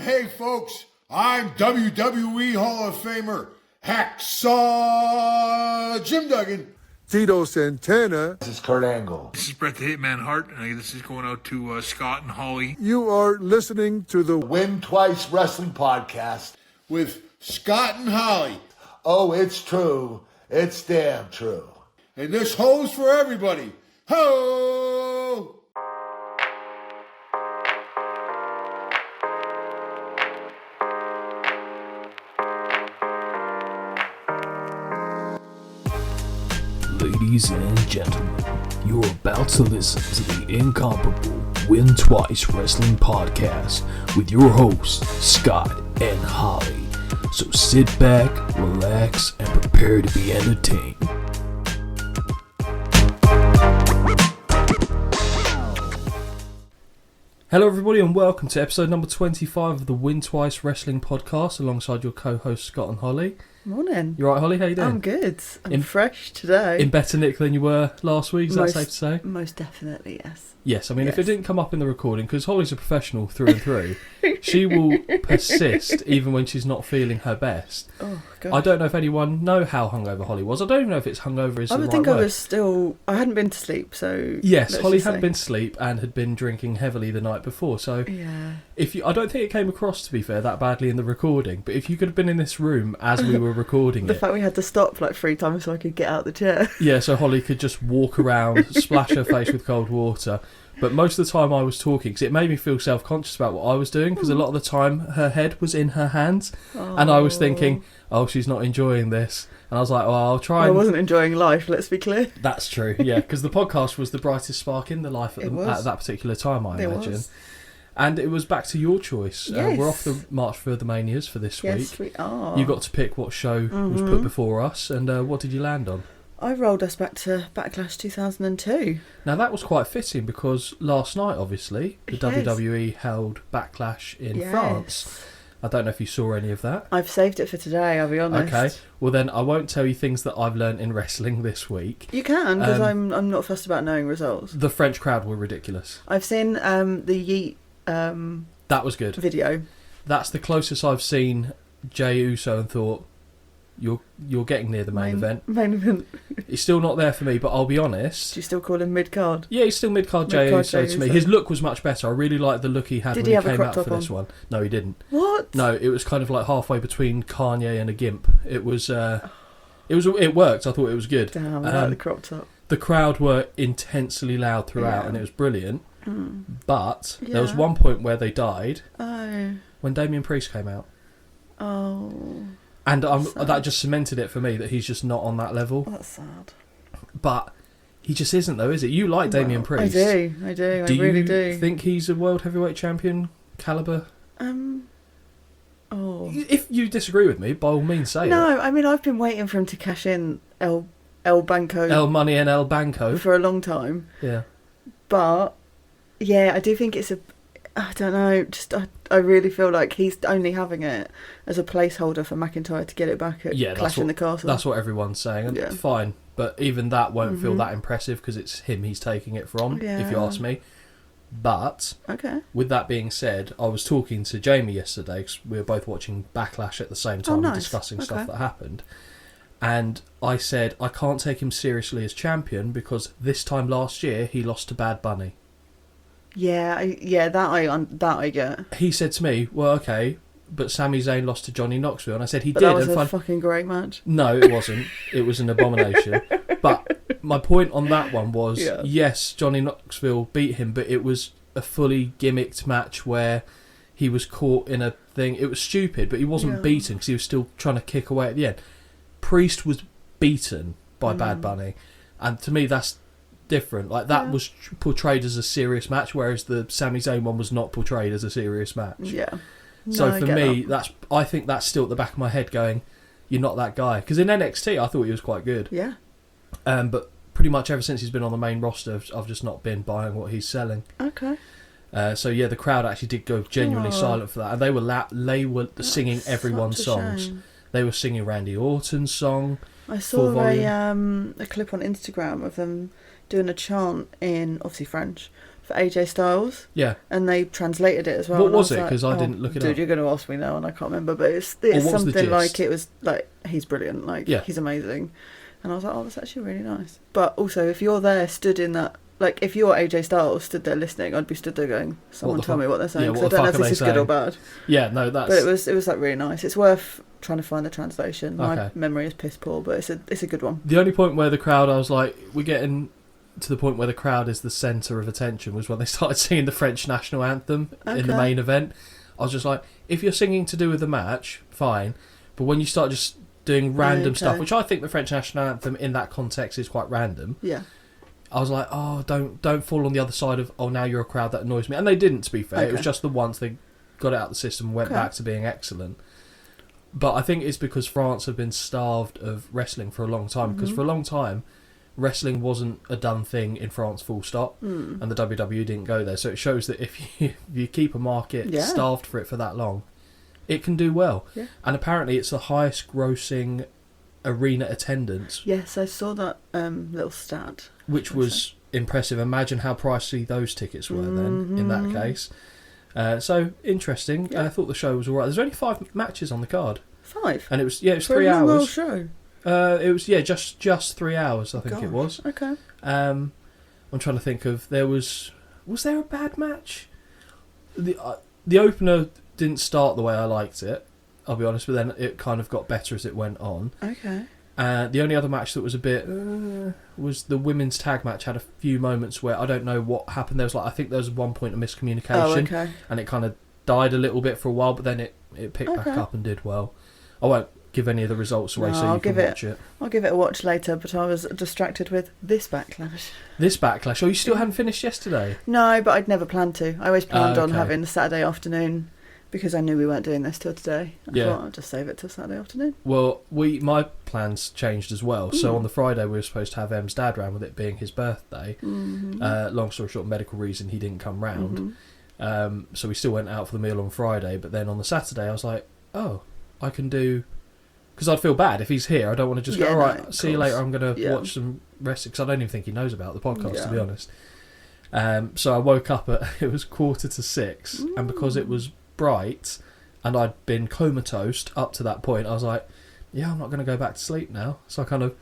Hey folks, I'm WWE Hall of Famer Hacksaw Jim Duggan. Tito Santana. This is Kurt Angle. This is Bret the Hitman Hart, and this is going out to Scott and Holly. You are listening to the Win Twice Wrestling Podcast with Scott and Holly. Oh, it's true. It's damn true. And this ho's for everybody. Ho! Ladies and gentlemen, you're about to listen to the incomparable Win Twice Wrestling Podcast with your hosts, Scott and Holly. So sit back, relax, and prepare to be entertained. Hello everybody and welcome to episode number 25 of the Win Twice Wrestling Podcast alongside your co-hosts Scott and Holly. Morning. You alright, Holly? How you doing? I'm good. I'm fresh today. In better nick than you were last week, is that safe to say? Most definitely, yes. Yes, I mean, if it didn't come up in the recording, because Holly's a professional through and through, she will persist even when she's not feeling her best. Oh, God. I don't know if anyone know how hungover Holly was. I don't even know if it's hungover is the right word. I would think I was still... I hadn't been to sleep, so... Yes, Holly hadn't been to sleep and had been drinking heavily the night before, so... Yeah. I don't think it came across, to be fair, that badly in the recording, but if you could have been in this room as we were recording The fact we had to stop like 3 times so I could get out the chair. Yeah, so Holly could just walk around, splash her face with cold water. But most of the time I was talking, because it made me feel self-conscious about what I was doing, because a lot of the time her head was in her hands, and I was thinking, oh, she's not enjoying this. And I was like, well, I'll try and... I wasn't enjoying life, let's be clear. That's true, yeah, because the podcast was the brightest spark in the life at that particular time, I imagine. Was. And it was back to your choice. Yes. We're off the March for the Manias for this week. Yes, we are. You got to pick what show was put before us, and what did you land on? I rolled us back to Backlash 2002. Now that was quite fitting because last night, obviously, the WWE held Backlash in France. I don't know if you saw any of that. I've saved it for today, I'll be honest. Okay, well then I won't tell you things that I've learnt in wrestling this week. You can, because I'm not fussed about knowing results. The French crowd were ridiculous. I've seen the Yeet that was good. Video. That's the closest I've seen Jey Uso and thought, you're getting near the main event. Main event. He's still not there for me, but I'll be honest. Do you still call him mid-card? Yeah, he's still mid-card Jey Uso to me. His look was much better. I really liked the look he had when he came out for this one. No, he didn't. What? No, it was kind of like halfway between Kanye and a gimp. It worked. I thought it was good. Damn, I like the crop top. The crowd were intensely loud throughout, and it was brilliant. But there was one point where they died. Oh. When Damien Priest came out. Oh. And that just cemented it for me that he's just not on that level. That's sad. But he just isn't, though, is it? You like Damien Priest. I do. I really do. Do you think he's a world heavyweight champion caliber? If you disagree with me, by all means say it. No, I mean, I've been waiting for him to cash in El Banco. El Money and El Banco. For a long time. Yeah. But, yeah, I do think it's I don't know, I really feel like he's only having it as a placeholder for McIntyre to get it back at Clash in the Castle. That's what everyone's saying, and fine. But even that won't feel that impressive because it's him he's taking it from, if you ask me. But, with that being said, I was talking to Jamie yesterday because we were both watching Backlash at the same time and discussing stuff that happened. And I said, I can't take him seriously as champion because this time last year he lost to Bad Bunny. That I get. He said to me, well, okay, but Sami Zayn lost to Johnny Knoxville. And I said, That was a fucking great match. No, it wasn't. It was an abomination. But my point on that one was, yes, Johnny Knoxville beat him, but it was a fully gimmicked match where he was caught in a thing. It was stupid, but he wasn't beaten because he was still trying to kick away at the end. Priest was beaten by Bad Bunny. And to me, that's different. Like that was portrayed as a serious match, whereas the Sami Zayn one was not portrayed as a serious match. Yeah. So for me, I think that's still at the back of my head going, you're not that guy. Because in NXT, I thought he was quite good. Yeah. But pretty much ever since he's been on the main roster, I've just not been buying what he's selling. Okay. So yeah, the crowd actually did go genuinely silent for that, and they were singing everyone's songs. Shame. They were singing Randy Orton's song. I saw a clip on Instagram of them doing a chant in, obviously French, for AJ Styles. Yeah. And they translated it as well. What was it? Because I didn't look it up. Dude, you're going to ask me now and I can't remember. But it's something like, it was like, he's brilliant. Like, he's amazing. And I was like, oh, that's actually really nice. But also, if you're there, stood in that, like, if you're AJ Styles stood there listening, I'd be stood there going, someone tell me what they're saying. Because I don't know if this is good or bad. Yeah, no, that's... But it was like really nice. It's worth trying to find the translation. My memory is piss poor, but it's a good one. The only point where the crowd, I was like, we're getting to the point where the crowd is the centre of attention, was when they started singing the French national anthem in the main event. I was just like, if you're singing to do with the match, fine. But when you start just doing random stuff, which I think the French national anthem in that context is quite random. Yeah. I was like, oh, don't fall on the other side of, oh, now you're a crowd, that annoys me. And they didn't, to be fair. It was just the once they got it out of the system and went back to being excellent. But I think it's because France have been starved of wrestling for a long time. Because for a long time, wrestling wasn't a done thing in France, full stop. And the WWE didn't go there. So it shows that if you keep a market starved for it for that long, it can do well. Yeah. And apparently it's the highest grossing arena attendance. Yes, I saw that little stat. Which was impressive. Imagine how pricey those tickets were then, in that case. So, interesting. Yeah. I thought the show was alright. There's only 5 matches on the card. 5? And it was 3 hours. Show. It was, just 3 hours, I think it was. Okay. I'm trying to think of, was there a bad match? The opener didn't start the way I liked it, I'll be honest, but then it kind of got better as it went on. Okay. The only other match that was a bit was the women's tag match. Had a few moments where I don't know what happened. There was I think there was one point of miscommunication, and it kind of died a little bit for a while, but then it picked back up and did well. I won't give any of the results away, so you can watch it. I'll give it a watch later, but I was distracted with this Backlash. This Backlash? Oh, you still hadn't finished yesterday? No, but I'd never planned to. I always planned on having a Saturday afternoon. Because I knew we weren't doing this till today. I thought I'd just save it till Saturday afternoon. Well, my plans changed as well. So on the Friday we were supposed to have Em's dad round, with it being his birthday. Long story short, medical reason, he didn't come round. So we still went out for the meal on Friday. But then on the Saturday I was like, oh, I can do... Because I'd feel bad if he's here. I don't want to just go, all right, see you later, I'm going to watch some wrestling. Because I don't even think he knows about the podcast, to be honest. So I woke up it was 5:45. And because it was bright and I'd been comatose up to that point, I was like, I'm not going to go back to sleep now. So I kind of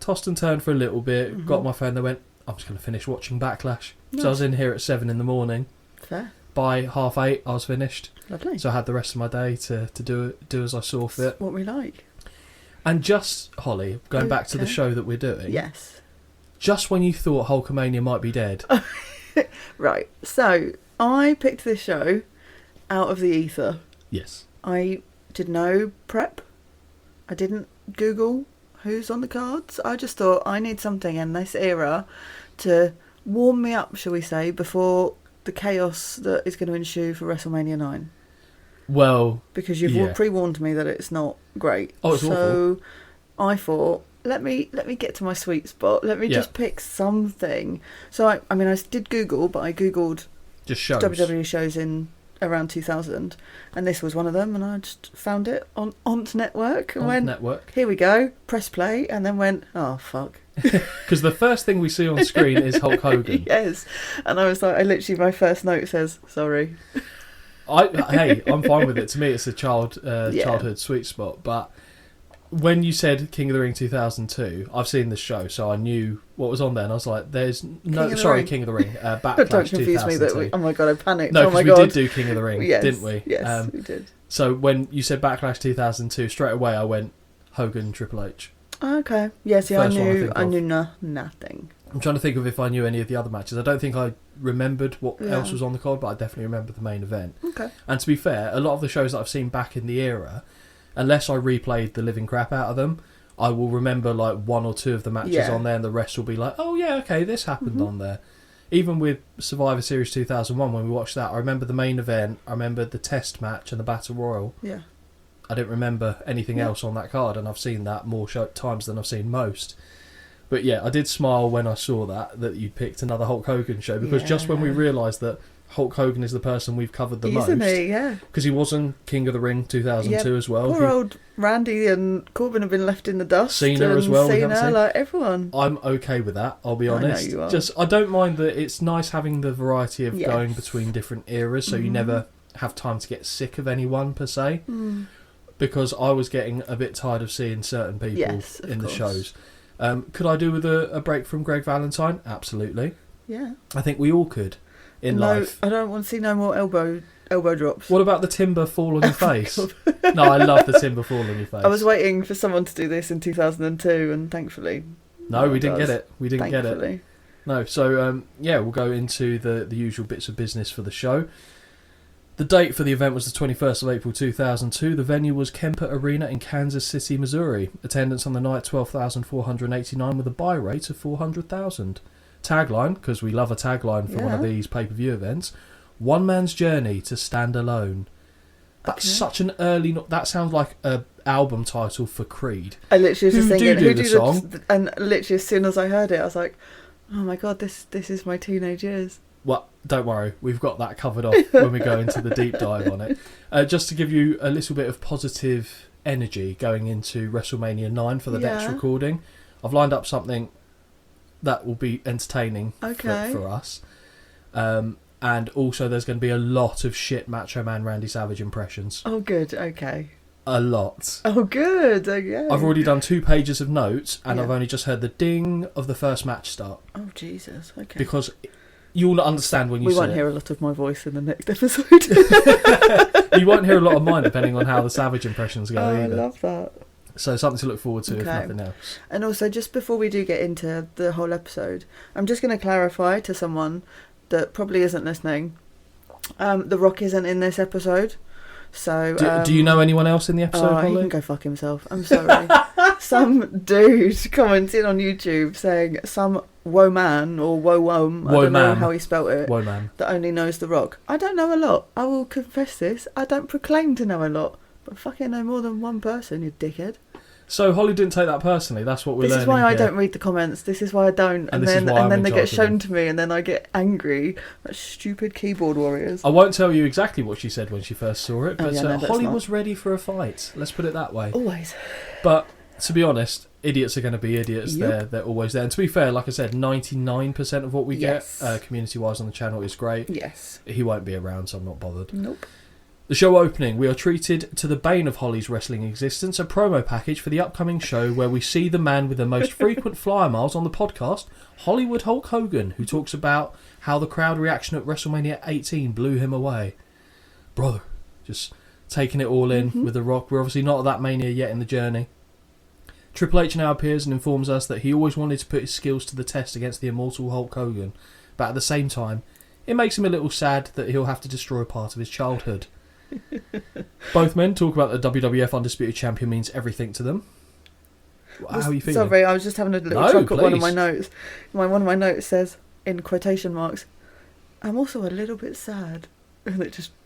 tossed and turned for a little bit, got my phone, they went, I'm just going to finish watching Backlash. So I was in here at 7 in the morning. Fair. By 8:30 I was finished. Lovely. So I had the rest of my day to do as I saw fit. That's what we like. And just, Holly, going back to the show that we're doing. Yes. Just when you thought Hulkamania might be dead. Right. So I picked this show out of the ether. Yes. I did no prep. I didn't Google who's on the cards. I just thought I need something in this era to warm me up, shall we say, before the chaos that is going to ensue for WrestleMania 9. Well, because you've pre-warned me that it's not great. Oh, it's awful. I thought, let me get to my sweet spot. Let me just pick something. So I mean, I did Google, but I Googled just shows. WWE shows in around 2000, and this was one of them, and I just found it on ONT Network and went, here we go, press play, and then went, oh fuck. Because the first thing we see on screen is Hulk Hogan. Yes. And I was like, my first note says, sorry. I'm fine with it. To me, it's a childhood sweet spot. But when you said King of the Ring 2002, I've seen the show, so I knew what was on there, and I was like, "There's no King of the Ring Backlash." Don't confuse me. Oh my god, I panicked. No, because we did do King of the Ring, didn't we? Yes, we did. So when you said Backlash 2002, straight away I went Hogan, Triple H. Okay. Yeah. See, I knew nothing. I'm trying to think of if I knew any of the other matches. I don't think I remembered what else was on the card, but I definitely remember the main event. Okay. And to be fair, a lot of the shows that I've seen back in the era, unless I replayed the living crap out of them, I will remember like 1 or 2 of the matches on there, and the rest will be like, oh yeah, okay, this happened on there. Even with Survivor Series 2001, when we watched that, I remember the main event, I remember the test match and the Battle Royal. Yeah. I didn't remember anything else on that card, and I've seen that more times than I've seen most. But yeah, I did smile when I saw that you picked another Hulk Hogan show, because just when we realised that Hulk Hogan is the person we've covered the Isn't most. he? Yeah. Because he was in King of the Ring 2002 as well. Poor old Randy and Corbin have been left in the dust. Cena as well. Cena, like everyone. I'm okay with that, I'll be honest. I know you are. I don't mind that it's nice having the variety of going between different eras, so you never have time to get sick of anyone per se. Because I was getting a bit tired of seeing certain people in the shows. Could I do with a break from Greg Valentine? Absolutely. Yeah. I think we all could in life. I don't want to see no more elbow drops. What about the timber fall on your face? No, I love the timber fall on your face. I was waiting for someone to do this in 2002, and thankfully... No, we didn't get it. We didn't get it. No, so, we'll go into the usual bits of business for the show. The date for the event was the 21st of April 2002. The venue was Kemper Arena in Kansas City, Missouri. Attendance on the night, 12,489, with a buy rate of 400,000. Tagline, because we love a tagline for one of these pay-per-view events, one man's journey to stand alone. That's such an early... That sounds like an album title for Creed. I literally was just thinking, who do the song? And literally as soon as I heard it, I was like, oh my god, this is my teenage years. Well, don't worry, we've got that covered off when we go into the deep dive on it. Just to give you a little bit of positive energy going into WrestleMania 9 for the next recording, I've lined up something that will be entertaining for us. And also there's going to be a lot of shit Macho Man Randy Savage impressions. Oh, good, okay. A lot. Oh, good, okay. I've already done 2 pages of notes, and I've only just heard the ding of the first match start. Oh, Jesus, okay. Because... You'll understand when you see it. We won't hear a lot of my voice in the next episode. You won't hear a lot of mine, depending on how the Savage impressions go either. I love that. So something to look forward to, if nothing else. And also, just before we do get into the whole episode, I'm just going to clarify to someone that probably isn't listening. The Rock isn't in this episode. So do you know anyone else in the episode, Holly? He can go fuck himself. I'm sorry. Some dude commented on YouTube saying some woe man or woe wom, I don't know how he spelt it, woe man, that only knows The Rock. I don't know a lot. I will confess this. I don't proclaim to know a lot, but fucking know more than one person, you dickhead. So Holly didn't take that personally. That's what we're learning. This is why here. I don't read the comments. This is why I don't. And then they get shown to me, and then I get angry. Like stupid keyboard warriors. I won't tell you exactly what she said when she first saw it, but Holly was ready for a fight. Let's put it that way. Always. But to be honest, idiots are going to be idiots. Yep. They're always there. And to be fair, like I said, 99% of what we get community-wise on the channel is great. Yes. He won't be around, so I'm not bothered. Nope. The show opening, we are treated to the bane of Holly's wrestling existence, a promo package for the upcoming show where we see the man with the most frequent flyer miles on the podcast, Hollywood Hulk Hogan, who talks about how the crowd reaction at WrestleMania 18 blew him away. Brother, just taking it all in with The Rock. We're obviously not at that Mania yet in the journey. Triple H now appears and informs us that he always wanted to put his skills to the test against the immortal Hulk Hogan, but at the same time, it makes him a little sad that he'll have to destroy part of his childhood. Both men talk about the WWF Undisputed Champion means everything to them. How are you feeling? Sorry, I was just having a little chuck at one of my notes. One of my notes says, in quotation marks, I'm also a little bit sad. And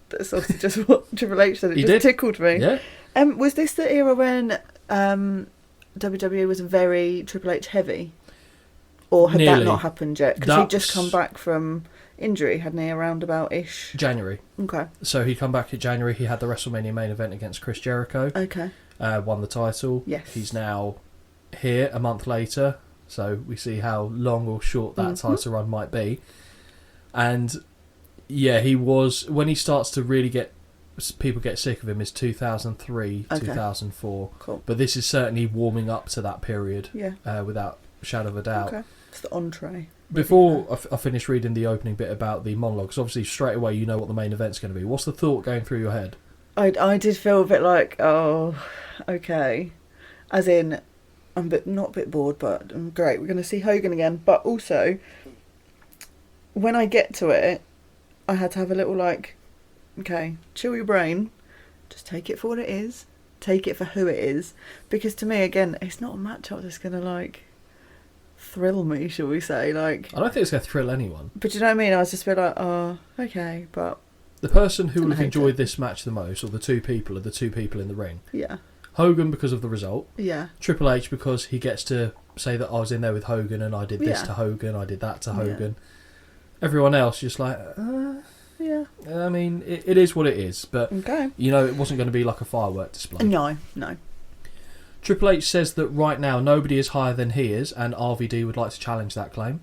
that's obviously just what Triple H said. It tickled me. Yeah. Was this the era when WWE was very Triple H heavy? Or had that not happened yet? Because he'd just come back from injury, hadn't he, around about-ish? January. Okay. So he'd come back in January. He had the WrestleMania main event against Chris Jericho. Okay. Won the title. Yes. He's now here a month later. So we see how long or short that title run might be. And yeah, he was... When he starts to really people get sick of him is 2003, 2004. Cool. But this is certainly warming up to that period. Yeah. Without a shadow of a doubt. Okay. It's the entree. Before I finish reading the opening bit about the monologues, obviously straight away you know what the main event's going to be. What's the thought going through your head? I did feel a bit like, oh, okay. As in, I'm not a bit bored, but I'm great. We're going to see Hogan again. But also, when I get to it, I had to have a little like, okay, chill your brain. Just take it for what it is. Take it for who it is. Because to me, again, it's not a matchup that's going to like... thrill me, shall we say? Like, I don't think it's going to thrill anyone. But you know what I mean? I was just a bit like, oh, okay, but... The person who will have enjoyed this match the most, or the two people, are the two people in the ring. Yeah. Hogan because of the result. Yeah. Triple H because he gets to say that I was in there with Hogan and I did this to Hogan, I did that to Hogan. Everyone else just like, Yeah. I mean, it is what it is, but okay. It wasn't going to be like a firework display. No. Triple H says that right now nobody is higher than he is, and RVD would like to challenge that claim.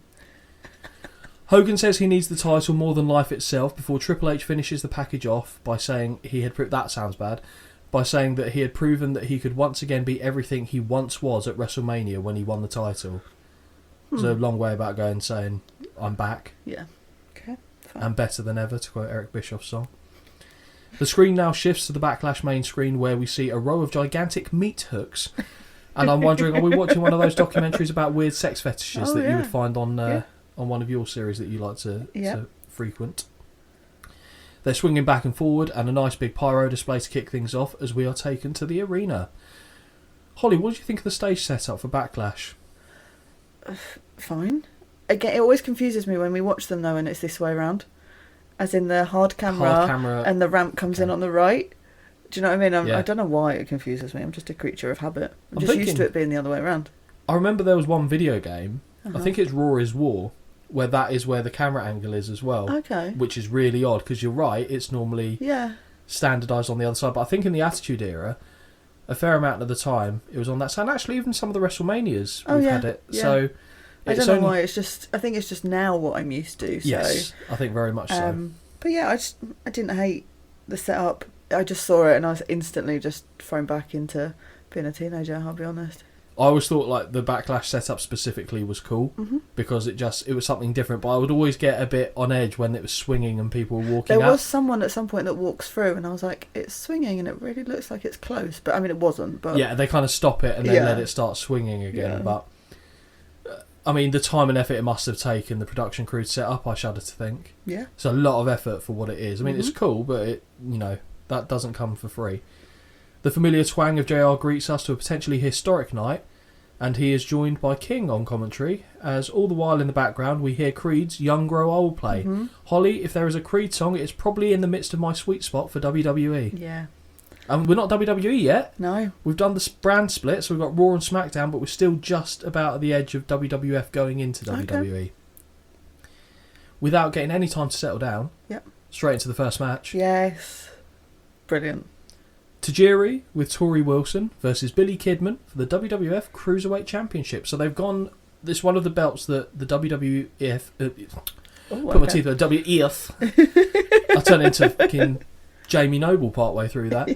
Hogan says he needs the title more than life itself before Triple H finishes the package off by saying that sounds bad, by saying that he had proven that he could once again be everything he once was at WrestleMania when he won the title. It's a long way about saying, I'm back. Yeah. Okay. Fine. And better than ever, to quote Eric Bischoff's song. The screen now shifts to the Backlash main screen where we see a row of gigantic meat hooks. And I'm wondering, are we watching one of those documentaries about weird sex fetishes that you would find on one of your series that you like to frequent? They're swinging back and forward, and a nice big pyro display to kick things off as we are taken to the arena. Holly, what do you think of the stage setup for Backlash? Fine. Again, it always confuses me when we watch them though, and it's this way around, as in the hard camera and the ramp comes in on the right. Do you know what I mean? I don't know why it confuses me. I'm just a creature of habit. I'm just used to it being the other way around. I remember there was one video game. I think it's Raw is War, where that is where the camera angle is as well. Okay. Which is really odd, because you're right, it's normally standardised on the other side. But I think in the Attitude Era, a fair amount of the time, it was on that side. And actually, even some of the WrestleManias, we've had it. Yeah. So I don't know why, I think it's just now what I'm used to. So. Yes, I think very much so. But yeah, I didn't hate the setup. I just saw it and I was instantly just thrown back into being a teenager, I'll be honest. I always thought like the Backlash setup specifically was cool because it was something different, but I would always get a bit on edge when it was swinging and people were walking out. There was someone at some point that walks through and I was like, it's swinging and it really looks like it's close, but I mean it wasn't. But yeah, they kind of stop it and then let it start swinging again. But I mean, the time and effort it must have taken the production crew to set up, I shudder to think. Yeah, it's a lot of effort for what it is. I mean, it's cool, but it that doesn't come for free. The familiar twang of JR greets us to a potentially historic night, and he is joined by King on commentary, as all the while in the background we hear Creed's Young Grow Old play. Holly, if there is a Creed song, it's probably in the midst of my sweet spot for WWE. Yeah. And we're not WWE yet. No. We've done the brand split, so we've got Raw and SmackDown, but we're still just about at the edge of WWF going into WWE. Without getting any time to settle down, straight into the first match. Yes. Brilliant. Tajiri with Tori Wilson versus Billy Kidman for the WWF Cruiserweight Championship. So they've gone... This is one of the belts that the WWF... put my teeth on WWF. I turned into fucking Jamie Noble partway through that.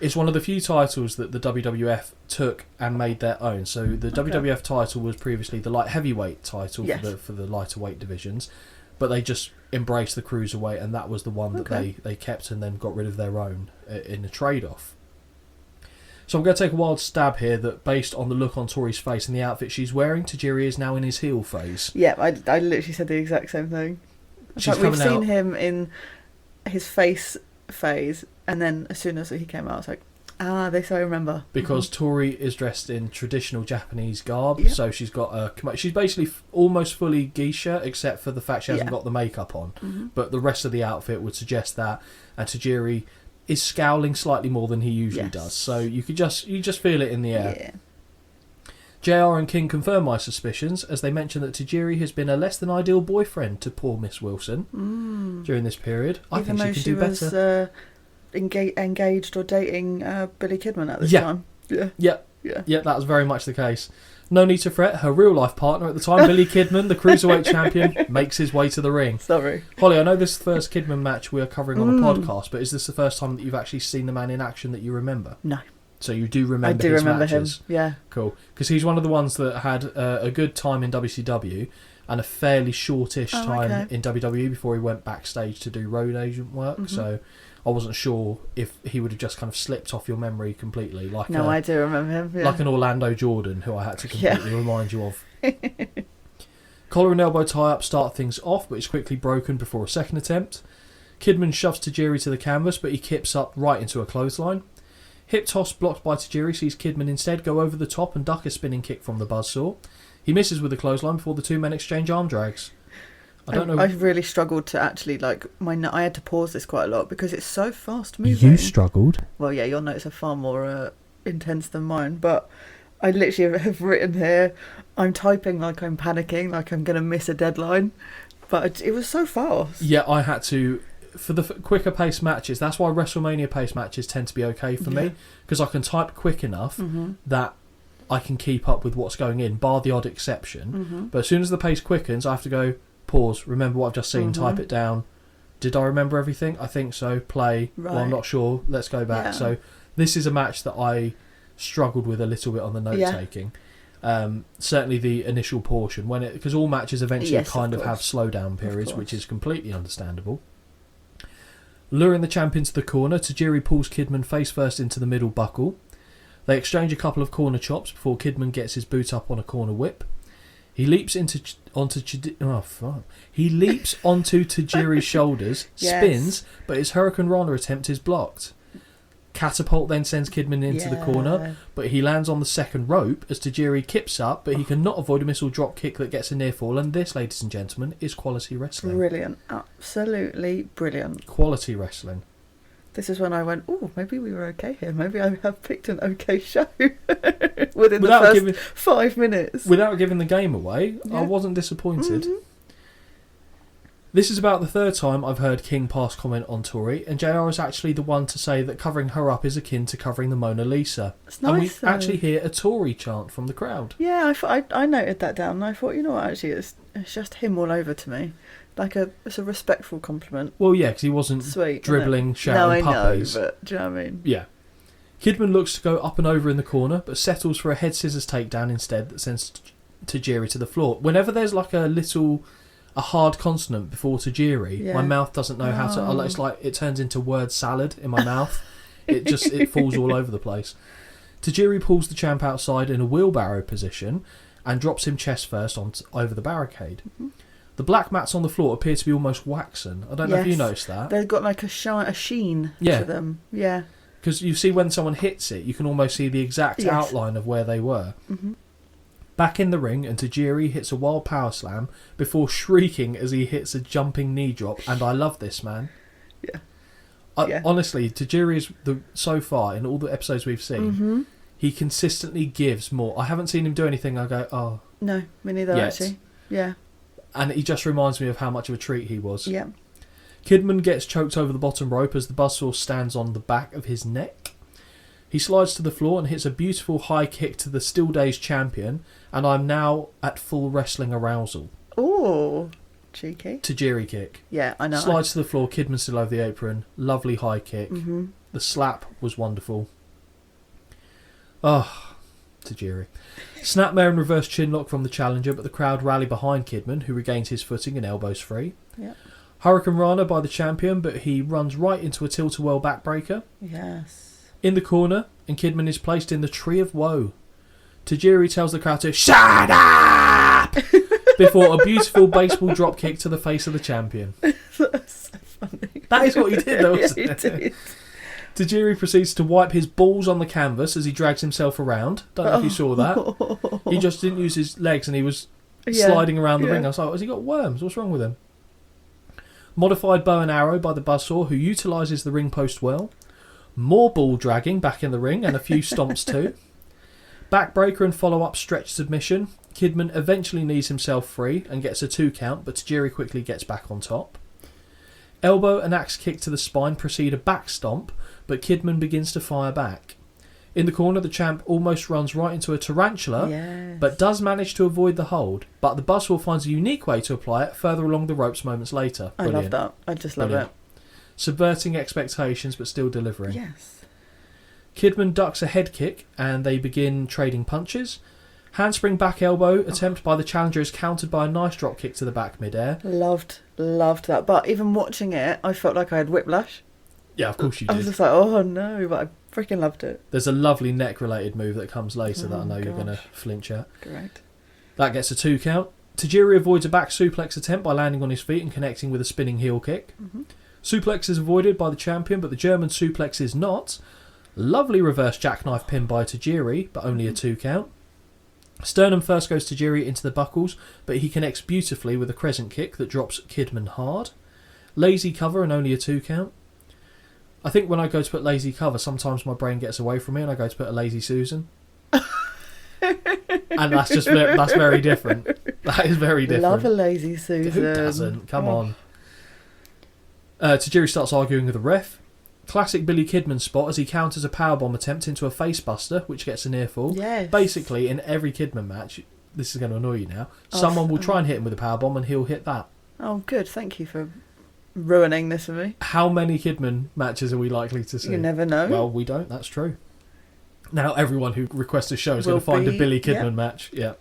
It's one of the few titles that the WWF took and made their own. So the WWF title was previously the light heavyweight title for the lighter weight divisions. But they just embraced the cruiserweight, and that was the one that they kept and then got rid of their own in a trade-off. So I'm going to take a wild stab here that based on the look on Tori's face and the outfit she's wearing, Tajiri is now in his heel phase. Yeah, I literally said the exact same thing. We've seen him in his face phase, and then as soon as he came out, I was like, this I remember. Because Tori is dressed in traditional Japanese garb, so she's got she's basically almost fully geisha, except for the fact she hasn't got the makeup on. But the rest of the outfit would suggest that. And Tajiri is scowling slightly more than he usually does, so you just feel it in the air. JR and King confirm my suspicions as they mention that Tajiri has been a less than ideal boyfriend to poor Miss Wilson during this period. I think she can do better. Engaged or dating Billy Kidman at this time. Yeah, that was very much the case. No need to fret, her real life partner at the time, Billy Kidman, the Cruiserweight Champion, makes his way to the ring. Sorry. Holly, I know this is the first Kidman match we are covering on the podcast, but is this the first time that you've actually seen the man in action that you remember? No. So you do remember I do his remember matches? Him, yeah. Cool. Because he's one of the ones that had a good time in WCW and a fairly shortish time in WWE before he went backstage to do road agent work, so... I wasn't sure if he would have just kind of slipped off your memory completely. I do remember him. Yeah. Like an Orlando Jordan, who I had to completely remind you of. Collar and elbow tie-up start things off, but it's quickly broken before a second attempt. Kidman shoves Tajiri to the canvas, but he kips up right into a clothesline. Hip toss blocked by Tajiri sees Kidman instead go over the top and duck a spinning kick from the buzzsaw. He misses with the clothesline before the two men exchange arm drags. I don't know. I really struggled to actually I had to pause this quite a lot because it's so fast moving. You struggled? Well, yeah, your notes are far more intense than mine, but I literally have written here, I'm typing like I'm panicking, like I'm going to miss a deadline, but it was so fast. Yeah, I had to for the quicker paced matches, that's why WrestleMania paced matches tend to be okay for me, because I can type quick enough that I can keep up with what's going in, bar the odd exception. But as soon as the pace quickens, I have to go, pause, remember what I've just seen, type it down. Did I remember everything? I think so. Play. Right. Well, I'm not sure. Let's go back. Yeah. So this is a match that I struggled with a little bit on the note taking. Certainly the initial portion, because all matches eventually kind of have slowdown periods, which is completely understandable. Luring the champ into the corner, Tajiri pulls Kidman face first into the middle buckle. They exchange a couple of corner chops before Kidman gets his boot up on a corner whip. He leaps onto Tajiri's shoulders, spins, but his Hurricane Rana attempt is blocked. Catapult then sends Kidman into the corner, but he lands on the second rope as Tajiri kips up, but he cannot avoid a missile drop kick that gets a near fall, and this, ladies and gentlemen, is quality wrestling. Brilliant. Absolutely brilliant. Quality wrestling. This is when I went, maybe we were okay here. Maybe I have picked an okay show within the first 5 minutes. Without giving the game away, I wasn't disappointed. This is about the third time I've heard King pass comment on Tori, and JR is actually the one to say that covering her up is akin to covering the Mona Lisa. It's nice, and we actually hear a Tori chant from the crowd. Yeah, I noted that down, and I thought, you know what, actually, it's just him all over to me. It's a respectful compliment. Well, yeah, because he wasn't dribbling, shouting puppies. No, I know, but do you know what I mean? Yeah. Kidman looks to go up and over in the corner, but settles for a head scissors takedown instead that sends Tajiri to the floor. Whenever there's like a hard consonant before Tajiri, my mouth doesn't know how to. It's like it turns into word salad in my mouth. It falls all over the place. Tajiri pulls the champ outside in a wheelbarrow position and drops him chest first over the barricade. The black mats on the floor appear to be almost waxen. I don't know if you noticed that. They've got like a sheen to them. Yeah. Because you see when someone hits it, you can almost see the exact outline of where they were. Back in the ring, and Tajiri hits a wild power slam before shrieking as he hits a jumping knee drop. And I love this, man. Honestly, Tajiri is so far in all the episodes we've seen, he consistently gives more. I haven't seen him do anything I go, oh. No, me neither, actually. Yeah. And he just reminds me of how much of a treat he was. Yeah. Kidman gets choked over the bottom rope as the buzzsaw stands on the back of his neck. He slides to the floor and hits a beautiful high kick to the Still Days champion, and I'm now at full wrestling arousal. Ooh, cheeky. Tajiri kick. Yeah, I know. Slides to the floor, Kidman still over the apron. Lovely high kick. The slap was wonderful. Tajiri. Snapmare and reverse chinlock from the challenger, but the crowd rally behind Kidman, who regains his footing and elbows free. Yep. Hurricane Rana by the champion, but he runs right into a tilt-a-whirl backbreaker. Yes. In the corner, and Kidman is placed in the Tree of Woe. Tajiri tells the crowd to shut up before a beautiful baseball drop kick to the face of the champion. That's so funny. That is what he did, though, wasn't it? He did. Tajiri proceeds to wipe his balls on the canvas as he drags himself around. Don't know if you saw that. He just didn't use his legs and he was sliding around the ring. I was like, has he got worms? What's wrong with him? Modified bow and arrow by the buzzsaw, who utilises the ring post well. More ball dragging back in the ring and a few stomps too. Backbreaker and follow-up stretch submission. Kidman eventually knees himself free and gets a 2 count, but Tajiri quickly gets back on top. Elbow and axe kick to the spine precede a back stomp, but Kidman begins to fire back. In the corner, the champ almost runs right into a tarantula, but does manage to avoid the hold. But the buzzsaw finds a unique way to apply it further along the ropes moments later. Brilliant. I love that. I just love it. Subverting expectations, but still delivering. Yes. Kidman ducks a head kick, and they begin trading punches. Handspring back elbow attempt by the challenger is countered by a nice drop kick to the back midair. Loved that. But even watching it, I felt like I had whiplash. Yeah, of course you did. I was just like, oh no, but I freaking loved it. There's a lovely neck-related move that comes later that I know you're going to flinch at. Correct. That gets a 2 count. Tajiri avoids a back suplex attempt by landing on his feet and connecting with a spinning heel kick. Suplex is avoided by the champion, but the German suplex is not. Lovely reverse jackknife pin by Tajiri, but only a 2 count. Sternum first goes Tajiri into the buckles, but he connects beautifully with a crescent kick that drops Kidman hard. Lazy cover and only a 2 count. I think when I go to put lazy cover, sometimes my brain gets away from me and I go to put a lazy Susan. And that's very different. That is very different. Love a lazy Susan. Who doesn't? Come on. Tajiri starts arguing with the ref. Classic Billy Kidman spot as he counters a powerbomb attempt into a facebuster, which gets a near fall. Yes. Basically, in every Kidman match, this is going to annoy you now, someone will try and hit him with a powerbomb and he'll hit that. Oh, good. Thank you for ruining this for me. How many Kidman matches are we likely to see? You never know. Well, we don't. That's true. Now everyone who requests a show is going to find a Billy Kidman match. Yeah.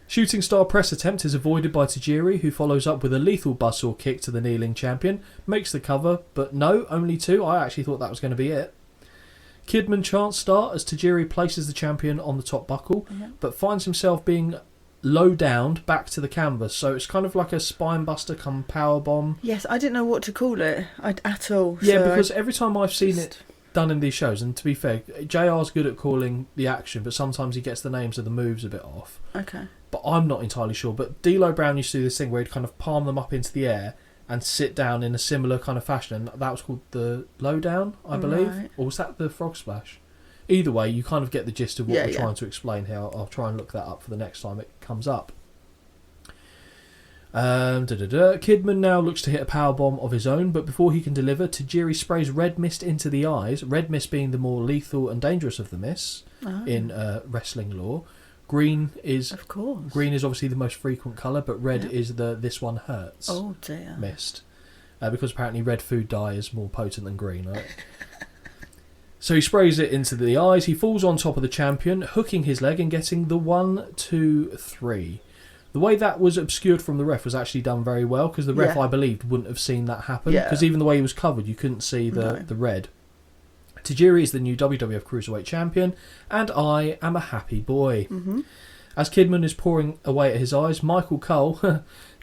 Shooting star press attempt is avoided by Tajiri, who follows up with a lethal buzzsaw kick to the kneeling champion, makes the cover, but no, only 2. I actually thought that was going to be it. Kidman chants start as Tajiri places the champion on the top buckle, but finds himself being low downed back to the canvas, so it's kind of like a spine buster come power bomb. Yes, I didn't know what to call it at all. Yeah, so because every time I've seen it done in these shows, and to be fair, JR's good at calling the action, but sometimes he gets the names of the moves a bit off. Okay. But I'm not entirely sure. But D'Lo Brown used to do this thing where he'd kind of palm them up into the air and sit down in a similar kind of fashion, and that was called the lowdown, I believe. Right. Or was that the frog splash? Either way, you kind of get the gist of what we're trying to explain here. I'll try and look that up for the next time it comes up. Kidman now looks to hit a powerbomb of his own, but before he can deliver, Tajiri sprays red mist into the eyes, red mist being the more lethal and dangerous of the mists in wrestling lore. Green is obviously the most frequent colour, but red is the this one hurts mist. Because apparently red food dye is more potent than green, right? So he sprays it into the eyes, he falls on top of the champion, hooking his leg and getting the 1, 2, 3. The way that was obscured from the ref was actually done very well, because the ref, I believed, wouldn't have seen that happen, because even the way he was covered, you couldn't see the red. Tajiri is the new WWF Cruiserweight Champion, and I am a happy boy. Mm-hmm. As Kidman is pouring away at his eyes, Michael Cole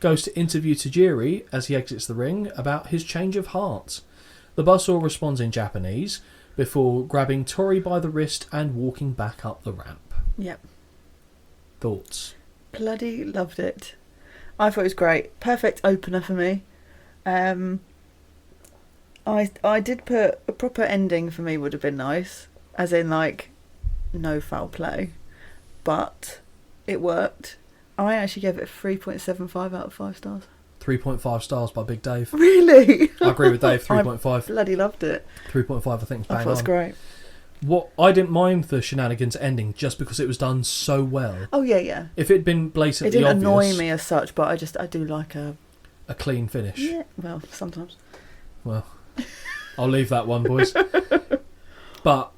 goes to interview Tajiri as he exits the ring about his change of heart. The buzzsaw responds in Japanese before grabbing Tori by the wrist and walking back up the ramp. Yep. Thoughts? Bloody loved it. I thought it was great. Perfect opener for me. I did put a proper ending for me would have been nice, as in like no foul play, but it worked. I actually gave it a 3.75 out of 5 stars. 3.5 stars by Big Dave. Really? I agree with Dave. 3.5. I bloody loved it. 3.5 I think is bang on. That's great. What I didn't mind the shenanigans ending just because it was done so well. Oh yeah. If it'd been blatantly obvious, it didn't annoy me as such, but I do like a clean finish. Yeah, well, sometimes. Well, I'll leave that one, boys. But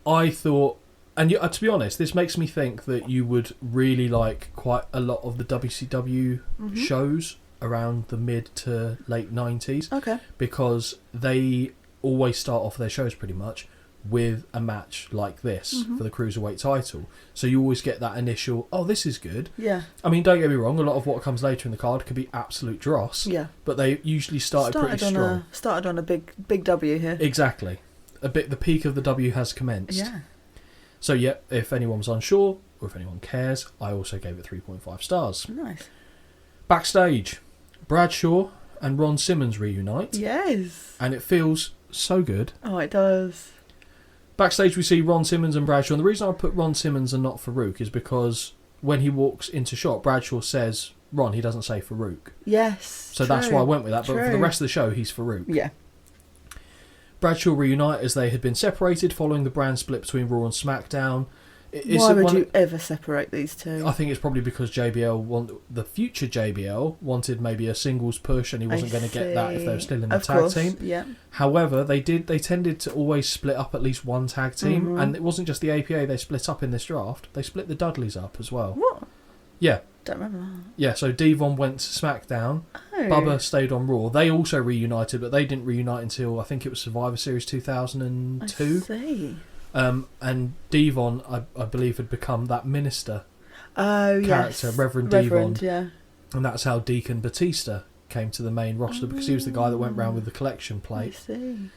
I thought, and to be honest, this makes me think that you would really like quite a lot of the WCW shows around the mid to late 90s. Okay. Because they always start off their shows pretty much with a match like this for the Cruiserweight title. So you always get that initial, oh, this is good. Yeah. I mean, don't get me wrong, a lot of what comes later in the card could be absolute dross. Yeah. But they usually started pretty strong. Started on a big W here. Exactly. The peak of the W has commenced. Yeah. So, yeah, if anyone's unsure, or if anyone cares, I also gave it 3.5 stars. Nice. Backstage, Bradshaw and Ron Simmons reunite. Yes. And it feels so good. Oh, it does. Backstage we see Ron Simmons and Bradshaw, and the reason I put Ron Simmons and not Farouk is because when he walks into shot, Bradshaw says Ron, he doesn't say Farouk. Yes. So that's why I went with that, but for the rest of the show he's Farouk. Yeah. Bradshaw reunite as they had been separated following the brand split between Raw and SmackDown. Why would you ever separate these two? I think it's probably because the future JBL wanted maybe a singles push, and he wasn't going to get that if they were still in the tag team. Yeah. However, they tended to always split up at least one tag team, and it wasn't just the APA they split up in this draft. They split the Dudleys up as well. What? Yeah. Don't remember that. Yeah, so Devon went to SmackDown. Oh. Bubba stayed on Raw. They also reunited, but they didn't reunite until I think it was Survivor Series 2002. I see. And Devon, I believe, had become that minister character, yes. Reverend Devon. Yeah. And that's how Deacon Batista came to the main roster, because he was the guy that went round with the collection plate. I see.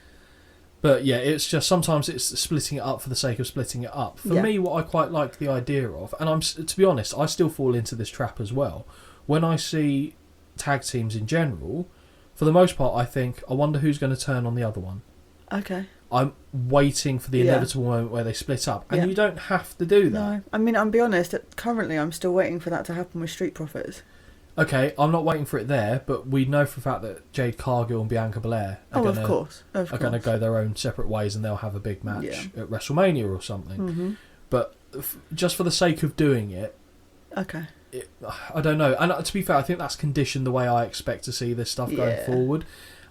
But yeah, it's just sometimes it's splitting it up for the sake of splitting it up. For me, what I quite like the idea of, and to be honest, I still fall into this trap as well. When I see tag teams in general, for the most part, I think, I wonder who's going to turn on the other one. Okay. I'm waiting for the inevitable moment where they split up. And you don't have to do that. No. I mean, I'll be honest, currently I'm still waiting for that to happen with Street Profits. Okay, I'm not waiting for it there, but we know for a fact that Jade Cargill and Bianca Belair are of course. going to go their own separate ways, and they'll have a big match at WrestleMania or something. Mm-hmm. But just for the sake of doing it, okay. I don't know. And to be fair, I think that's conditioned the way I expect to see this stuff going forward.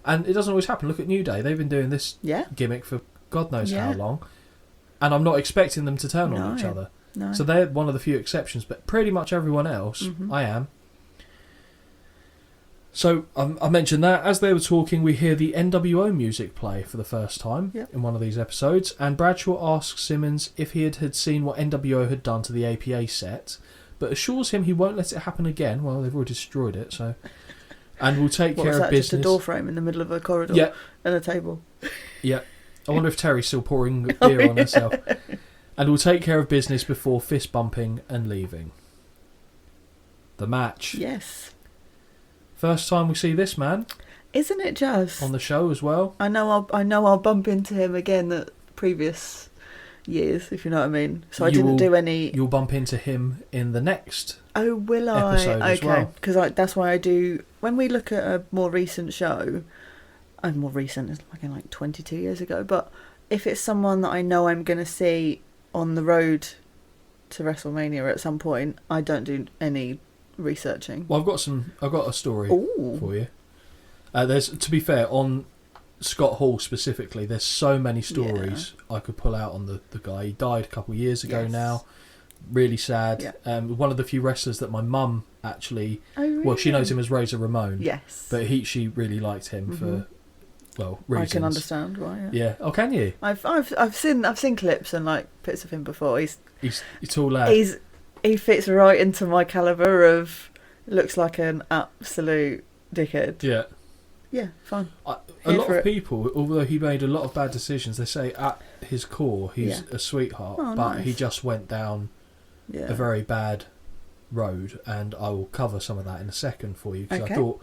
And it doesn't always happen. Look at New Day; they've been doing this gimmick for God knows how long, and I'm not expecting them to turn on each other. No. So they're one of the few exceptions, but pretty much everyone else, I am. So I mentioned that as they were talking, we hear the NWO music play for the first time in one of these episodes, and Bradshaw asks Simmons if he had seen what NWO had done to the APA set, but assures him he won't let it happen again. Well, they've already destroyed it, so. And will take care of business. Just a door frame in the middle of a corridor and a table. Yeah. I wonder if Terry's still pouring beer on herself. And will take care of business before fist bumping and leaving. The match. Yes. First time we see this man. Isn't it just? On the show as well. I know I'll bump into him again at previous years, if you know what I mean. So You'll bump into him in the next. Oh, will I? Okay, because that's why I do. When we look at a more recent show, and more recent is like 22 years ago. But if it's someone that I know I'm going to see on the road to WrestleMania at some point, I don't do any researching. Well, I've got a story for you. To be fair, on Scott Hall specifically, there's so many stories I could pull out on the guy. He died a couple of years ago now. Really sad. One of the few wrestlers that my mum actually... Oh, really? Well, she knows him as Razor Ramon. Yes. But she really liked him for, reasons. I can understand why. Yeah. Oh, can you? I've seen clips and bits of him before. He's tall lad. He fits right into my calibre of looks like an absolute dickhead. Yeah. Yeah, fine. A lot of people, although he made a lot of bad decisions, they say at his core he's a sweetheart, but nice. He just went down a very bad road, and I will cover some of that in a second for you, because I thought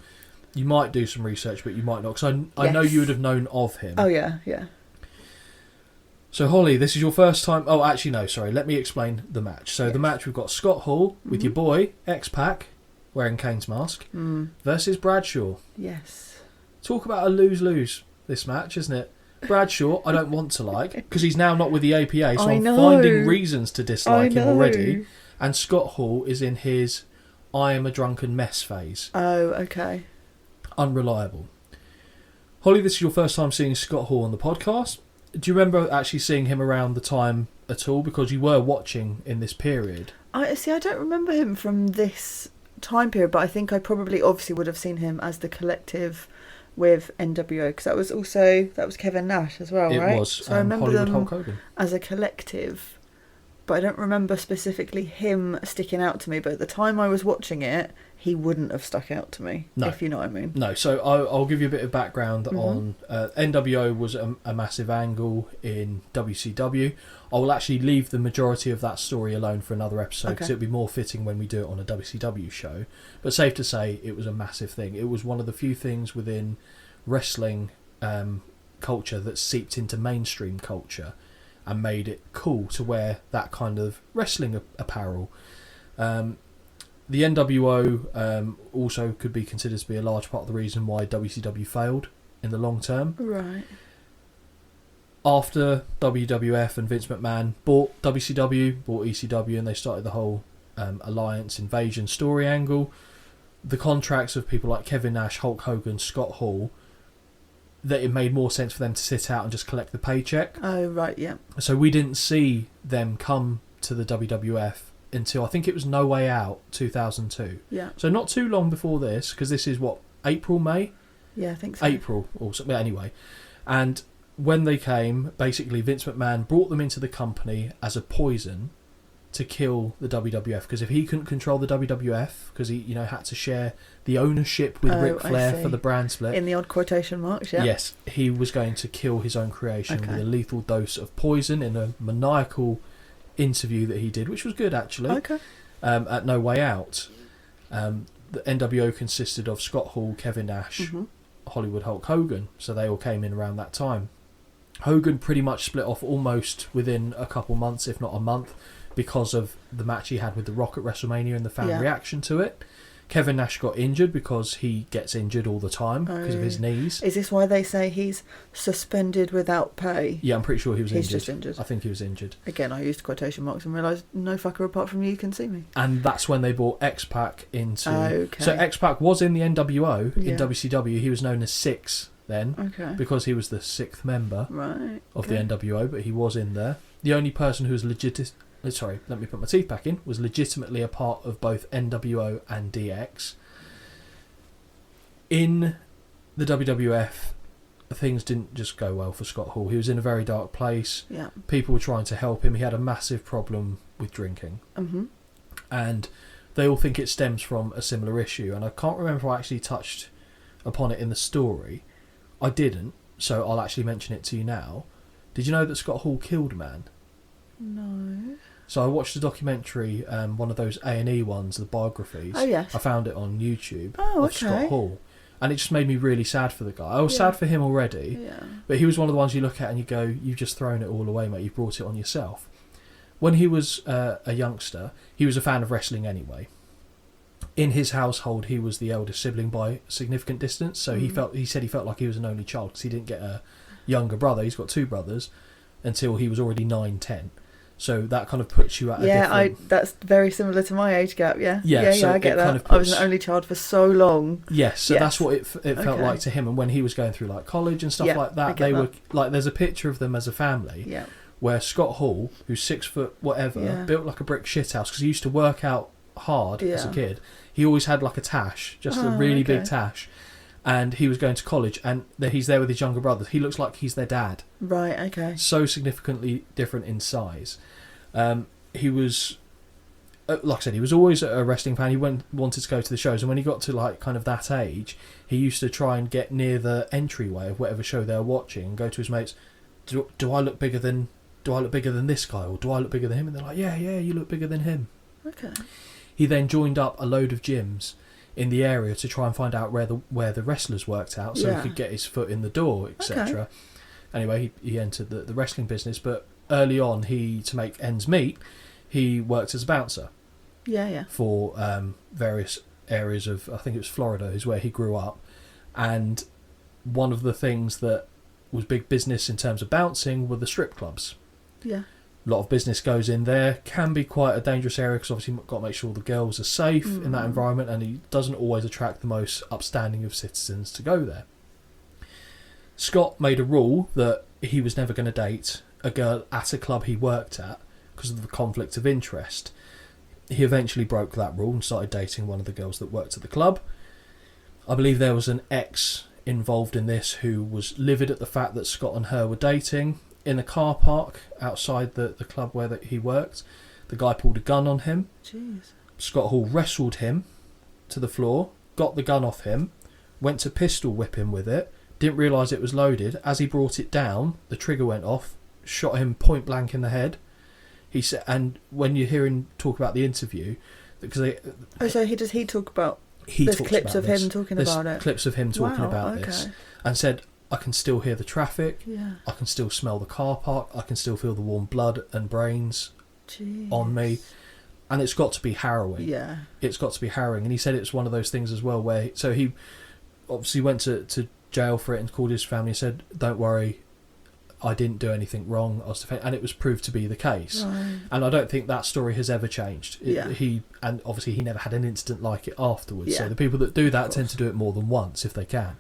you might do some research, but you might not, because I know you would have known of him. Oh, yeah. So, Holly, this is your first time... Oh, actually, no, sorry. Let me explain the match. So, the match, we've got Scott Hall with your boy, X-Pac, wearing Kane's mask, versus Bradshaw. Yes. Talk about a lose-lose, this match, isn't it? Bradshaw, I don't want to like, because he's now not with the APA, so I'm finding reasons to dislike him already. And Scott Hall is in his I am a drunken mess phase. Oh, okay. Unreliable. Holly, this is your first time seeing Scott Hall on the podcast. Do you remember actually seeing him around the time at all? Because you were watching in this period. I don't remember him from this time period, but I think I probably obviously would have seen him as the collective with NWO, because that was Kevin Nash as well, right? It was. So I remember Hollywood them Hulk Hogan as a collective, but I don't remember specifically him sticking out to me. But at the time I was watching it, he wouldn't have stuck out to me, if you know what I mean. No, so I'll give you a bit of background on... NWO was a massive angle in WCW. I will actually leave the majority of that story alone for another episode, because it'll be more fitting when we do it on a WCW show. But safe to say, it was a massive thing. It was one of the few things within wrestling culture that seeped into mainstream culture and made it cool to wear that kind of wrestling apparel. The NWO also could be considered to be a large part of the reason why WCW failed in the long term. Right. After WWF and Vince McMahon bought WCW, bought ECW, and they started the whole alliance invasion story angle, the contracts of people like Kevin Nash, Hulk Hogan, Scott Hall, that it made more sense for them to sit out and just collect the paycheck. Oh, right, yeah. So we didn't see them come to the WWF until I think it was No Way Out 2002. Yeah. So not too long before this, because this is April, May? Yeah, I think so. April or something. Anyway, and when they came, basically Vince McMahon brought them into the company as a poison to kill the WWF, because if he couldn't control the WWF, because he had to share the ownership with Ric Flair for the brand split. In the odd quotation marks, yeah. Yes, he was going to kill his own creation with a lethal dose of poison in a maniacal interview that he did, which was good actually. At No Way Out, the NWO consisted of Scott Hall, Kevin Nash, Hollywood Hulk Hogan, so they all came in around that time. Hogan pretty much split off almost within a couple months, if not a month, because of the match he had with The Rock at WrestleMania and the fan reaction to it. Kevin Nash got injured because he gets injured all the time because of his knees. Is this why they say he's suspended without pay? Yeah, I'm pretty sure he was injured. He's just injured. I think he was injured. Again, I used quotation marks and realised no fucker apart from you can see me. And that's when they brought X-Pac into... Okay. So X-Pac was in the NWO in WCW. He was known as Six then because he was the 6th member of the NWO, but he was in there. The only person who was sorry, let me put my teeth back in, was legitimately a part of both NWO and DX. In the WWF, things didn't just go well for Scott Hall. He was in a very dark place. Yeah. People were trying to help him. He had a massive problem with drinking. Mm-hmm. And they all think it stems from a similar issue. And I can't remember if I actually touched upon it in the story. I didn't, so I'll actually mention it to you now. Did you know that Scott Hall killed a man? No. So I watched a documentary, one of those A&E ones, the biographies. Oh, yes. I found it on YouTube of Scott Hall. And it just made me really sad for the guy. I was sad for him already, but he was one of the ones you look at and you go, you've just thrown it all away, mate. You've brought it on yourself. When he was a youngster, he was a fan of wrestling anyway. In his household, he was the eldest sibling by a significant distance, so he said he felt like he was an only child because he didn't get a younger brother. He's got 2 brothers until he was already 9, 10. So that kind of puts you at a different... that's very similar to my age gap, yeah. So I get that. Kind of I was an only child for so long. Yes, so that's what it felt like to him. And when he was going through like college and stuff like that, they were like, there's a picture of them as a family where Scott Hall, who's 6 foot whatever, built like a brick shithouse because he used to work out hard as a kid. He always had like a tash, just a really big tash. And he was going to college, and he's there with his younger brothers. He looks like he's their dad. Right, okay. So significantly different in size. He was, like I said, he was always a wrestling fan. He wanted to go to the shows, and when he got to like kind of that age, he used to try and get near the entryway of whatever show they were watching, and go to his mates. Do I look bigger than this guy, or do I look bigger than him? And they're like, yeah, you look bigger than him. Okay. He then joined up a load of gyms in the area to try and find out where the wrestlers worked out, so he could get his foot in the door, etc. Anyway, he entered the wrestling business, but early on, to make ends meet, he worked as a bouncer. For various areas of, I think it was Florida, is where he grew up. And one of the things that was big business in terms of bouncing were the strip clubs. Yeah. A lot of business goes in there. Can be quite a dangerous area because obviously you've got to make sure the girls are safe in that environment, and he doesn't always attract the most upstanding of citizens to go there. Scott made a rule that he was never going to date a girl at a club he worked at because of the conflict of interest. He eventually broke that rule and started dating one of the girls that worked at the club. I believe there was an ex involved in this who was livid at the fact that Scott and her were dating. In a car park outside the club where he worked, the guy pulled a gun on him. Jeez. Scott Hall wrestled him to the floor, got the gun off him, went to pistol whip him with it, didn't realise it was loaded. As he brought it down, the trigger went off, shot him point blank in the head. He said, and when you hear him talk about the interview, because does he talk about? There's clips of him talking about it. Clips of him talking about this, and said, I can still hear the traffic. Yeah. I can still smell the car park. I can still feel the warm blood and brains on me. And it's got to be harrowing. Yeah. It's got to be harrowing. And he said it's one of those things as well where... So he obviously went to jail for it and called his family and said, don't worry, I didn't do anything wrong. And it was proved to be the case. Right. And I don't think that story has ever changed. And obviously he never had an incident like it afterwards. Yeah. So the people that do that tend to do it more than once if they can.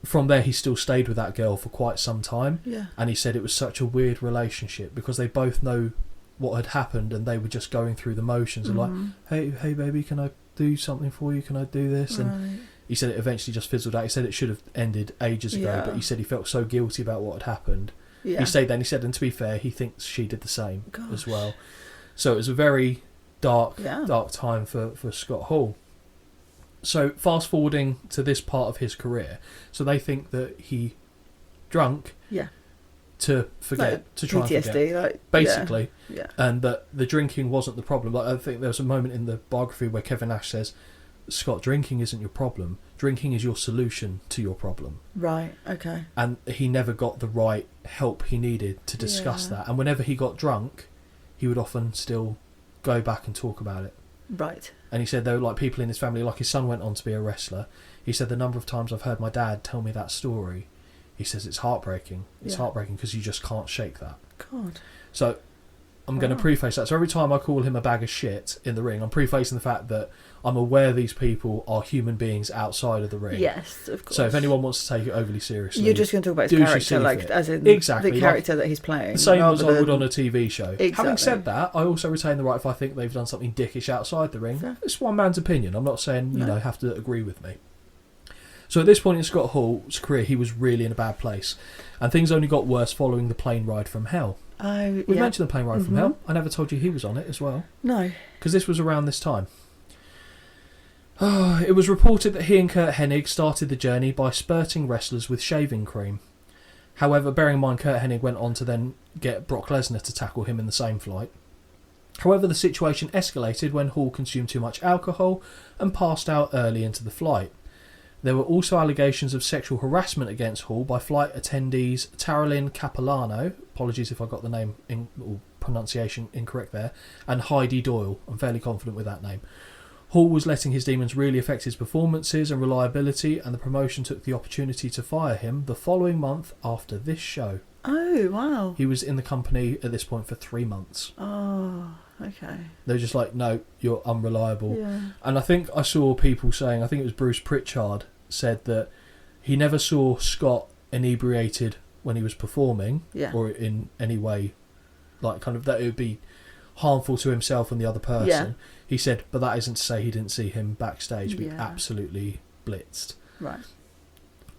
From there, he still stayed with that girl for quite some time. Yeah. And he said it was such a weird relationship because they both know what had happened and they were just going through the motions and like, hey baby, can I do something for you? Can I do this? Right. And he said it eventually just fizzled out. He said it should have ended ages ago, but he said he felt so guilty about what had happened. Yeah. He stayed there and he said, and to be fair, he thinks she did the same as well. So it was a very dark time for Scott Hall. So fast forwarding to this part of his career, so they think that he drunk to forget, to try PTSD, and forget, basically, and that the drinking wasn't the problem. Like I think there was a moment in the biography where Kevin Nash says, Scott, drinking isn't your problem. Drinking is your solution to your problem. Right, okay. And he never got the right help he needed to discuss that. And whenever he got drunk, he would often still go back and talk about it. Right. And he said there were like people in his family, like his son went on to be a wrestler. He said the number of times I've heard my dad tell me that story, he says it's heartbreaking. It's heartbreaking because you just can't shake that. God. So I'm going to preface that. So every time I call him a bag of shit in the ring, I'm prefacing the fact that I'm aware these people are human beings outside of the ring. Yes, of course. So if anyone wants to take it overly seriously... You're just going to talk about his character, like, as in the character that he's playing. The same as I would on a TV show. Exactly. Having said that, I also retain the right if I think they've done something dickish outside the ring. Yeah. It's one man's opinion. I'm not saying, you have to agree with me. So at this point in Scott Hall's career, he was really in a bad place. And things only got worse following the plane ride from hell. We mentioned the plane ride from hell. I never told you he was on it as well. No. Because this was around this time. It was reported that he and Curt Hennig started the journey by spurting wrestlers with shaving cream. However, bearing in mind Curt Hennig went on to then get Brock Lesnar to tackle him in the same flight. However, the situation escalated when Hall consumed too much alcohol and passed out early into the flight. There were also allegations of sexual harassment against Hall by flight attendees Taralyn Capilano, apologies if I got the name or pronunciation incorrect there, and Heidi Doyle. I'm fairly confident with that name. Hall was letting his demons really affect his performances and reliability, and the promotion took the opportunity to fire him the following month after this show. Oh, wow. He was in the company at this point for 3 months. Oh, okay. They were just like, no, you're unreliable. Yeah. And I think I saw people saying, I think it was Bruce Pritchard, said that he never saw Scott inebriated when he was performing or in any way, like kind of that it would be harmful to himself and the other person. Yeah. He said, but that isn't to say he didn't see him backstage be absolutely blitzed. Right.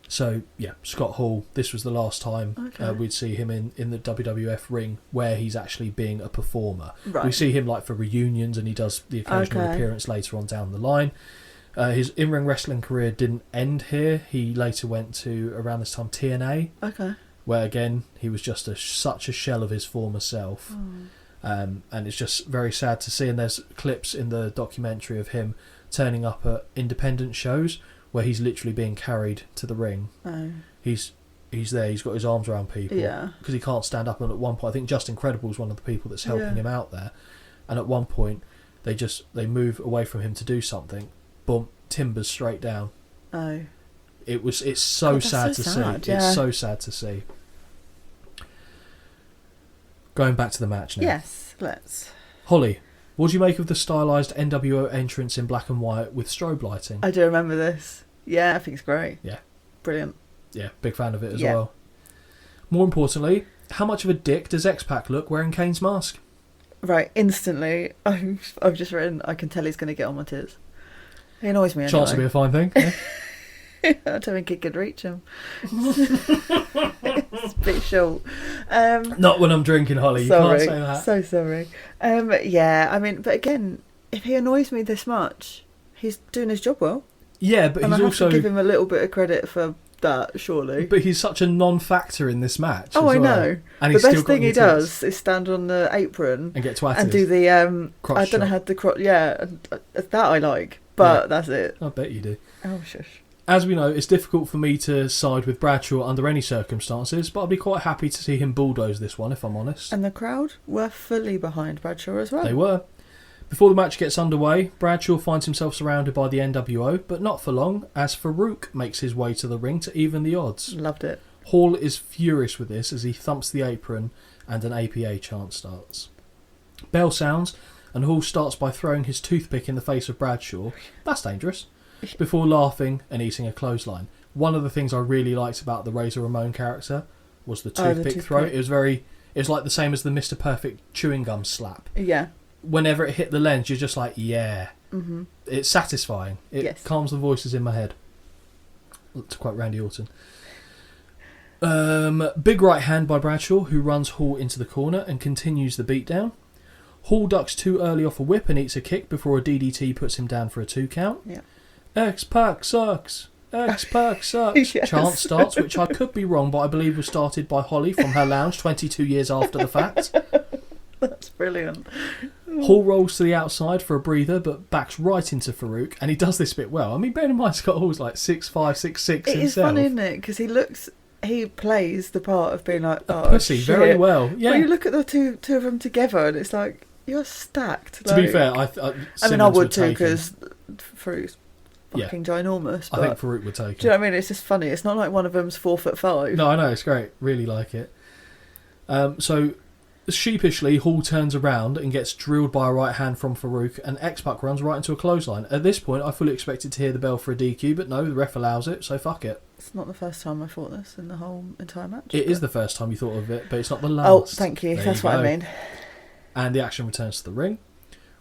So, Scott Hall, this was the last time we'd see him in the WWF ring where he's actually being a performer. Right. We see him like for reunions and he does the occasional appearance later on down the line. His in-ring wrestling career didn't end here. He later went to, around this time, TNA. Okay. Where, again, he was just such a shell of his former self. Oh. And it's just very sad to see. And there's clips in the documentary of him turning up at independent shows where he's literally being carried to the ring. Oh. He's there. He's got his arms around people. Yeah. Because he can't stand up. And at one point, I think Just Incredible is one of the people that's helping him out there. And at one point, they move away from him to do something. Boom, timbers straight down. Oh. It's so sad to see. Yeah. It's so sad to see. Going back to the match now. Yes, let's. Holly, what do you make of the stylised NWO entrance in black and white with strobe lighting? I do remember this. Yeah, I think it's great. Yeah. Brilliant. Yeah, big fan of it as well. More importantly, how much of a dick does X-Pac look wearing Kane's mask? Right, instantly, I've just written, I can tell he's going to get on my tits. He annoys me anyway. Chance to be a fine thing. Yeah. I don't think he could reach him. It's a bit short. Not when I'm drinking, Holly. Sorry, you can't say that. So sorry. I mean, but again, if he annoys me this much, he's doing his job well. Yeah, but he's also... I have to give him a little bit of credit for that, surely. But he's such a non-factor in this match. Oh, I know. And the best thing he does is stand on the apron and get twatted and do the I don't know how to crotch. Yeah, that I like, but that's it. I bet you do. Oh shush. As we know, it's difficult for me to side with Bradshaw under any circumstances, but I'd be quite happy to see him bulldoze this one, if I'm honest. And the crowd were fully behind Bradshaw as well. They were. Before the match gets underway, Bradshaw finds himself surrounded by the NWO, but not for long, as Farouk makes his way to the ring to even the odds. Loved it. Hall is furious with this as he thumps the apron and an APA chant starts. Bell sounds, and Hall starts by throwing his toothpick in the face of Bradshaw. That's dangerous. Before laughing and eating a clothesline. One of the things I really liked about the Razor Ramon character was the toothpick throw. It was like the same as the Mr. Perfect chewing gum slap. Yeah. Whenever it hit the lens, you're just like, yeah. Mm-hmm. It's satisfying. It calms the voices in my head. To quote Randy Orton. Big right hand by Bradshaw, who runs Hall into the corner and continues the beatdown. Hall ducks too early off a whip and eats a kick before a DDT puts him down for a 2 count. Yeah. X-Pac sucks. X-Pac sucks. Yes. Chant starts, which I could be wrong, but I believe was started by Holly from her lounge 22 years after the fact. That's brilliant. Hall rolls to the outside for a breather, but backs right into Farouk, and he does this bit well. I mean, bear in mind, Scott Hall's like 6'5", 6'6" himself. It is funny, isn't it? Because he plays the part of being like, a pussy shit. very well. Yeah. But you look at the two of them together, and it's like, You're stacked. To be fair, I mean, I would too, because Farouk's fucking ginormous. But I think Farouk would take it. Do you know what I mean? It's just funny. It's not like one of them's 4'5". No, I know, it's great. Really like it. So, sheepishly, Hall turns around and gets drilled by a right hand from Farouk, and X-Pac runs right into a clothesline. At this point, I fully expected to hear the bell for a DQ, but no, the ref allows it, so fuck it. It's not the first time I thought this in the whole entire match. It is the first time you thought of it, but it's not the last. Oh, thank you. That's what I mean. And the action returns to the ring.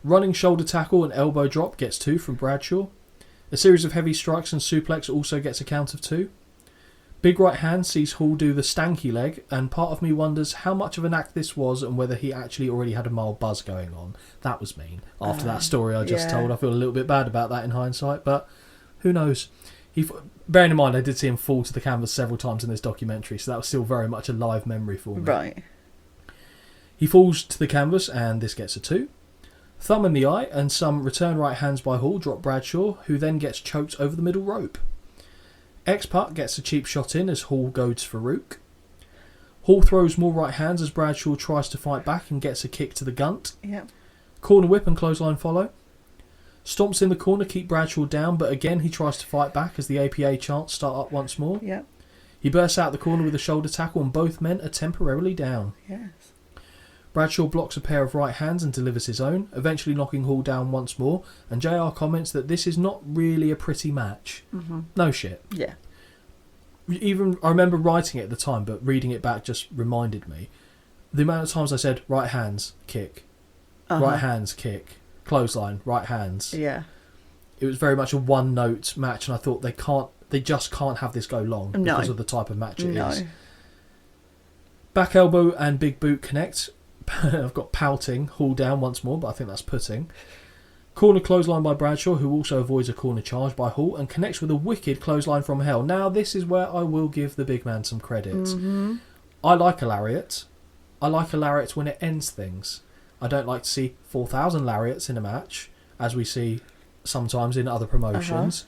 Running shoulder tackle and elbow drop gets 2 from Bradshaw. A series of heavy strikes and suplex also gets a count of 2. Big right hand sees Hall do the stanky leg, and part of me wonders how much of an act this was and whether he actually already had a mild buzz going on. That was mean. After that story I just told, I feel a little bit bad about that in hindsight, but who knows? Bearing in mind I did see him fall to the canvas several times in this documentary, so that was still very much a live memory for me. Right. He falls to the canvas, and this gets a 2. Thumb in the eye, and some return right hands by Hall drop Bradshaw, who then gets choked over the middle rope. X-Pac gets a cheap shot in as Hall goads Farouk. Hall throws more right hands as Bradshaw tries to fight back and gets a kick to the gunt. Yep. Corner whip and clothesline follow. Stomps in the corner keep Bradshaw down, but again he tries to fight back as the APA chants start up once more. Yep. He bursts out the corner with a shoulder tackle, and both men are temporarily down. Yes. Bradshaw blocks a pair of right hands and delivers his own, eventually knocking Hall down once more, and JR comments that this is not really a pretty match. Mm-hmm. No shit. Yeah. Even I remember writing it at the time, but reading it back just reminded me. The amount of times I said, right hands, kick. Right hands, kick. Clothesline, right hands. Yeah. It was very much a one-note match, and I thought they just can't have this go long because of the type of match it is. Back elbow and big boot connect. I've got pouting, Hall down once more, but I think that's putting. Corner clothesline by Bradshaw, who also avoids a corner charge by Hall and connects with a wicked clothesline from hell. Now, this is where I will give the big man some credit. Mm-hmm. I like a lariat. I like a lariat when it ends things. I don't like to see 4,000 lariats in a match, as we see sometimes in other promotions.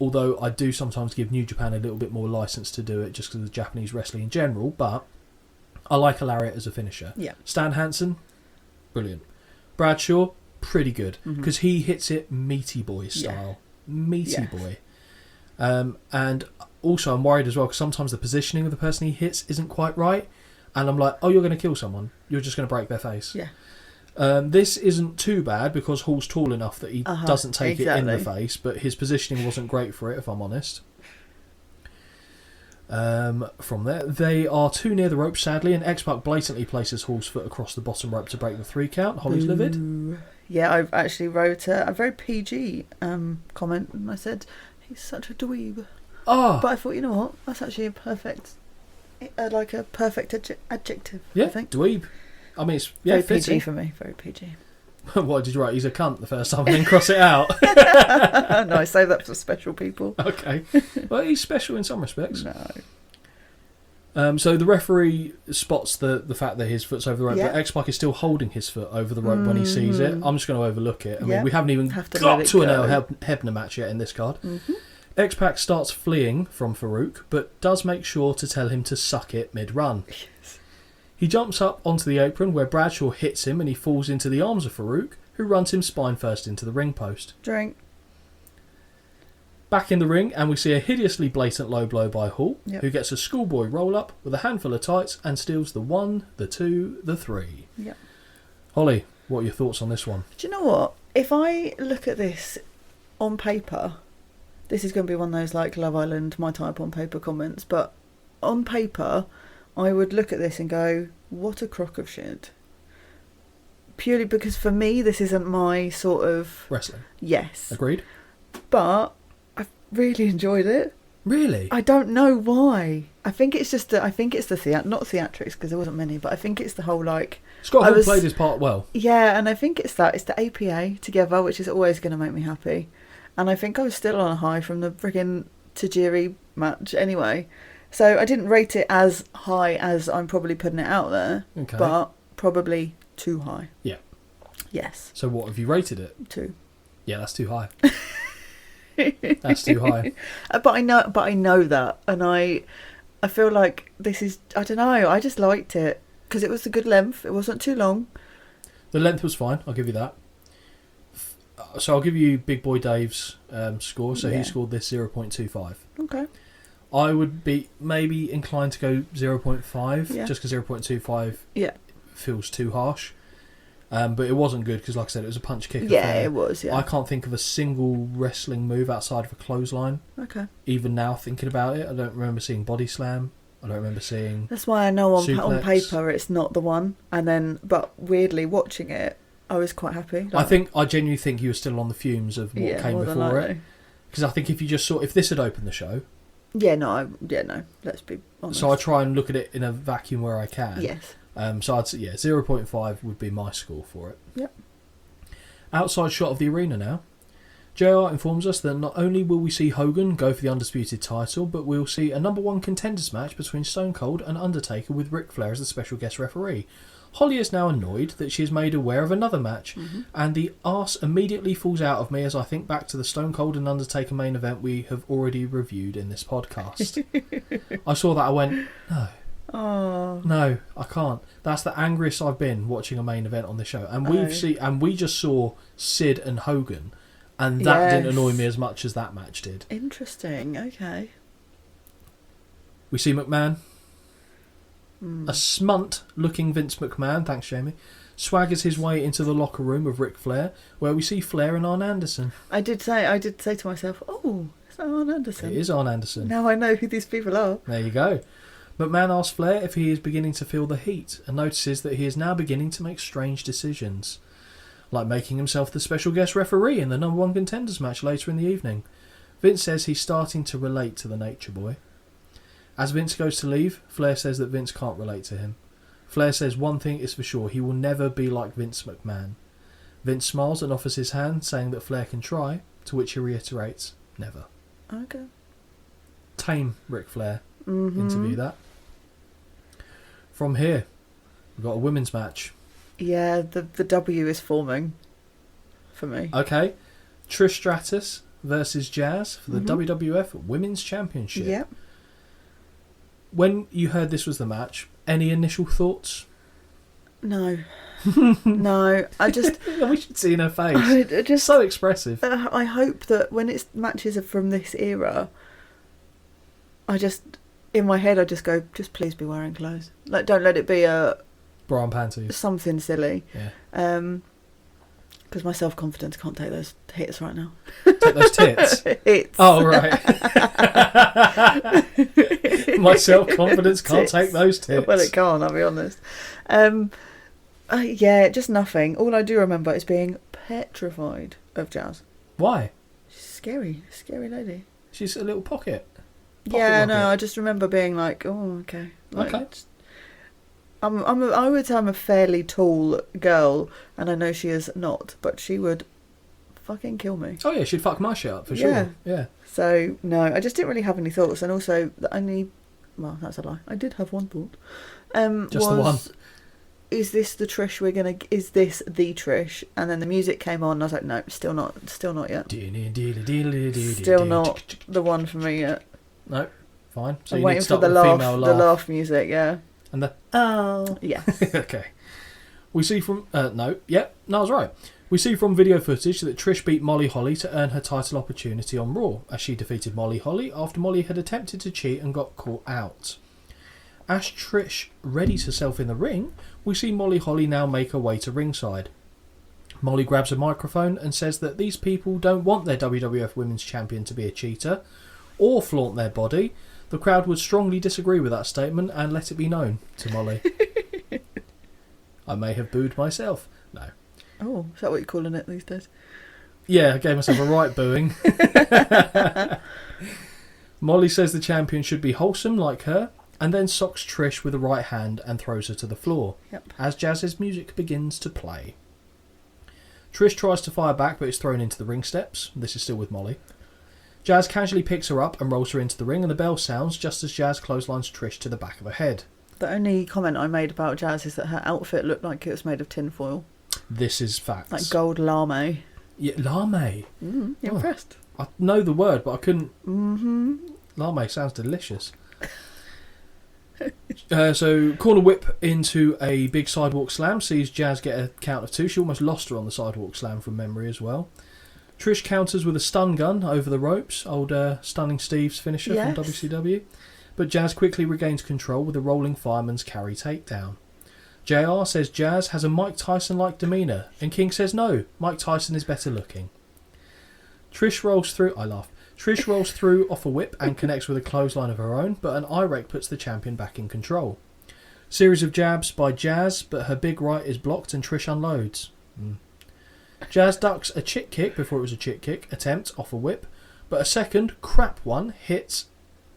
Although I do sometimes give New Japan a little bit more license to do it just because of Japanese wrestling in general, but I like a lariat as a finisher. Yeah. Stan Hansen, brilliant. Bradshaw, pretty good because he hits it meaty boy style. Meaty boy. And also I'm worried as well because sometimes the positioning of the person he hits isn't quite right, and I'm like, oh, you're going to kill someone, you're just going to break their face. This isn't too bad because Hall's tall enough that he doesn't take it in the face, but his positioning wasn't great for it, if I'm honest. From there, they are too near the rope, sadly, and X-Pac blatantly places Hall's foot across the bottom rope to break the 3 count. Holly's livid. Yeah, I've actually wrote a very PG comment, and I said, he's such a dweeb. But I thought, you know what, that's actually a perfect adjective, yeah, I think. Dweeb. I mean, it's very fitting. PG for me, very PG. What did you write? He's a cunt the first time and then cross it out? No, I save that for special people. Okay. Well, he's special in some respects. No. So the referee spots the fact that his foot's over the rope, but X-Pac is still holding his foot over the rope when he sees it. I'm just going to overlook it. I mean, we haven't even got to an El Hebner match yet in this card. X-Pac starts fleeing from Farouk, but does make sure to tell him to suck it mid-run. He jumps up onto the apron where Bradshaw hits him and he falls into the arms of Farouk, who runs him spine first into the ring post. Drink. Back in the ring, and we see a hideously blatant low blow by Hall, who gets a schoolboy roll-up with a handful of tights and steals the 1, the 2, the 3. Yep. Holly, what are your thoughts on this one? Do you know what? If I look at this on paper, this is going to be one of those like Love Island, my type on paper comments, but on paper, I would look at this and go, what a crock of shit. Purely because for me, this isn't my sort of... Wrestling. Yes. Agreed. But I really enjoyed it. Really? I don't know why. I think it's just not theatrics because there wasn't many, but I think it's the whole like... Scott Hall played his part well. Yeah, and I think it's the APA together, which is always going to make me happy. And I think I was still on a high from the friggin' Tajiri match anyway. So I didn't rate it as high as I'm probably putting it out there, but probably too high. Yeah. Yes. So what have you rated it? 2. Yeah, that's too high. That's too high. But I know that, and I feel like this is, I don't know, I just liked it because it was a good length. It wasn't too long. The length was fine, I'll give you that. So I'll give you Big Boy Dave's score. So he scored this 0.25. Okay. I would be maybe inclined to go 0.5, just because 0.25 feels too harsh. But it wasn't good because, like I said, it was a punch kick. Yeah, it was, yeah. I can't think of a single wrestling move outside of a clothesline. Okay. Even now, thinking about it, I don't remember seeing body slam. I don't remember seeing. That's why I know on suplex. paper it's not the one. And then, but weirdly, watching it, I was quite happy. I genuinely think you were still on the fumes of what came before it. Because I think if you just saw, if this had opened the show. Yeah, no. Let's be honest. So I try and look at it in a vacuum where I can. Yes. So I'd say 0.5 would be my score for it. Yep. Outside shot of the arena now. JR informs us that not only will we see Hogan go for the Undisputed title, but we'll see a number 1 contenders match between Stone Cold and Undertaker with Ric Flair as the special guest referee. Holly is now annoyed that she is made aware of another match, and the arse immediately falls out of me as I think back to the Stone Cold and Undertaker main event we have already reviewed in this podcast. I saw that, I went, no. Oh. No, I can't. That's the angriest I've been watching a main event on the show. And we just saw Sid and Hogan, and that didn't annoy me as much as that match did. Interesting, okay. We see McMahon. A smunt-looking Vince McMahon, thanks Jamie, swaggers his way into the locker room of Ric Flair, where we see Flair and Arn Anderson. I did say to myself, oh, is that Arn Anderson? It is Arn Anderson. Now I know who these people are. There you go. McMahon asks Flair if he is beginning to feel the heat, and notices that he is now beginning to make strange decisions, like making himself the special guest referee in the number 1 contenders match later in the evening. Vince says he's starting to relate to the Nature Boy. As Vince goes to leave, Flair says that Vince can't relate to him. Flair says one thing is for sure, he will never be like Vince McMahon. Vince smiles and offers his hand, saying that Flair can try, to which he reiterates, never. Okay. Tame Ric Flair. Interview that. From here, we've got a women's match. Yeah, the W is forming for me. Okay. Trish Stratus versus Jazz for the WWF Women's Championship. Yep. When you heard this was the match, any initial thoughts? No. No, I just... We should see in her face. Just so expressive. I hope that when it's matches are from this era, in my head I just go, just please be wearing clothes. Like, don't let it be a... bra and panties. Something silly. Yeah. Because my self-confidence can't take those hits right now. Take those tits? Hits. Oh, right. My self-confidence can't take those tits. Well, it can't, I'll be honest. Yeah, just nothing. All I do remember is being petrified of Jazz. Why? She's scary lady. She's a little pocket. Yeah, no, I just remember being like, oh, okay. Like, okay. I would say I'm a fairly tall girl, and I know she is not, but she would fucking kill me. Oh yeah, she'd fuck my shit up for sure. Yeah. So no, I just didn't really have any thoughts, and also well, that's a lie. I did have one thought. Just the one. Is this the Trish is this the Trish? And then the music came on, and I was like, no, still not yet. Still not the one for me yet. No, fine. So I'm you waiting need to start for the with laugh, female the laugh music, yeah. And the yes. Okay. We see from I was right. We see from video footage that Trish beat Molly Holly to earn her title opportunity on Raw, as she defeated Molly Holly after Molly had attempted to cheat and got caught out. As Trish readies herself in the ring, we see Molly Holly now make her way to ringside. Molly grabs a microphone and says that these people don't want their WWF Women's Champion to be a cheater or flaunt their body. The crowd would strongly disagree with that statement and let it be known to Molly. I may have booed myself. No. Oh, is that what you're calling it these days? Yeah, I gave myself a right booing. Molly says the champion should be wholesome like her, and then socks Trish with the right hand and throws her to the floor, as Jazz's music begins to play. Trish tries to fire back but is thrown into the ring steps. This is still with Molly. Jazz casually picks her up and rolls her into the ring, and the bell sounds just as Jazz clotheslines Trish to the back of her head. The only comment I made about Jazz is that her outfit looked like it was made of tinfoil. This is facts. Like gold lame. Yeah, lame. You're impressed? I know the word, but I couldn't... Lame sounds delicious. So corner whip into a big sidewalk slam, sees Jazz get a count of 2. She almost lost her on the sidewalk slam from memory as well. Trish counters with a stun gun over the ropes, old Stunning Steve's finisher from WCW. But Jazz quickly regains control with a rolling fireman's carry takedown. JR says Jazz has a Mike Tyson-like demeanour, and King says no, Mike Tyson is better looking. Trish rolls through... I laugh. Trish rolls through off a whip and connects with a clothesline of her own, but an eye rake puts the champion back in control. Series of jabs by Jazz, but her big right is blocked and Trish unloads. Jazz ducks a chick kick before it was a chick kick attempt off a whip, but a second crap one hits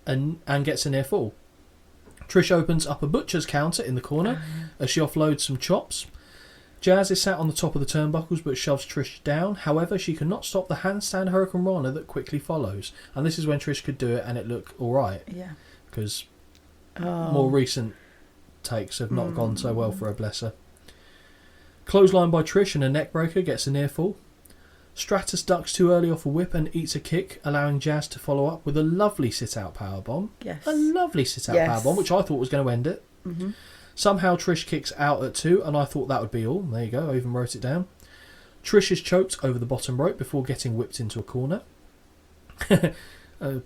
and gets a near fall. Trish opens up a butcher's counter in the corner as she offloads some chops. Jazz is sat on the top of the turnbuckles but shoves Trish down. However, she cannot stop the handstand Hurricane Rana that quickly follows. And this is when Trish could do it and it looked alright. Yeah. Because more recent takes have not gone so well for her, bless her. Clothesline by Trish and a neckbreaker gets a near fall. Stratus ducks too early off a whip and eats a kick, allowing Jazz to follow up with a lovely sit-out powerbomb. Yes. A lovely sit-out powerbomb, which I thought was going to end it. Mm-hmm. Somehow Trish kicks out at 2, and I thought that would be all. There you go, I even wrote it down. Trish is choked over the bottom rope before getting whipped into a corner. I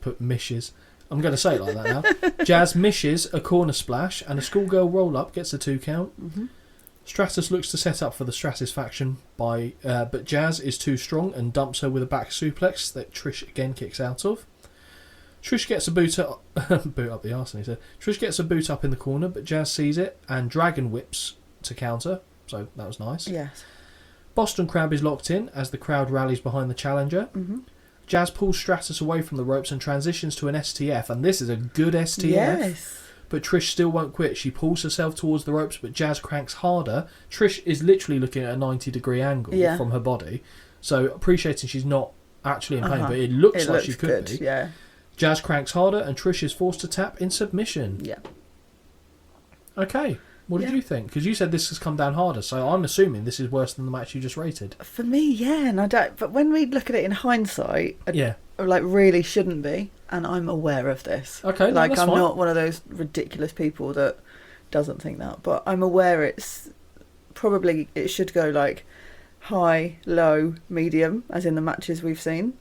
put mishes. I'm going to say it like that now. Jazz mishes a corner splash, and a schoolgirl roll-up gets a 2 count. Mm-hmm. Stratus looks to set up for the Stratus faction, but Jazz is too strong and dumps her with a back suplex that Trish again kicks out of. Trish gets a boot up the arse, he said. Trish gets a boot up in the corner, but Jazz sees it and dragon whips to counter, so that was nice. Yes. Boston Crab is locked in as the crowd rallies behind the challenger. Mm-hmm. Jazz pulls Stratus away from the ropes and transitions to an STF, and this is a good STF. Yes. But Trish still won't quit. She pulls herself towards the ropes, but Jazz cranks harder. Trish is literally looking at a 90-degree angle from her body. So appreciating she's not actually in pain, but it looks like she could be. Yeah. Jazz cranks harder, and Trish is forced to tap in submission. Yeah. Okay. What did you think? Because you said this has come down harder, so I'm assuming this is worse than the match you just rated. For me, yeah, and I don't. But when we look at it in hindsight, yeah, like really shouldn't be, and I'm aware of this. Okay, like that's I'm fine. not one of those ridiculous people that doesn't think that, but I'm aware it's probably it should go like high, low, medium, as in the matches we've seen.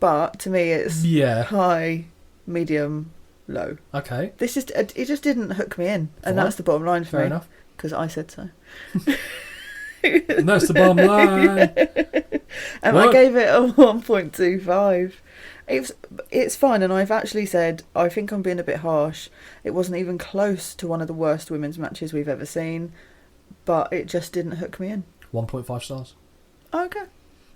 But to me, it's high, medium, low. Okay. It just didn't hook me in, and that's the bottom line for me. Fair enough. Because I said so. And that's the bottom line. And I gave it a 1.25. It's fine, and I've actually said I think I'm being a bit harsh. It wasn't even close to one of the worst women's matches we've ever seen, but it just didn't hook me in. 1.5 stars. Okay.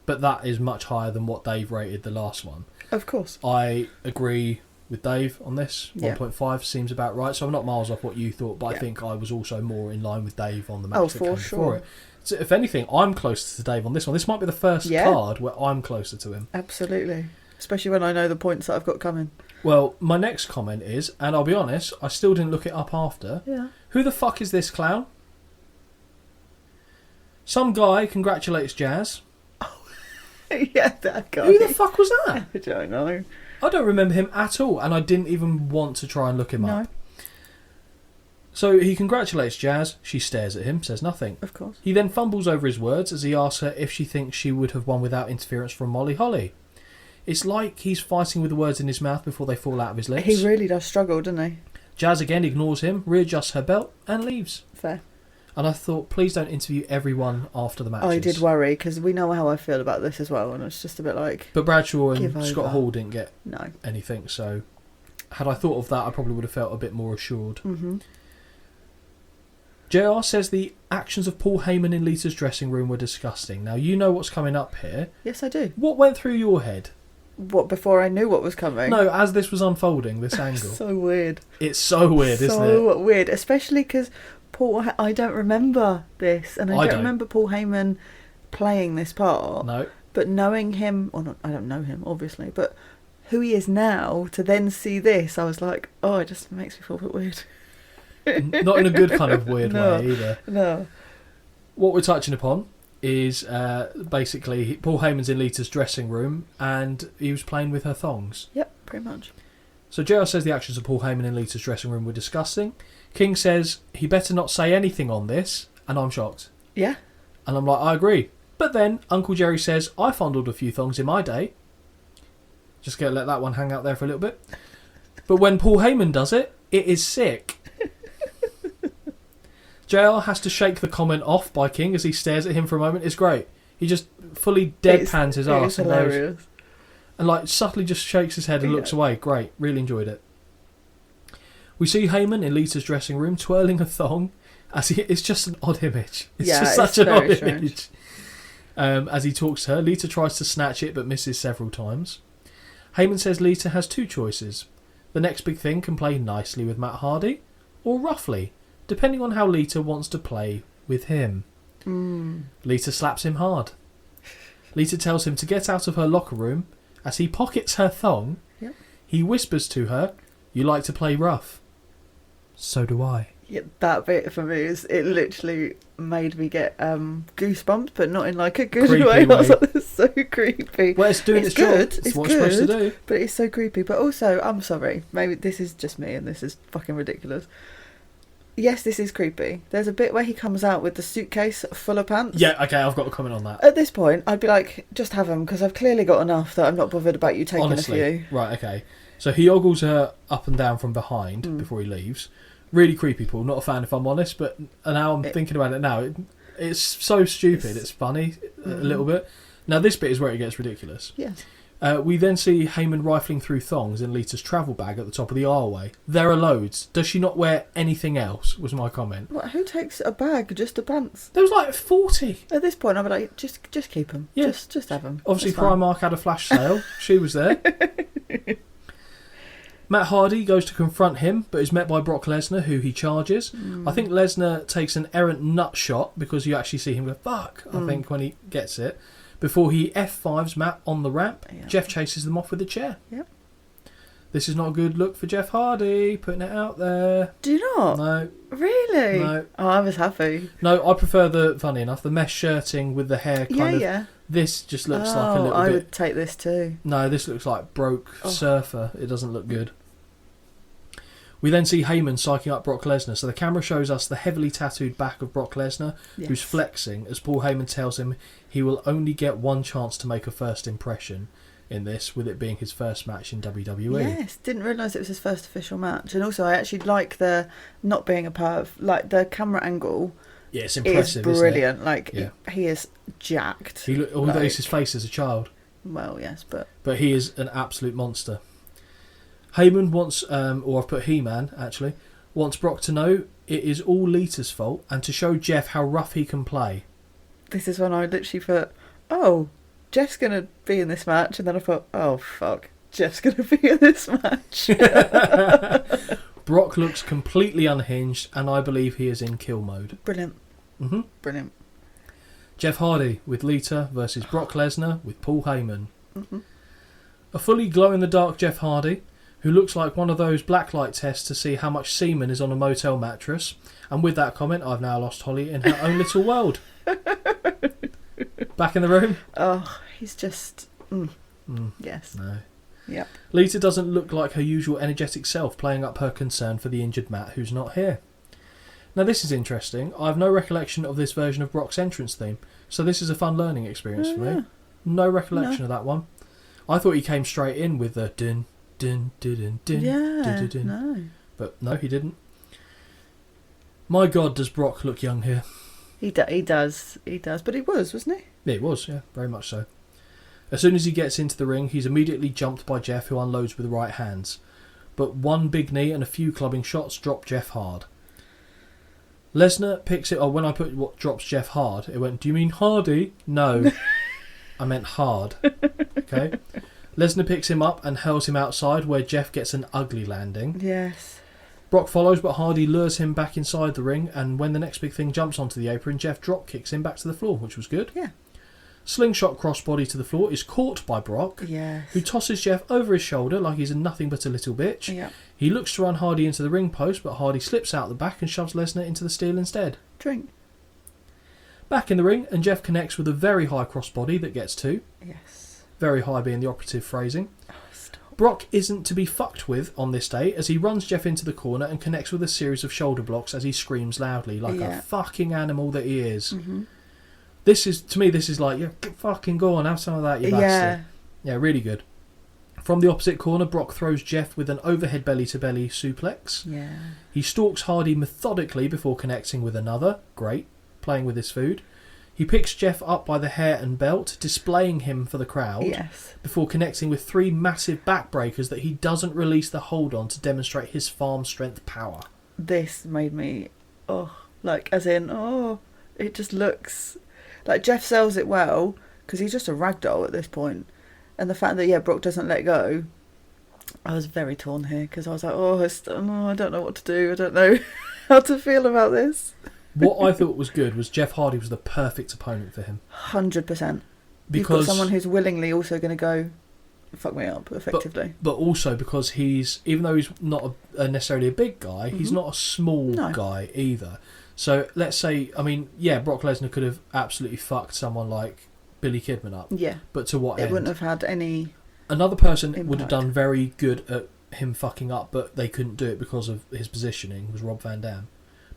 But that is much higher than what Dave rated the last one. Of course. I agree with Dave on this. 1.5 seems about right. So I'm not miles off what you thought, but I think I was also more in line with Dave on the match that came before it. So if anything, I'm closer to Dave on this one. This might be the first card where I'm closer to him. Absolutely. Especially when I know the points that I've got coming. Well, my next comment is, and I'll be honest, I still didn't look it up after. Yeah. Who the fuck is this clown? Some guy congratulates Jazz. Yeah, that guy. Who the fuck was that? I don't know. I don't remember him at all, and I didn't even want to try and look him up. So he congratulates Jazz. She stares at him, says nothing. Of course. He then fumbles over his words as he asks her if she thinks she would have won without interference from Molly Holly. It's like he's fighting with the words in his mouth before they fall out of his lips. He really does struggle, doesn't he? Jazz again ignores him, readjusts her belt, and leaves. Fair. And I thought, please don't interview everyone after the matches. I did worry, because we know how I feel about this as well, and it's just a bit like... But Bradshaw and Scott Hall didn't get No. anything, so had I thought of that, I probably would have felt a bit more assured. Mm-hmm. JR says the actions of Paul Heyman in Lita's dressing room were disgusting. Now, you know what's coming up here. Yes, I do. What went through your head? What, before I knew what was coming? No, as this was unfolding, this angle. So weird. It's so weird, isn't it? So weird, especially because I don't remember this, and I don't remember Paul Heyman playing this part. No. But knowing him, or not, I don't know him, obviously, but who he is now, to then see this, I was like, oh, it just makes me feel a bit weird. Not in a good kind of weird way either. No. What we're touching upon is basically Paul Heyman's in Lita's dressing room and he was playing with her thongs. Yep, pretty much. So JR says the actions of Paul Heyman in Lita's dressing room were disgusting. King says he better not say anything on this, and I'm shocked. Yeah. And I'm like, I agree. But then Uncle Jerry says, I fondled a few thongs in my day. Just going to let that one hang out there for a little bit. But when Paul Heyman does it, it is sick. JR has to shake the comment off by King as he stares at him for a moment. It's great. He just fully deadpans his ass and goes, and like subtly just shakes his head and looks away. Great. Really enjoyed it. We see Heyman in Lita's dressing room twirling a thong. It's just an odd image. It's just such an odd image. As he talks to her, Lita tries to snatch it but misses several times. Heyman says Lita has two choices. The next big thing can play nicely with Matt Hardy, or roughly, depending on how Lita wants to play with him. Lita slaps him hard. Lita tells him to get out of her locker room. As he pockets her thong, he whispers to her, "You like to play rough." So do I. Yeah, that bit for me it literally made me get goosebumps, but not in like a good way. I was like, "This is so creepy." Well, it's doing its good. Job. It's what it's supposed to do. But it's so creepy. But also, I'm sorry, maybe this is just me, and this is fucking ridiculous. Yes, this is creepy. There's a bit where he comes out with the suitcase full of pants. Yeah, okay, I've got a comment on that. At this point, I'd be like, just have them, because I've clearly got enough that I'm not bothered about you taking a few. Right, okay. So he ogles her up and down from behind before he leaves. Really creepy, Paul. Not a fan, if I'm honest, but now I'm thinking about it now. It's so stupid. It's funny a little bit. Now, this bit is where it gets ridiculous. Yes. We then see Heyman rifling through thongs in Lita's travel bag at the top of the aisleway. There are loads. Does she not wear anything else, was my comment. What, who takes a bag just to pants? There was like 40. At this point, I'd be like, just keep them. Yeah. Just have them. Obviously, Primark had a flash sale. She was there. Matt Hardy goes to confront him, but is met by Brock Lesnar, who he charges. I think Lesnar takes an errant nut shot because you actually see him go, fuck, I think, when he gets it. Before he F5s Matt on the ramp, Jeff chases them off with a chair. Yep. This is not a good look for Jeff Hardy, putting it out there. Do you not? No. Really? No. Oh, I was happy. No, I prefer funny enough, the mesh shirting with the hair kind of... Yeah. This just looks like a little bit... I would take this too. No, this looks like broke surfer. It doesn't look good. We then see Heyman psyching up Brock Lesnar, so the camera shows us the heavily tattooed back of Brock Lesnar, who's flexing, as Paul Heyman tells him he will only get one chance to make a first impression in this, with it being his first match in WWE. Yes, didn't realise it was his first official match. And also, I actually like the not being a perv, like the camera angle. Yeah, it's impressive, is brilliant. Isn't it? Like, he is jacked. Although it's his face as a child. Well, yes, but he is an absolute monster. Heyman wants, or I've put He-Man actually, wants Brock to know it is all Lita's fault and to show Jeff how rough he can play. This is when I literally thought, oh, Jeff's going to be in this match. And then I thought, oh, fuck, Jeff's going to be in this match. Brock looks completely unhinged and I believe he is in kill mode. Brilliant. Brilliant. Jeff Hardy with Lita versus Brock Lesnar with Paul Heyman. A fully glow-in-the-dark Jeff Hardy, who looks like one of those blacklight tests to see how much semen is on a motel mattress. And with that comment, I've now lost Holly in her own little world. Back in the room? Oh, he's just... Yes. No. Yep. Lita doesn't look like her usual energetic self, playing up her concern for the injured Matt, who's not here. Now this is interesting. I have no recollection of this version of Brock's entrance theme, so this is a fun learning experience for me. No recollection of that one. I thought he came straight in with the dun, dun, dun, dun, dun, dun, dun, dun. No. But no, he didn't. My God, does Brock look young here? He does. But he was, wasn't he? Yeah, he was, yeah, very much so. As soon as he gets into the ring, he's immediately jumped by Jeff, who unloads with the right hands. But one big knee and a few clubbing shots drop Jeff hard. Lesnar picks it... Oh, when I put what drops Jeff hard, it went, do you mean Hardy? No. I meant hard. Okay? Lesnar picks him up and hurls him outside, where Jeff gets an ugly landing. Yes. Brock follows, but Hardy lures him back inside the ring, and when the next big thing jumps onto the apron, Jeff drop kicks him back to the floor, which was good. Yeah. Slingshot crossbody to the floor is caught by Brock, who tosses Jeff over his shoulder like he's nothing but a little bitch. Yeah. He looks to run Hardy into the ring post, but Hardy slips out the back and shoves Lesnar into the steel instead. Drink. Back in the ring, and Jeff connects with a very high crossbody that gets two. Yes. Very high being the operative phrasing. Oh, stop. Brock isn't to be fucked with on this day as he runs Jeff into the corner and connects with a series of shoulder blocks as he screams loudly like a fucking animal that he is. Mm-hmm. This is like, yeah, fucking go on, have some of that, you bastard. Yeah, really good. From the opposite corner, Brock throws Jeff with an overhead belly-to-belly suplex. Yeah. He stalks Hardy methodically before connecting with another. Great. Playing with his food. He picks Jeff up by the hair and belt, displaying him for the crowd. Yes. Before connecting with 3 massive backbreakers that he doesn't release the hold on to demonstrate his farm strength power. This made me, it just looks... Like, Jeff sells it well, because he's just a ragdoll at this point. And the fact that, Brock doesn't let go, I was very torn here, because I was like, I don't know what to do. I don't know how to feel about this. What I thought was good was Jeff Hardy was the perfect opponent for him. 100%. Because you've got someone who's willingly also going to go fuck me up, effectively. But also because even though he's not necessarily a big guy, he's not a small guy either. So let's say, Brock Lesnar could have absolutely fucked someone like Billy Kidman up. Yeah. But to what end? It wouldn't have had any... Another person would have done very good at him fucking up, but they couldn't do it because of his positioning, was Rob Van Dam.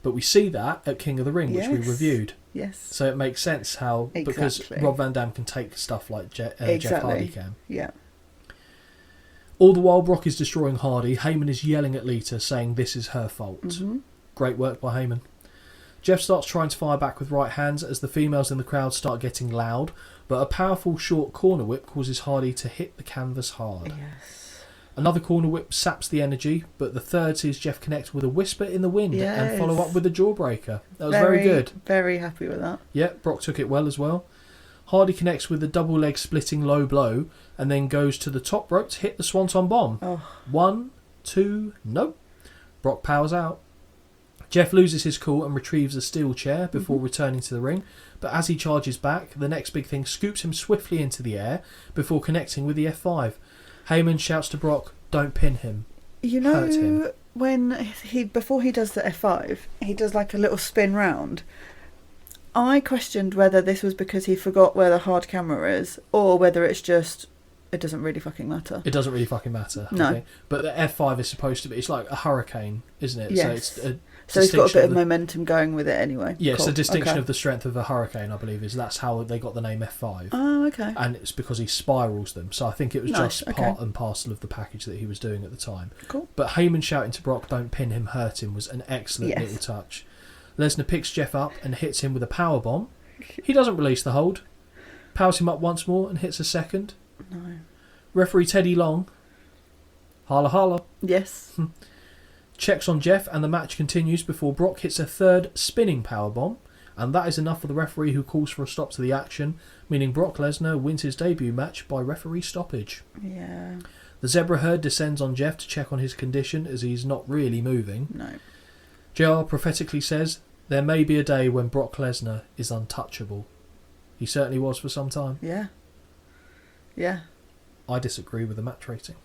But we see that at King of the Ring, which we reviewed. Yes. So it makes sense how... Because Rob Van Dam can take stuff like Jeff Hardy can. Yeah. All the while Brock is destroying Hardy, Heyman is yelling at Lita, saying this is her fault. Mm-hmm. Great work by Heyman. Jeff starts trying to fire back with right hands as the females in the crowd start getting loud, but a powerful short corner whip causes Hardy to hit the canvas hard. Yes. Another corner whip saps the energy, but the third sees Jeff connect with a whisper in the wind and follow up with a jawbreaker. That was very good. Very happy with that. Yeah, Brock took it well as well. Hardy connects with a double leg splitting low blow and then goes to the top rope to hit the Swanton Bomb. 1, 2, nope. Brock powers out. Jeff loses his cool and retrieves a steel chair before returning to the ring, but as he charges back, the next big thing scoops him swiftly into the air before connecting with the F5. Heyman shouts to Brock, don't pin him. You know, when before he does the F5, he does like a little spin round. I questioned whether this was because he forgot where the hard camera is, or whether it's just, it doesn't really fucking matter. It doesn't really fucking matter. No. Okay? But the F5 is supposed to be, it's like a hurricane, isn't it? Yes. So he's got a bit of momentum going with it anyway. Yes, the distinction of the strength of a hurricane, I believe, is that's how they got the name F5. Oh, okay. And it's because he spirals them. So I think it was just part and parcel of the package that he was doing at the time. Cool. But Heyman shouting to Brock, don't pin him, hurt him, was an excellent little touch. Lesnar picks Jeff up and hits him with a power bomb. He doesn't release the hold. Powers him up once more and hits a second. No. Referee Teddy Long, holla holla. Yes. Checks on Jeff and the match continues before Brock hits a third spinning powerbomb, and that is enough for the referee who calls for a stop to the action, meaning Brock Lesnar wins his debut match by referee stoppage. Yeah. The Zebra Herd descends on Jeff to check on his condition as he's not really moving. No. JR prophetically says, there may be a day when Brock Lesnar is untouchable. He certainly was for some time. Yeah. Yeah. I disagree with the match rating.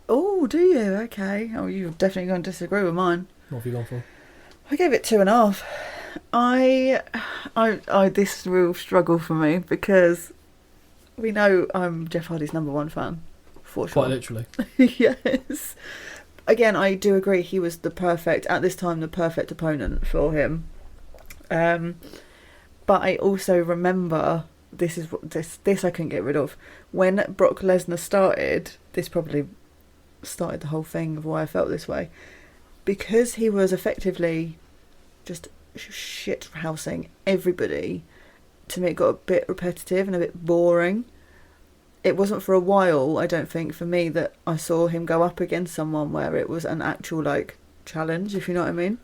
Oh, do you? Okay. Oh, you're definitely going to disagree with mine. What have you gone for? I gave it 2.5. I this is a real struggle for me because we know I'm Jeff Hardy's #1 fan. For sure. Quite literally. Yes. Again, I do agree he was the perfect opponent for him. But I also remember this I couldn't get rid of. When Brock Lesnar started, this probably started the whole thing of why I felt this way. Because he was effectively just shit-housing everybody, to me it got a bit repetitive and a bit boring. It wasn't for a while, I don't think, for me that I saw him go up against someone where it was an actual, challenge, if you know what I mean.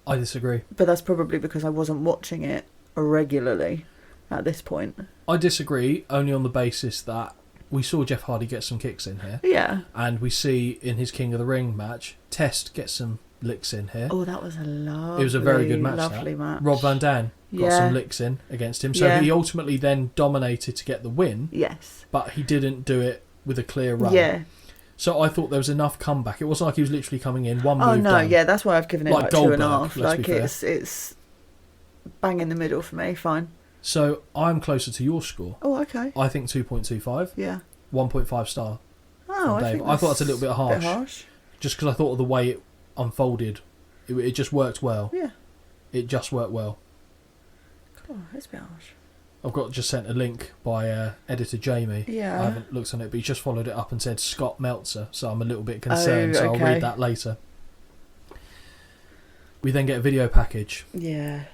I disagree. But that's probably because I wasn't watching it regularly at this point. I disagree, only on the basis that we saw Jeff Hardy get some kicks in here. Yeah. And we see in his King of the Ring match, Test get some licks in here. Oh, that was a lovely, it was a very good match. Match. Rob Van Dam got some licks in against him. So he ultimately then dominated to get the win. Yes. But he didn't do it with a clear run. Yeah. So I thought there was enough comeback. It wasn't like he was literally coming in one move down. Oh, no, yeah, that's why I've given it Goldberg, 2.5. It's bang in the middle for me, fine. So I'm closer to your score. Oh, okay. I think 2.25. Yeah. 1.5 star. Oh, No, from Dave. I thought that's a little bit harsh. Bit harsh. Just because I thought of the way it unfolded. It just worked well. Yeah. It just worked well. Oh, it's a bit harsh. I've got just sent a link by editor Jamie. Yeah. I haven't looked on it, but he just followed it up and said Scott Meltzer, so I'm a little bit concerned, so I'll read that later. We then get a video package. Yeah.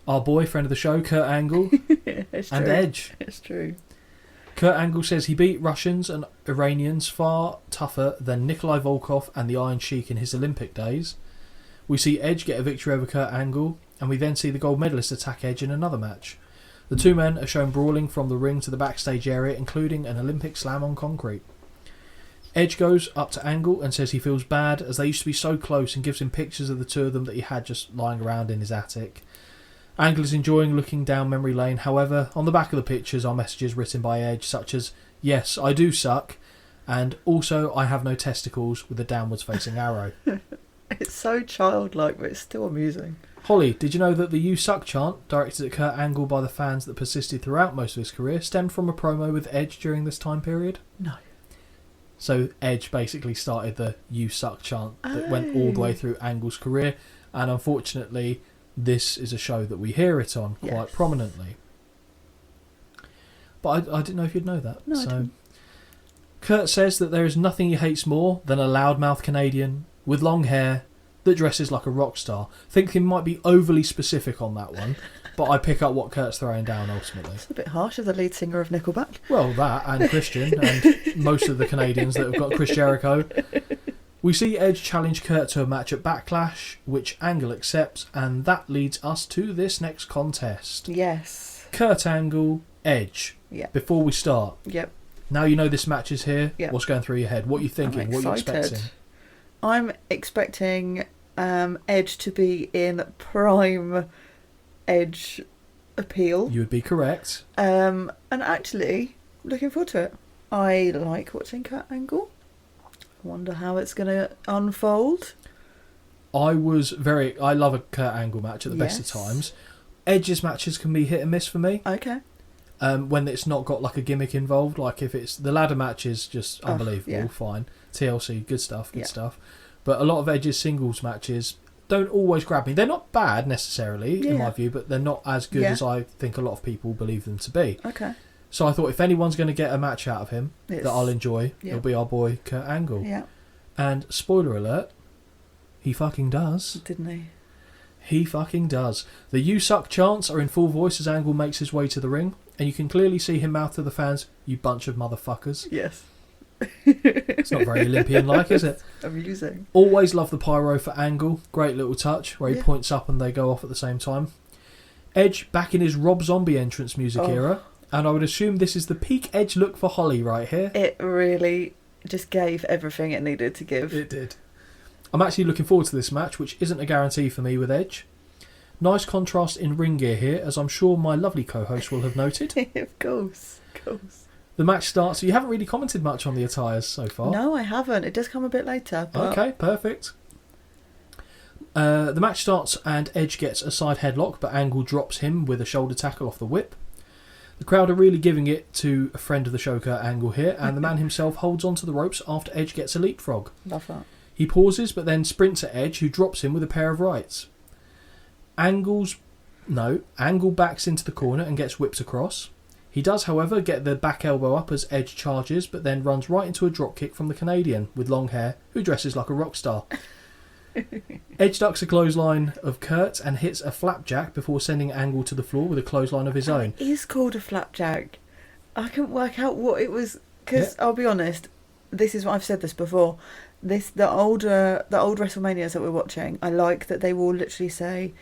Our boy, friend of the show, Kurt Angle, and Edge. It's true. Kurt Angle says he beat Russians and Iranians far tougher than Nikolai Volkov and the Iron Sheik in his Olympic days. We see Edge get a victory over Kurt Angle, and we then see the gold medalist attack Edge in another match. The two men are shown brawling from the ring to the backstage area, including an Olympic slam on concrete. Edge goes up to Angle and says he feels bad as they used to be so close, and gives him pictures of the two of them that he had just lying around in his attic. Angle is enjoying looking down memory lane. However, on the back of the pictures are messages written by Edge such as, "Yes, I do suck," and "Also, I have no testicles," with a downwards facing arrow. It's so childlike, but it's still amusing. Holly, did you know that the "You Suck" chant, directed at Kurt Angle by the fans that persisted throughout most of his career, stemmed from a promo with Edge during this time period? No. So Edge basically started the "You Suck" chant that went all the way through Angle's career, and unfortunately this is a show that we hear it on quite prominently. But I didn't know if you'd know that. No, I didn't. Kurt says that there is nothing he hates more than a loudmouth Canadian with long hair that dresses like a rock star. Think he might be overly specific on that one, but I pick up what Kurt's throwing down ultimately. It's a bit harsh as the lead singer of Nickelback. Well, that and Christian and most of the Canadians that have got Chris Jericho. We see Edge challenge Kurt to a match at Backlash, which Angle accepts, and that leads us to this next contest. Yes. Kurt Angle, Edge. Yeah. Before we start. Yep. Now you know this match is here. Yep. What's going through your head? What are you thinking? What are you expecting? I'm expecting Edge to be in prime Edge appeal. You would be correct. And actually, looking forward to it. I like watching Kurt Angle. Wonder how it's going to unfold. I love a Kurt Angle match at the best of times. Edge's matches can be hit and miss for me. Okay. When it's not got like a gimmick involved, like if it's the ladder match is just unbelievable, fine. TLC, good stuff. But a lot of Edge's singles matches don't always grab me. They're not bad necessarily in my view, but they're not as good as I think a lot of people believe them to be. Okay. So I thought if anyone's going to get a match out of him that I'll enjoy, it'll be our boy Kurt Angle. Yeah. And spoiler alert, he fucking does. Didn't he? He fucking does. The "You Suck" chants are in full voice as Angle makes his way to the ring, and you can clearly see him mouth to the fans, "You bunch of motherfuckers." Yes. It's not very Olympian-like, is it? Amusing. Always love the pyro for Angle. Great little touch where he points up and they go off at the same time. Edge back in his Rob Zombie entrance music era. And I would assume this is the peak Edge look for Holly right here. It really just gave everything it needed to give. It did. I'm actually looking forward to this match, which isn't a guarantee for me with Edge. Nice contrast in ring gear here, as I'm sure my lovely co-host will have noted. Of course. The match starts. You haven't really commented much on the attires so far. No, I haven't. It does come a bit later. But... Okay, perfect. The match starts and Edge gets a side headlock, but Angle drops him with a shoulder tackle off the whip. The crowd are really giving it to a friend of the show, Kurt Angle here, and the man himself holds onto the ropes after Edge gets a leapfrog. Love that. He pauses, but then sprints at Edge, who drops him with a pair of rights. Angle backs into the corner and gets whipped across. He does, however, get the back elbow up as Edge charges, but then runs right into a dropkick from the Canadian with long hair, who dresses like a rock star. Edge ducks a clothesline of Kurt and hits a flapjack before sending Angle to the floor with a clothesline of his own. It is called a flapjack. I couldn't work out what it was, because I'll be honest, this is what I've said this before. The old WrestleManias that we're watching, I like that they will literally say,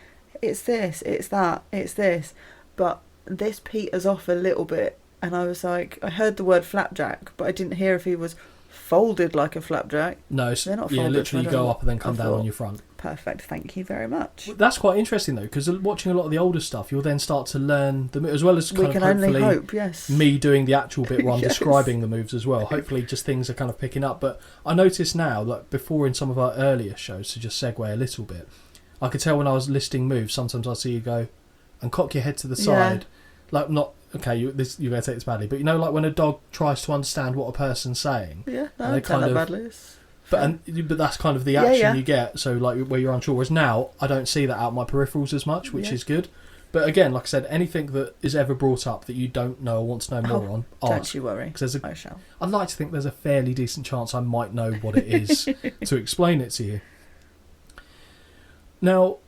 it's this, it's that, it's this, but this peters off a little bit, and I was like, I heard the word flapjack, but I didn't hear if he was folded like a flapjack. No, they're not folded. Yeah, literally go up and then come down on your front. Perfect, thank you very much. That's quite interesting though, because watching a lot of the older stuff, you'll then start to learn the as well as kind we of can hopefully only hope, yes. Me doing the actual bit where I'm Yes. describing the moves as well. Hopefully, just things are kind of picking up. But I noticed now, like before in some of our earlier shows, to just segue a little bit, I could tell when I was listing moves. Sometimes I see you go and cock your head to the side, like not okay, you're going to take this badly, but like when a dog tries to understand what a person's saying. Yeah, no, I take that badly. But that's kind of the action you get, so like where you're unsure. Whereas now, I don't see that out my peripherals as much, which is good. But again, like I said, anything that is ever brought up that you don't know or want to know more on, ask. Don't you worry. I shall. I'd like to think there's a fairly decent chance I might know what it is to explain it to you. Now,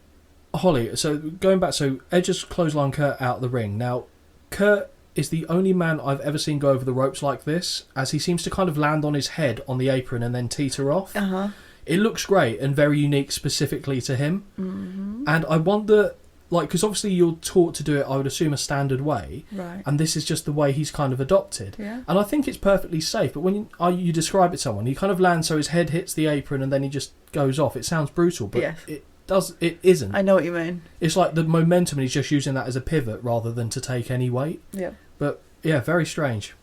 Holly, so going back, so Edge has clotheslined Kurt out of the ring. Now, Kurt is the only man I've ever seen go over the ropes like this, as he seems to kind of land on his head on the apron and then teeter off. It looks great and very unique specifically to him. And I wonder, like, because obviously you're taught to do it, I would assume, a standard way. Right. And this is just the way he's kind of adopted. Yeah. And I think it's perfectly safe, but when you describe it to someone, he kind of lands so his head hits the apron and then he just goes off. It sounds brutal, but it isn't. I know what you mean. It's like the momentum, and he's just using that as a pivot rather than to take any weight. Yeah. But yeah, very strange.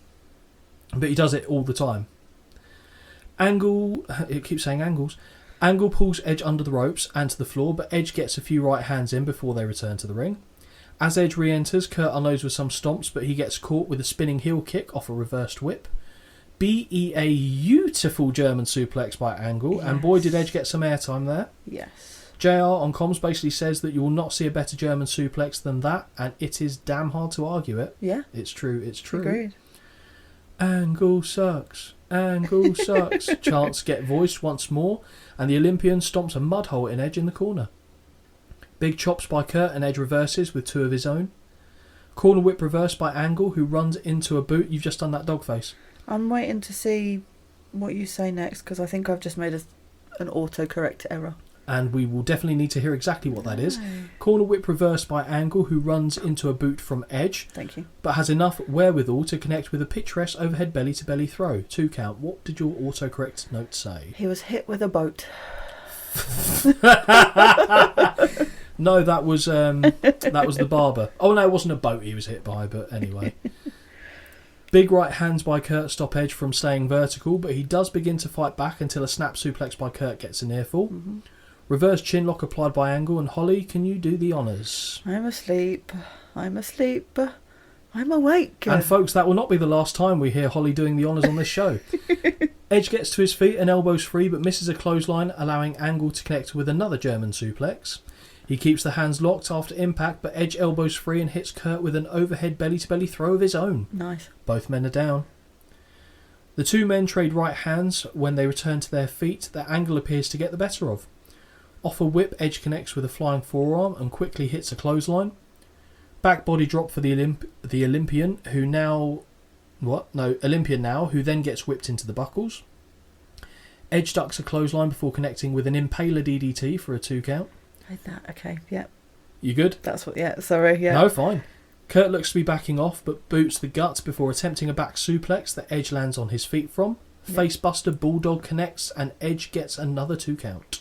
But he does it all the time. Angle, it keeps saying angles. Angle pulls Edge under the ropes and to the floor, but Edge gets a few right hands in before they return to the ring. As Edge re-enters, Kurt unloads with some stomps, but he gets caught with a spinning heel kick off a reversed whip. A beautiful German suplex by Angle, and boy did Edge get some airtime there. Yes. JR on comms basically says that you will not see a better German suplex than that, and it is damn hard to argue it. Yeah. It's true, it's true. Agreed. Angle sucks. Angle sucks. Chants get voiced once more, and the Olympian stomps a mud hole in Edge in the corner. Big chops by Kurt, and Edge reverses with two of his own. Corner whip reverse by Angle, who runs into a boot. You've just done that dog face. I'm waiting to see what you say next, because I think I've just made an autocorrect error. And we will definitely need to hear exactly what that is. Corner whip reverse by Angle, who runs into a boot from Edge. Thank you. But has enough wherewithal to connect with a picturesque overhead belly-to-belly throw. 2 count. What did your autocorrect note say? He was hit with a boat. No, that was the barber. Oh no, it wasn't a boat he was hit by, but anyway. Big right hands by Kurt stop Edge from staying vertical, but he does begin to fight back until a snap suplex by Kurt gets an earful. Reverse chinlock applied by Angle, and Holly, can you do the honours? I'm asleep. I'm awake. And folks, that will not be the last time we hear Holly doing the honours on this show. Edge gets to his feet and elbows free, but misses a clothesline, allowing Angle to connect with another German suplex. He keeps the hands locked after impact, but Edge elbows free and hits Kurt with an overhead belly-to-belly throw of his own. Nice. Both men are down. The two men trade right hands when they return to their feet that Angle appears to get the better of. Off a whip, Edge connects with a flying forearm and quickly hits a clothesline. Back body drop for the Olympian, who then gets whipped into the buckles. Edge ducks a clothesline before connecting with an Impaler DDT for a 2 count. Okay, yeah. You good? That's what, yeah, sorry, yeah. No, fine. Kurt looks to be backing off, but boots the gut before attempting a back suplex that Edge lands on his feet from. Facebuster Bulldog connects, and Edge gets another 2 count.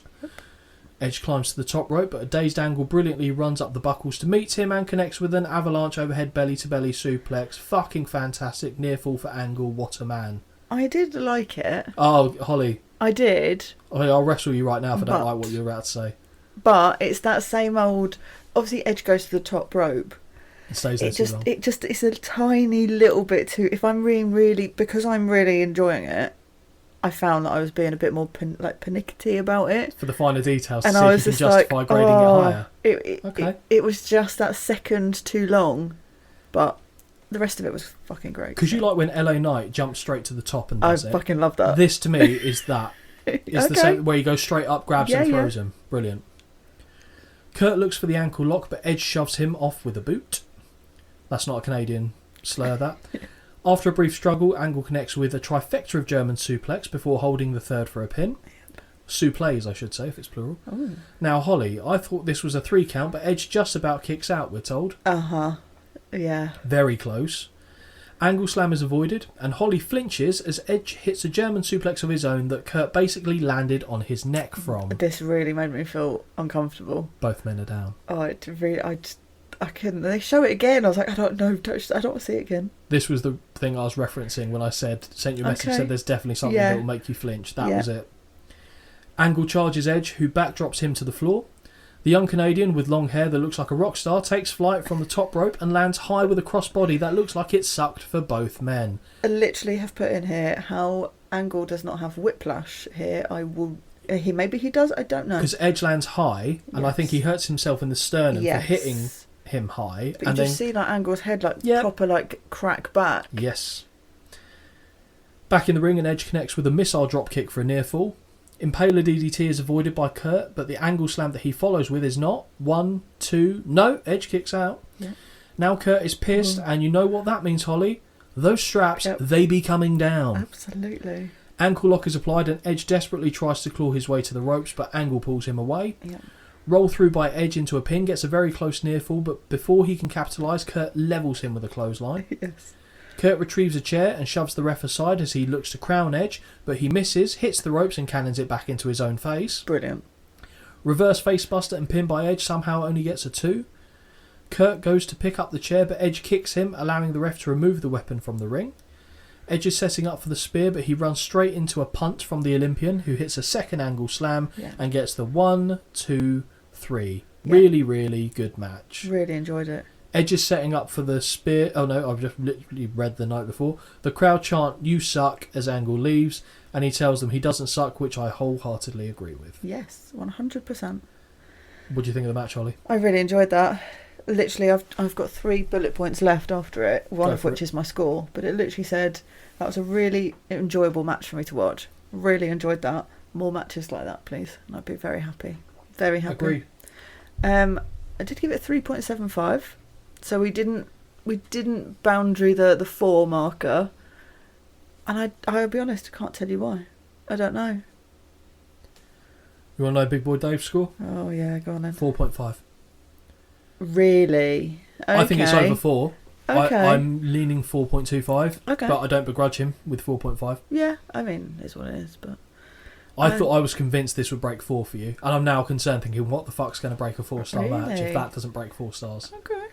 Edge climbs to the top rope, but a dazed Angle brilliantly runs up the buckles to meet him and connects with an avalanche overhead belly-to-belly suplex. Fucking fantastic. Near fall for Angle. What a man. I did like it. Oh, Holly. I did. I'll wrestle you right now if I don't like what you're about to say. But it's that same old... Obviously, Edge goes to the top rope. It stays there too long. It's a tiny little bit too... If I'm because I'm really enjoying it, I found that I was being a bit more pernickety about it. For the finer details, and to see if you can justify grading it higher. It was just that second too long, but the rest of it was fucking great. Because you like when LA Knight jumps straight to the top and does it. I fucking love that. This, to me, is that. It's the same where he goes straight up, grabs and throws him. Brilliant. Kurt looks for the ankle lock, but Edge shoves him off with a boot. That's not a Canadian slur, that. After a brief struggle, Angle connects with a trifecta of German suplex before holding the third for a pin. Suplex, I should say, if it's plural. Oh. Now, Holly, I thought this was a 3 count, but Edge just about kicks out, we're told. Uh-huh. Yeah. Very close. Angle slam is avoided, and Holly flinches as Edge hits a German suplex of his own that Kurt basically landed on his neck from. This really made me feel uncomfortable. Both men are down. Oh, I couldn't. They show it again. I was like, I don't know. I don't want to see it again. This was the thing I was referencing when I sent you a message, said there's definitely something that will make you flinch. That was it. Angle charges Edge, who backdrops him to the floor. The young Canadian with long hair that looks like a rock star takes flight from the top rope and lands high with a crossbody that looks like it's sucked for both men. I literally have put in here how Angle does not have whiplash here. Maybe he does, I don't know. Because Edge lands high, and I think he hurts himself in the sternum for hitting him high. But you just see like Angle's head proper like crack back. Yes. Back in the ring, and Edge connects with a missile drop kick for a near fall. Impaler DDT is avoided by Kurt, but the Angle slam that he follows with is not. 1, 2, no, Edge kicks out. Yeah. Now Kurt is pissed, and you know what that means, Holly? Those straps, they be coming down. Absolutely. Ankle lock is applied, and Edge desperately tries to claw his way to the ropes, but Angle pulls him away. Yeah. Roll through by Edge into a pin, gets a very close near fall, but before he can capitalise, Kurt levels him with a clothesline. Yes. Kurt retrieves a chair and shoves the ref aside as he looks to crown Edge, but he misses, hits the ropes and cannons it back into his own face. Brilliant. Reverse facebuster and pin by Edge, somehow only gets a 2. Kurt goes to pick up the chair, but Edge kicks him, allowing the ref to remove the weapon from the ring. Edge is setting up for the spear, but he runs straight into a punt from the Olympian, who hits a second Angle slam and gets the 1, 2, 3. Yeah. Really, really good match. Really enjoyed it. Edge is setting up for the spear. Oh no, I've just literally read the night before. The crowd chant, "You suck," as Angle leaves, and he tells them he doesn't suck, which I wholeheartedly agree with. Yes, 100%. What do you think of the match, Holly? I really enjoyed that. Literally, I've got 3 bullet points left after it, one of which is my score, but it literally said that was a really enjoyable match for me to watch. Really enjoyed that. More matches like that, please, and I'd be very happy. Very happy. Agreed. I did give it 3.75. So we didn't boundary the 4 marker, and I'll be honest, I can't tell you why. I don't know. You want to know Big Boy Dave's score? Oh yeah, go on then. 4.5. Really? Okay. I think it's over 4. Okay. I'm leaning 4.25. Okay. But I don't begrudge him with 4.5. Yeah, I mean, it's what it is, but... I thought I was convinced this would break 4 for you, and I'm now concerned thinking, what the fuck's going to break a 4-star match if that doesn't break 4 stars? Okay.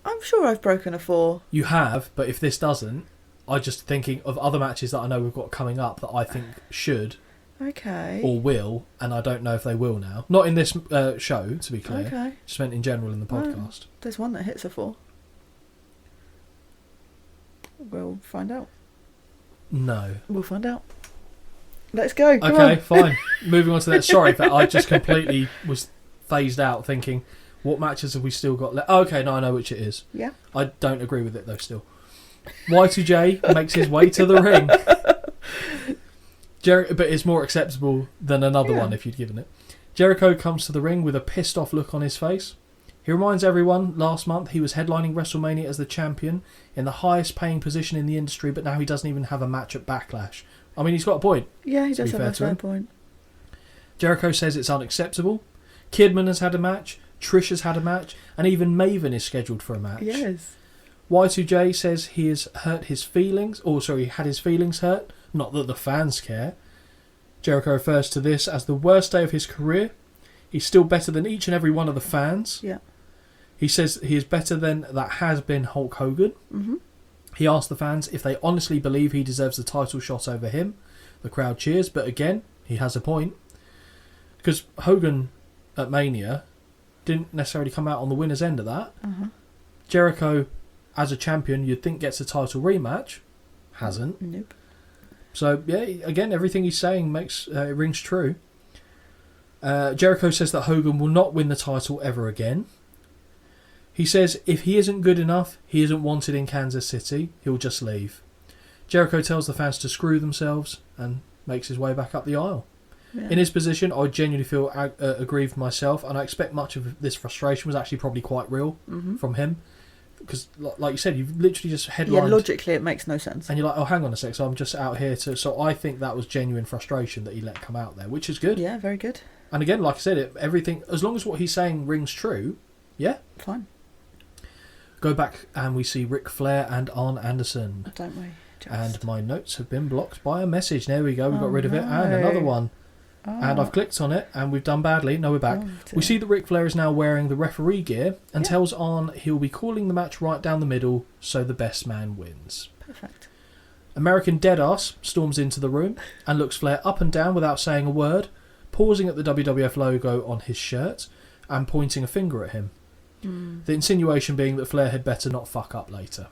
I'm sure I've broken a 4. You have, but if this doesn't, I'm just thinking of other matches that I know we've got coming up that I think should or will, and I don't know if they will now. Not in this show, to be clear. Okay. Just meant in general in the podcast. There's one that hits a 4. We'll find out. No. We'll find out. Let's go. Okay, fine. Moving on to that. Sorry, but I just completely was phased out thinking, what matches have we still got left? Oh, okay, no, I know which it is. Yeah. I don't agree with it, though, still. Y2J makes his way to the ring. But it's more acceptable than another one if you'd given it. Jericho comes to the ring with a pissed off look on his face. He reminds everyone last month he was headlining WrestleMania as the champion in the highest paying position in the industry, but now he doesn't even have a match at Backlash. I mean, he's got a point. Yeah, he does have a fair point. Jericho says it's unacceptable. Kidman has had a match. Trish has had a match. And even Maven is scheduled for a match. Yes. Y2J says he has hurt his feelings. Had his feelings hurt. Not that the fans care. Jericho refers to this as the worst day of his career. He's still better than each and every one of the fans. Yeah. He says he is better than that has been Hulk Hogan. Mm-hmm. He asked the fans if they honestly believe he deserves the title shot over him. The crowd cheers, but again, he has a point. Because Hogan at Mania didn't necessarily come out on the winner's end of that. Uh-huh. Jericho, as a champion, you'd think gets a title rematch. Hasn't. Nope. So, yeah, again, everything he's saying makes it rings true. Jericho says that Hogan will not win the title ever again. He says if he isn't good enough, he isn't wanted in Kansas City, he'll just leave. Jericho tells the fans to screw themselves and makes his way back up the aisle. Yeah. In his position, I genuinely feel aggrieved myself, and I expect much of this frustration was actually probably quite real from him. Because, like you said, you've literally just headlined... Yeah, logically it makes no sense. And you're like, oh, hang on a sec, so I'm just out here to... So I think that was genuine frustration that he let come out there, which is good. Yeah, very good. And again, like I said, everything... As long as what he's saying rings true, yeah. Fine. Go back and we see Ric Flair and Arn Anderson. Don't we? And my notes have been blocked by a message. There we go, we got rid of it. And another one. Oh. And I've clicked on it and we've done badly. No, we're back. We see that Ric Flair is now wearing the referee gear and tells Arn he'll be calling the match right down the middle so the best man wins. Perfect. American Deadass storms into the room and looks Flair up and down without saying a word, pausing at the WWF logo on his shirt. and pointing a finger at him. The insinuation being that Flair had better not fuck up later.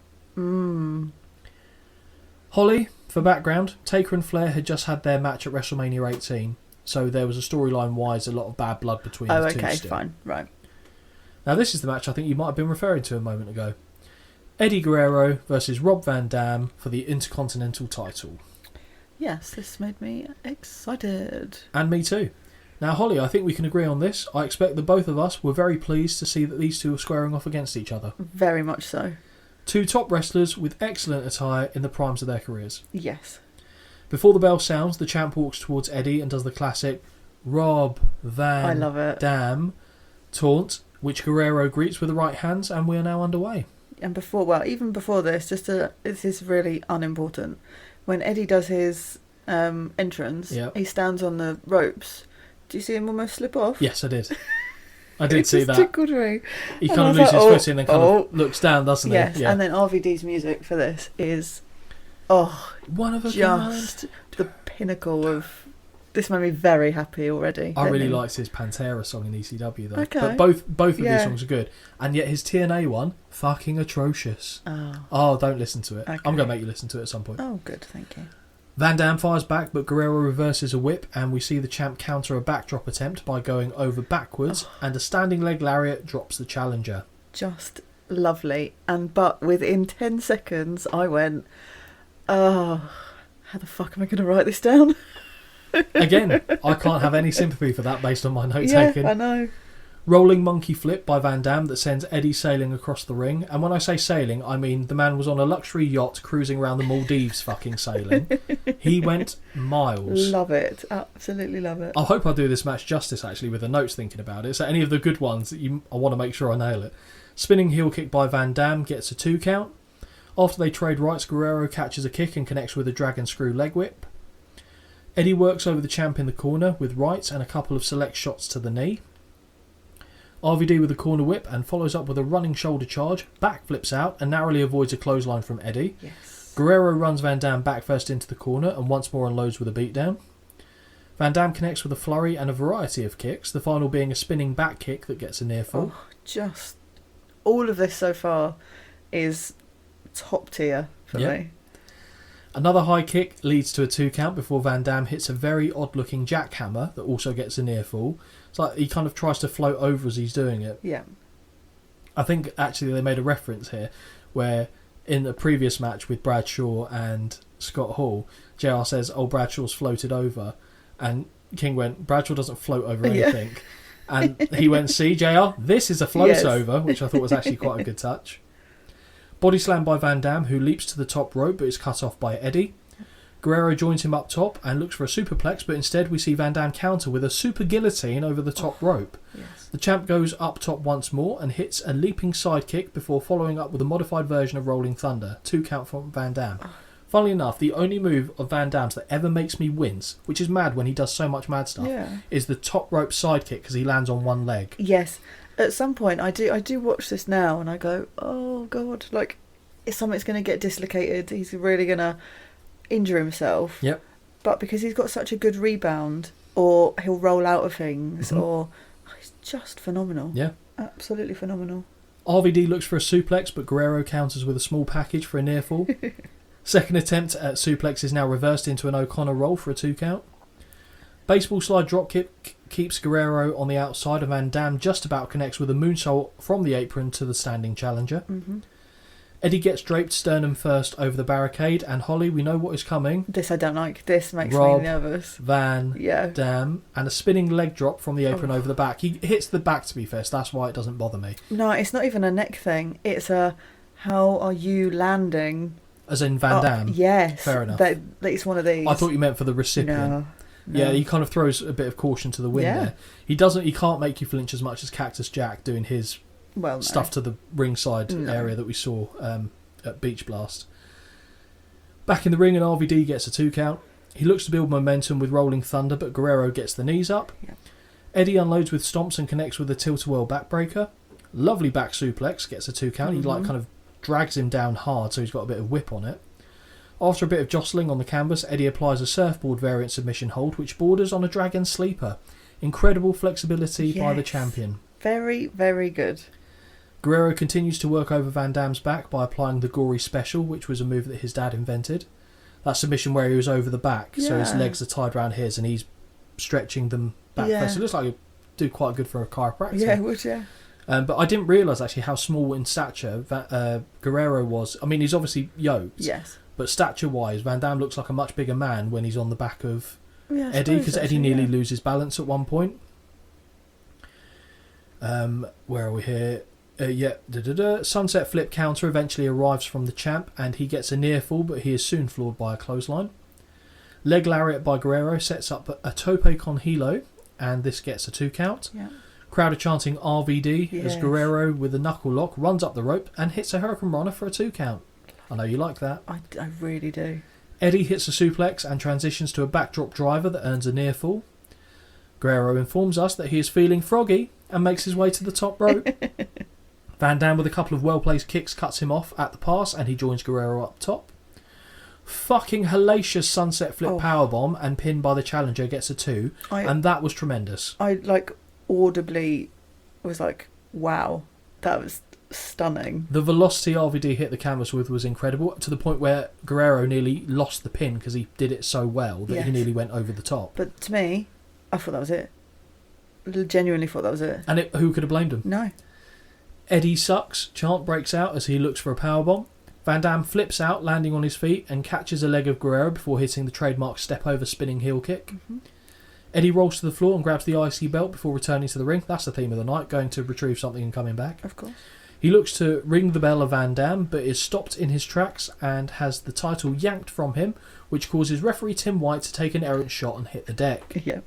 Holly, for background, Taker and Flair had just had their match at WrestleMania 18, so there was a storyline-wise a lot of bad blood between the two. Okay, fine, right. Now this is the match I think you might have been referring to a moment ago. Eddie Guerrero versus Rob Van Dam for the Intercontinental title. Yes, this made me excited. And me too. Now, Holly, I think we can agree on this. I expect that both of us were very pleased to see that these two are squaring off against each other. Very much so. Two top wrestlers with excellent attire in the primes of their careers. Yes. Before the bell sounds, the champ walks towards Eddie and does the classic Rob Van Dam taunt, which Guerrero greets with the right hands, and we are now underway. And even before this, this is really unimportant. When Eddie does his entrance, he stands on the ropes. Do you see him almost slip off? Yes, I did. I did see that. Tickled me. He kind of loses his footing and then kind of looks down, doesn't he? Yes, and then RVD's music for this is, one of a just the pinnacle of. This made me very happy already. I really liked his Pantera song in ECW though. Okay. But both of these songs are good. And yet his TNA one, fucking atrocious. Oh, don't listen to it. Okay. I'm going to make you listen to it at some point. Oh, good, thank you. Van Dam fires back, but Guerrero reverses a whip, and we see the champ counter a backdrop attempt by going over backwards, and a standing leg lariat drops the challenger. Just lovely. But within 10 seconds, I went, how the fuck am I going to write this down? Again, I can't have any sympathy for that based on my note taking. Yeah, I know. Rolling monkey flip by Van Dam that sends Eddie sailing across the ring. And when I say sailing, I mean the man was on a luxury yacht cruising around the Maldives fucking sailing. He went miles. Love it. Absolutely love it. I hope I do this match justice, actually, with the notes thinking about it. So any of the good ones, I want to make sure I nail it. Spinning heel kick by Van Dam gets a 2 count. After they trade rights, Guerrero catches a kick and connects with a dragon screw leg whip. Eddie works over the champ in the corner with rights and a couple of select shots to the knee. RVD with a corner whip and follows up with a running shoulder charge, backflips out and narrowly avoids a clothesline from Eddie. Yes. Guerrero runs Van Dam back first into the corner and once more unloads with a beatdown. Van Dam connects with a flurry and a variety of kicks, the final being a spinning back kick that gets a near fall. Just all of this so far is top tier for me. Another high kick leads to a 2 count before Van Dam hits a very odd looking jackhammer that also gets a near fall. It's like he kind of tries to float over as he's doing it. Yeah. I think actually they made a reference here where in the previous match with Bradshaw and Scott Hall, JR says, Bradshaw's floated over. And King went, Bradshaw doesn't float over anything. And he went, see, JR, this is a float over, which I thought was actually quite a good touch. Body slam by Van Dam, who leaps to the top rope but is cut off by Eddie. Guerrero joins him up top and looks for a superplex, but instead we see Van Dam counter with a super guillotine over the top rope. Yes. The champ goes up top once more and hits a leaping side kick before following up with a modified version of Rolling Thunder. 2 count from Van Dam. Funnily enough, the only move of Van Dam's that ever makes me wince, which is mad when he does so much mad stuff, is the top rope side kick because he lands on one leg. Yes. At some point, I do watch this now and I go, oh God, like, something's going to get dislocated. He's really going to injure himself. Yep. But because he's got such a good rebound, or he'll roll out of things, or he's just phenomenal. Yeah. Absolutely phenomenal. RVD looks for a suplex, but Guerrero counters with a small package for a near fall. Second attempt at suplex is now reversed into an O'Connor roll for a 2 count. Baseball slide dropkick keeps Guerrero on the outside, and Van Dam just about connects with a moonsault from the apron to the standing challenger. Mm-hmm. Eddie gets draped sternum first over the barricade, and Holly, we know what is coming. This I don't like. This makes Rob me nervous. Van Dam, and a spinning leg drop from the apron over the back. He hits the back, to be fair, so that's why it doesn't bother me. No, it's not even a neck thing. It's a, how are you landing? As in Van Dam? Yes. Fair enough. It's one of these. I thought you meant for the recipient. No. Yeah, he kind of throws a bit of caution to the wind there. He can't make you flinch as much as Cactus Jack doing his stuff to the ringside area that we saw at Beach Blast. Back in the ring, and RVD gets a 2 count. He looks to build momentum with Rolling Thunder, but Guerrero gets the knees up. Yep. Eddie unloads with stomps and connects with a tilt-a-whirl backbreaker. Lovely back suplex, gets a 2 count. Mm-hmm. He kind of drags him down hard, so he's got a bit of whip on it. After a bit of jostling on the canvas, Eddie applies a surfboard variant submission hold, which borders on a dragon sleeper. Incredible flexibility by the champion. Very, very good. Guerrero continues to work over Van Dam's back by applying the Gory Special, which was a move that his dad invented. That submission where he was over the back, so his legs are tied around his and he's stretching them back. So it looks like it'd do quite good for a chiropractor. Yeah, it would, yeah. But I didn't realise actually how small in stature Guerrero was. I mean, he's obviously yoked. Yes. But stature-wise, Van Dam looks like a much bigger man when he's on the back of Eddie, because Eddie nearly loses balance at one point. Where are we here? Sunset flip counter eventually arrives from the champ, and he gets a near fall, but he is soon floored by a clothesline. Leg lariat by Guerrero sets up a tope con hilo, and this gets a 2 count. Yeah. Crowd are chanting RVD as Guerrero with a knuckle lock runs up the rope and hits a Hurricane Rana for a 2 count. I know you like that. I really do. Eddie hits a suplex and transitions to a backdrop driver that earns a near fall. Guerrero informs us that he is feeling froggy and makes his way to the top rope. Van Dam with a couple of well-placed kicks cuts him off at the pass and he joins Guerrero up top. Fucking hellacious sunset flip powerbomb and pin by the challenger gets a 2, and that was tremendous. I audibly was like, wow, that was stunning. The velocity RVD hit the canvas with was incredible, to the point where Guerrero nearly lost the pin because he did it so well that he nearly went over the top. But to me, I thought that was it. Genuinely thought that was it. And who could have blamed him? No. Eddie sucks chant breaks out as he looks for a powerbomb. Van Dam flips out, landing on his feet, and catches a leg of Guerrero before hitting the trademark step-over spinning heel kick. Mm-hmm. Eddie rolls to the floor and grabs the IC belt before returning to the ring. That's the theme of the night, going to retrieve something and coming back. Of course. He looks to ring the bell of Van Dam, but is stopped in his tracks and has the title yanked from him, which causes referee Tim White to take an errant shot and hit the deck. Yeah.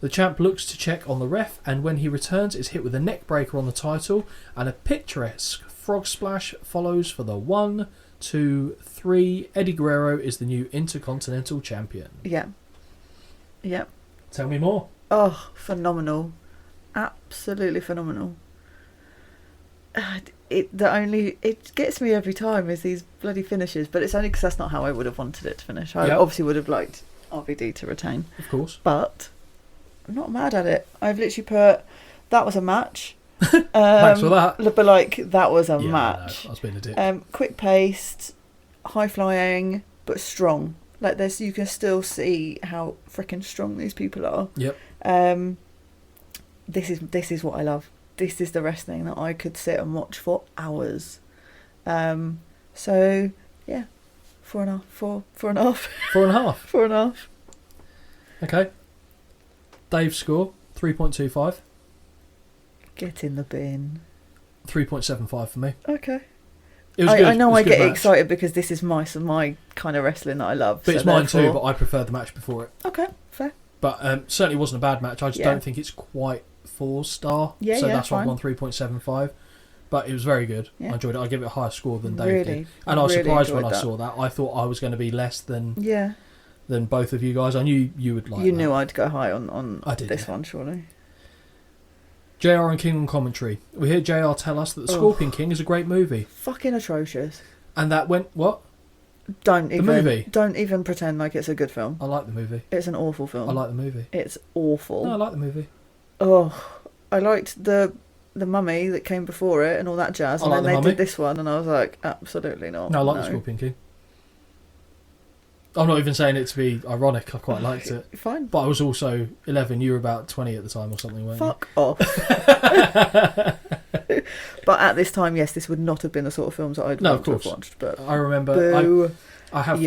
The champ looks to check on the ref, and when he returns is hit with a neck breaker on the title, and a picturesque frog splash follows for the 1, 2, 3. Eddie Guerrero is the new Intercontinental Champion. Yeah. Yeah. Tell me more. Oh, phenomenal. Absolutely phenomenal. It gets me every time is these bloody finishes, but it's only because that's not how I would have wanted it to finish. I obviously would have liked RVD to retain. Of course. But I'm not mad at it. I've literally put, that was a match. Thanks for that. But that was a match. No, I was being a dick. Quick paced, high flying, but strong. Like this, you can still see how freaking strong these people are. Yep. This is what I love. This is the wrestling that I could sit and watch for hours. So yeah, 4.5. 4.5. 4.5. Okay. Dave's score 3.25. Get in the bin. 3.75 for me. Okay. It was good. I know I get match. excited because this is my kind of wrestling that I love. But it's mine too, but I prefer the match before it. Okay, fair. But certainly wasn't a bad match. I just don't think it's quite 4-star. So that's why I've gone 3.75. But it was very good. I enjoyed it. I give it a higher score than Dave did. And I was surprised when I saw that. I thought I was going to be less than both of you guys. I knew you would like You knew I'd go high on I did, this one, surely. JR and King on commentary. We hear JR tell us that The Scorpion King is a great movie. Fucking atrocious. And that went, what? Don't even pretend like it's a good film. I like the movie. It's an awful film. I like the movie. It's awful. No, I like the movie. Oh, I liked the Mummy that came before it and all that jazz, and then they did this one, and I was like, absolutely not. No, I like The Scorpion King. I'm not even saying it to be ironic. I quite liked it. Fine. But I was also 11. You were about 20 at the time or something, weren't Fuck off. But at this time, yes, this would not have been the sort of films that I'd want to have watched. But I remember... I have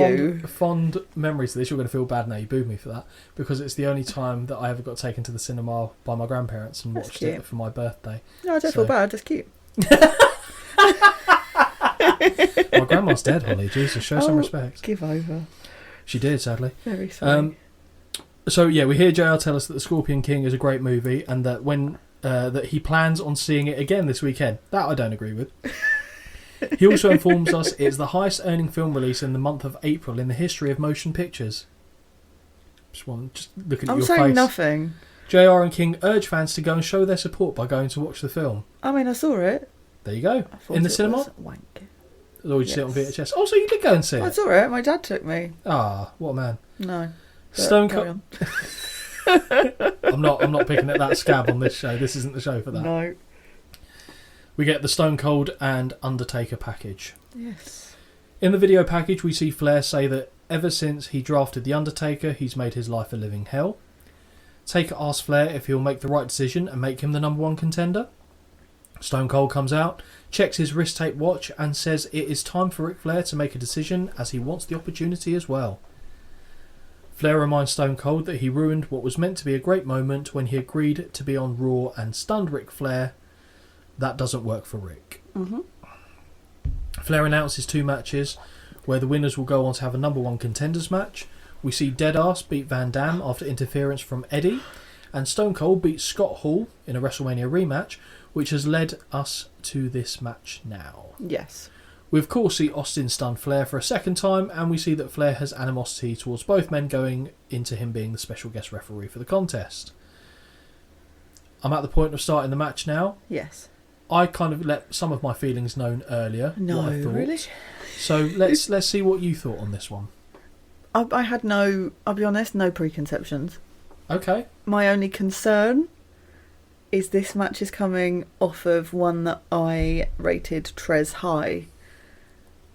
fond memories of this. You're going to feel bad now. You booed me for that. Because it's the only time that I ever got taken to the cinema by my grandparents and watched it for my birthday. No, I don't feel bad. That's cute. My grandma's dead, Holly. Jesus, show some respect. Give over. She did, sadly. Very sorry. So yeah, we hear JR tell us that The Scorpion King is a great movie, and that when that he plans on seeing it again this weekend. That I don't agree with. He also informs us it's the highest earning film release in the month of April in the history of motion pictures. Just looking at your face. I'm saying nothing. JR and King urge fans to go and show their support by going to watch the film. I mean, I saw it. There you go. In the cinema? Wank. Or did you see it on VHS? Oh, so you did go and see it? I saw it. My dad took me. Ah, what a man. No. Stone Cold. I'm not picking at that scab on this show. This isn't the show for that. No. We get the Stone Cold and Undertaker package. Yes. In the video package, we see Flair say that ever since he drafted The Undertaker, he's made his life a living hell. Taker asks Flair if he'll make the right decision and make him the number one contender. Stone Cold comes out, checks his wrist tape watch and says it is time for Ric Flair to make a decision as he wants the opportunity as well. Flair reminds Stone Cold that he ruined what was meant to be a great moment when he agreed to be on Raw and stunned Ric Flair. That doesn't work for Rick. Mm-hmm. Flair announces 2 matches where the winners will go on to have a number one contenders match. We see Deadass beat Van Dam after interference from Eddie, and Stone Cold beat Scott Hall in a WrestleMania rematch, which has led us to this match now. Yes. We of course see Austin stun Flair for a second time, and we see that Flair has animosity towards both men going into him being the special guest referee for the contest. I'm at the point of starting the match now. Yes. I kind of let some of my feelings known earlier. No, what I thought. really? So let's see what you thought on this one. I had no, I'll be honest, no preconceptions. Okay. My only concern is this match is coming off of one that I rated Trez high.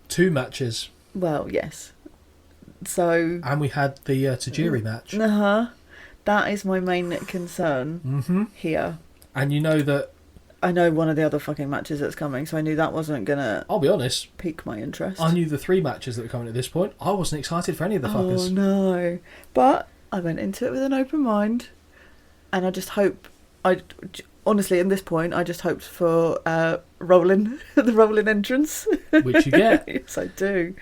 2 matches. Well, yes. So... And we had the Tajiri match. Uh-huh. That is my main concern here. And you know that... I know one of the other fucking matches that's coming, so I knew that wasn't going to... I'll be honest. ...pique my interest. I knew the 3 matches that were coming at this point. I wasn't excited for any of the fuckers. Oh, no. But I went into it with an open mind. And I just hope... Honestly, at this point, I just hoped for the rolling entrance. Which you get. Yes, I do.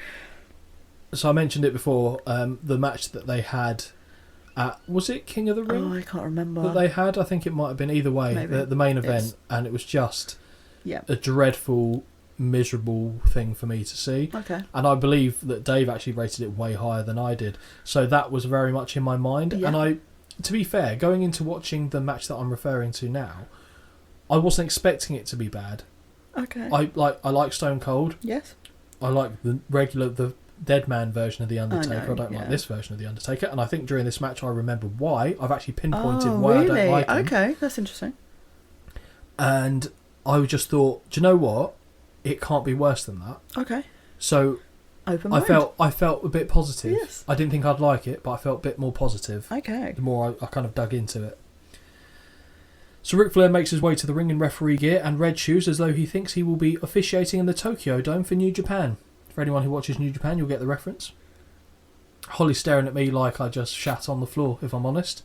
So I mentioned it before, the match that they had at... Was it King of the Ring? Oh, I can't remember. That they had? I think it might have been either way. The main event. And it was just a dreadful, miserable thing for me to see. Okay. And I believe that Dave actually rated it way higher than I did. So that was very much in my mind. Yeah. And to be fair, going into watching the match that I'm referring to now, I wasn't expecting it to be bad. Okay. I like Stone Cold. Yes. I like the Dead Man version of The Undertaker. I don't like this version of The Undertaker. And I think during this match I remember why. I've actually pinpointed why really? I don't like him. Okay, that's interesting. And I just thought, do you know what? It can't be worse than that. Okay. So open I mind. felt a bit positive. Yes. I didn't think I'd like it, but I felt a bit more positive. Okay. The more I kind of dug into it. So Ric Flair makes his way to the ring in referee gear and red shoes as though he thinks he will be officiating in the Tokyo Dome for New Japan. For anyone who watches New Japan, you'll get the reference. Holly's staring at me like I just shat on the floor, if I'm honest.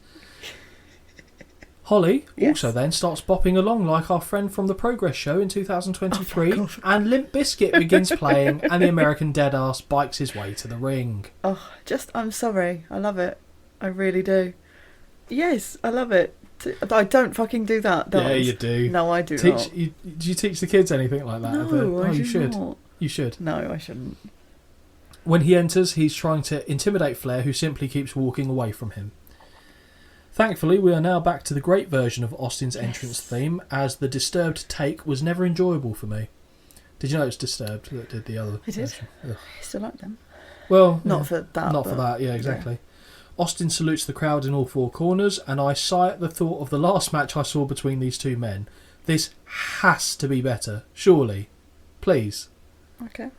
Holly also then starts bopping along like our friend from the Progress show in 2023, and Limp Bizkit begins playing, and the American Deadass bikes his way to the ring. Oh, I'm sorry. I love it. I really do. Yes, I love it. I don't fucking do that. Yeah, you do. No, I do not. Do you teach the kids anything like that? No, you should. Not. You should. No, I shouldn't. When he enters, he's trying to intimidate Flair, who simply keeps walking away from him. Thankfully, we are now back to the great version of Austin's entrance theme, as the Disturbed take was never enjoyable for me. Did you know it's Disturbed that did the other version? I still like them. Well, not for that. Not for that, yeah, exactly. Yeah. Austin salutes the crowd in all 4 corners, and I sigh at the thought of the last match I saw between these 2 men. This has to be better, surely. Please. Okay.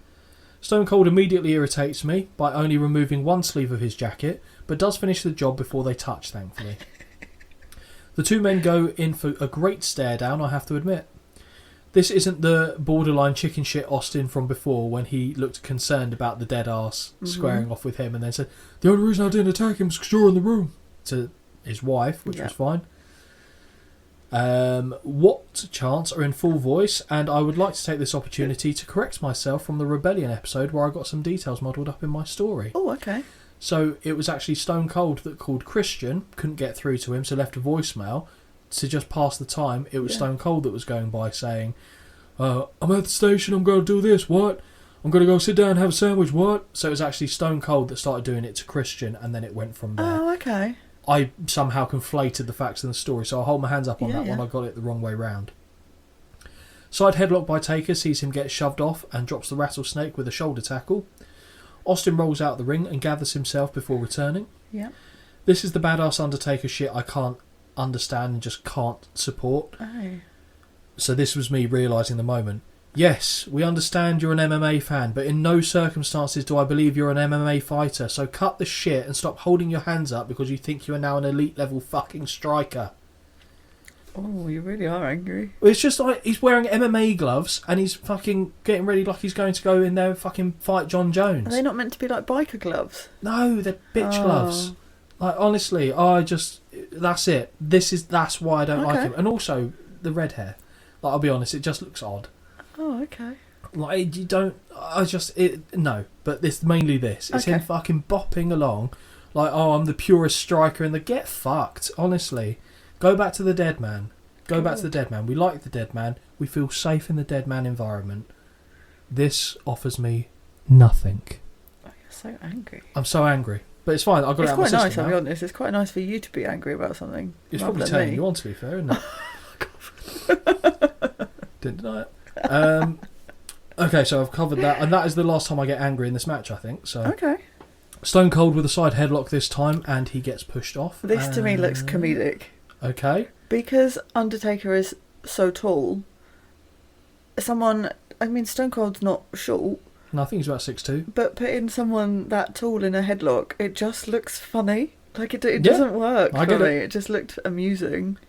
Stone Cold immediately irritates me by only removing one sleeve of his jacket, but does finish the job before they touch, thankfully. The 2 men go in for a great stare down, I have to admit. This isn't the borderline chicken shit Austin from before, when he looked concerned about the dead ass squaring off with him and then said, "The only reason I didn't attack him is because you're in the room," to his wife, which was fine. What chants are in full voice, and I would like to take this opportunity to correct myself from the Rebellion episode where I got some details muddled up in my story. Oh, okay. So it was actually Stone Cold that called Christian, couldn't get through to him, so left a voicemail to just pass the time. It was Stone Cold that was going by saying, "I'm at the station, I'm going to do this, what? I'm going to go sit down and have a sandwich, what?" So it was actually Stone Cold that started doing it to Christian, and then it went from there. Oh, okay. I somehow conflated the facts in the story, so I'll hold my hands up on that one. I got it the wrong way round. Side headlock by Taker sees him get shoved off and drops the rattlesnake with a shoulder tackle. Austin rolls out the ring and gathers himself before returning. Yeah. This is the badass Undertaker shit I can't understand and just can't support. Oh. So this was me realising the moment. Yes, we understand you're an MMA fan, but in no circumstances do I believe you're an MMA fighter, so cut the shit and stop holding your hands up because you think you are now an elite level fucking striker. Oh, you really are angry. Well, it's just like he's wearing MMA gloves and he's fucking getting ready like he's going to go in there and fucking fight John Jones. Are they not meant to be like biker gloves? No, they're bitch gloves. Like, honestly, that's it. That's why I don't like him. And also, the red hair. Like, I'll be honest, it just looks odd. Oh, okay. Like, you don't... No, but it's mainly this. It's him fucking bopping along like, oh, I'm the purest striker in the... Get fucked, honestly. Go back to the Dead Man. Go back to the Dead Man. We like the Dead Man. We feel safe in the Dead Man environment. This offers me nothing. Oh, you're so angry. I'm so angry. But it's fine. I've got it out of my system now. It's quite nice, I'll be honest. It's quite nice for you to be angry about something. It's probably turning you on, to be fair, isn't it? Didn't deny it. Okay, so I've covered that. And that is the last time I get angry in this match, I think. So. Okay. Stone Cold with a side headlock this time, and he gets pushed off. This to me looks comedic. Okay. Because Undertaker is so tall, Stone Cold's not short. No, I think he's about 6'2". But putting someone that tall in a headlock, it just looks funny. Like, it doesn't work for me. It just looked amusing.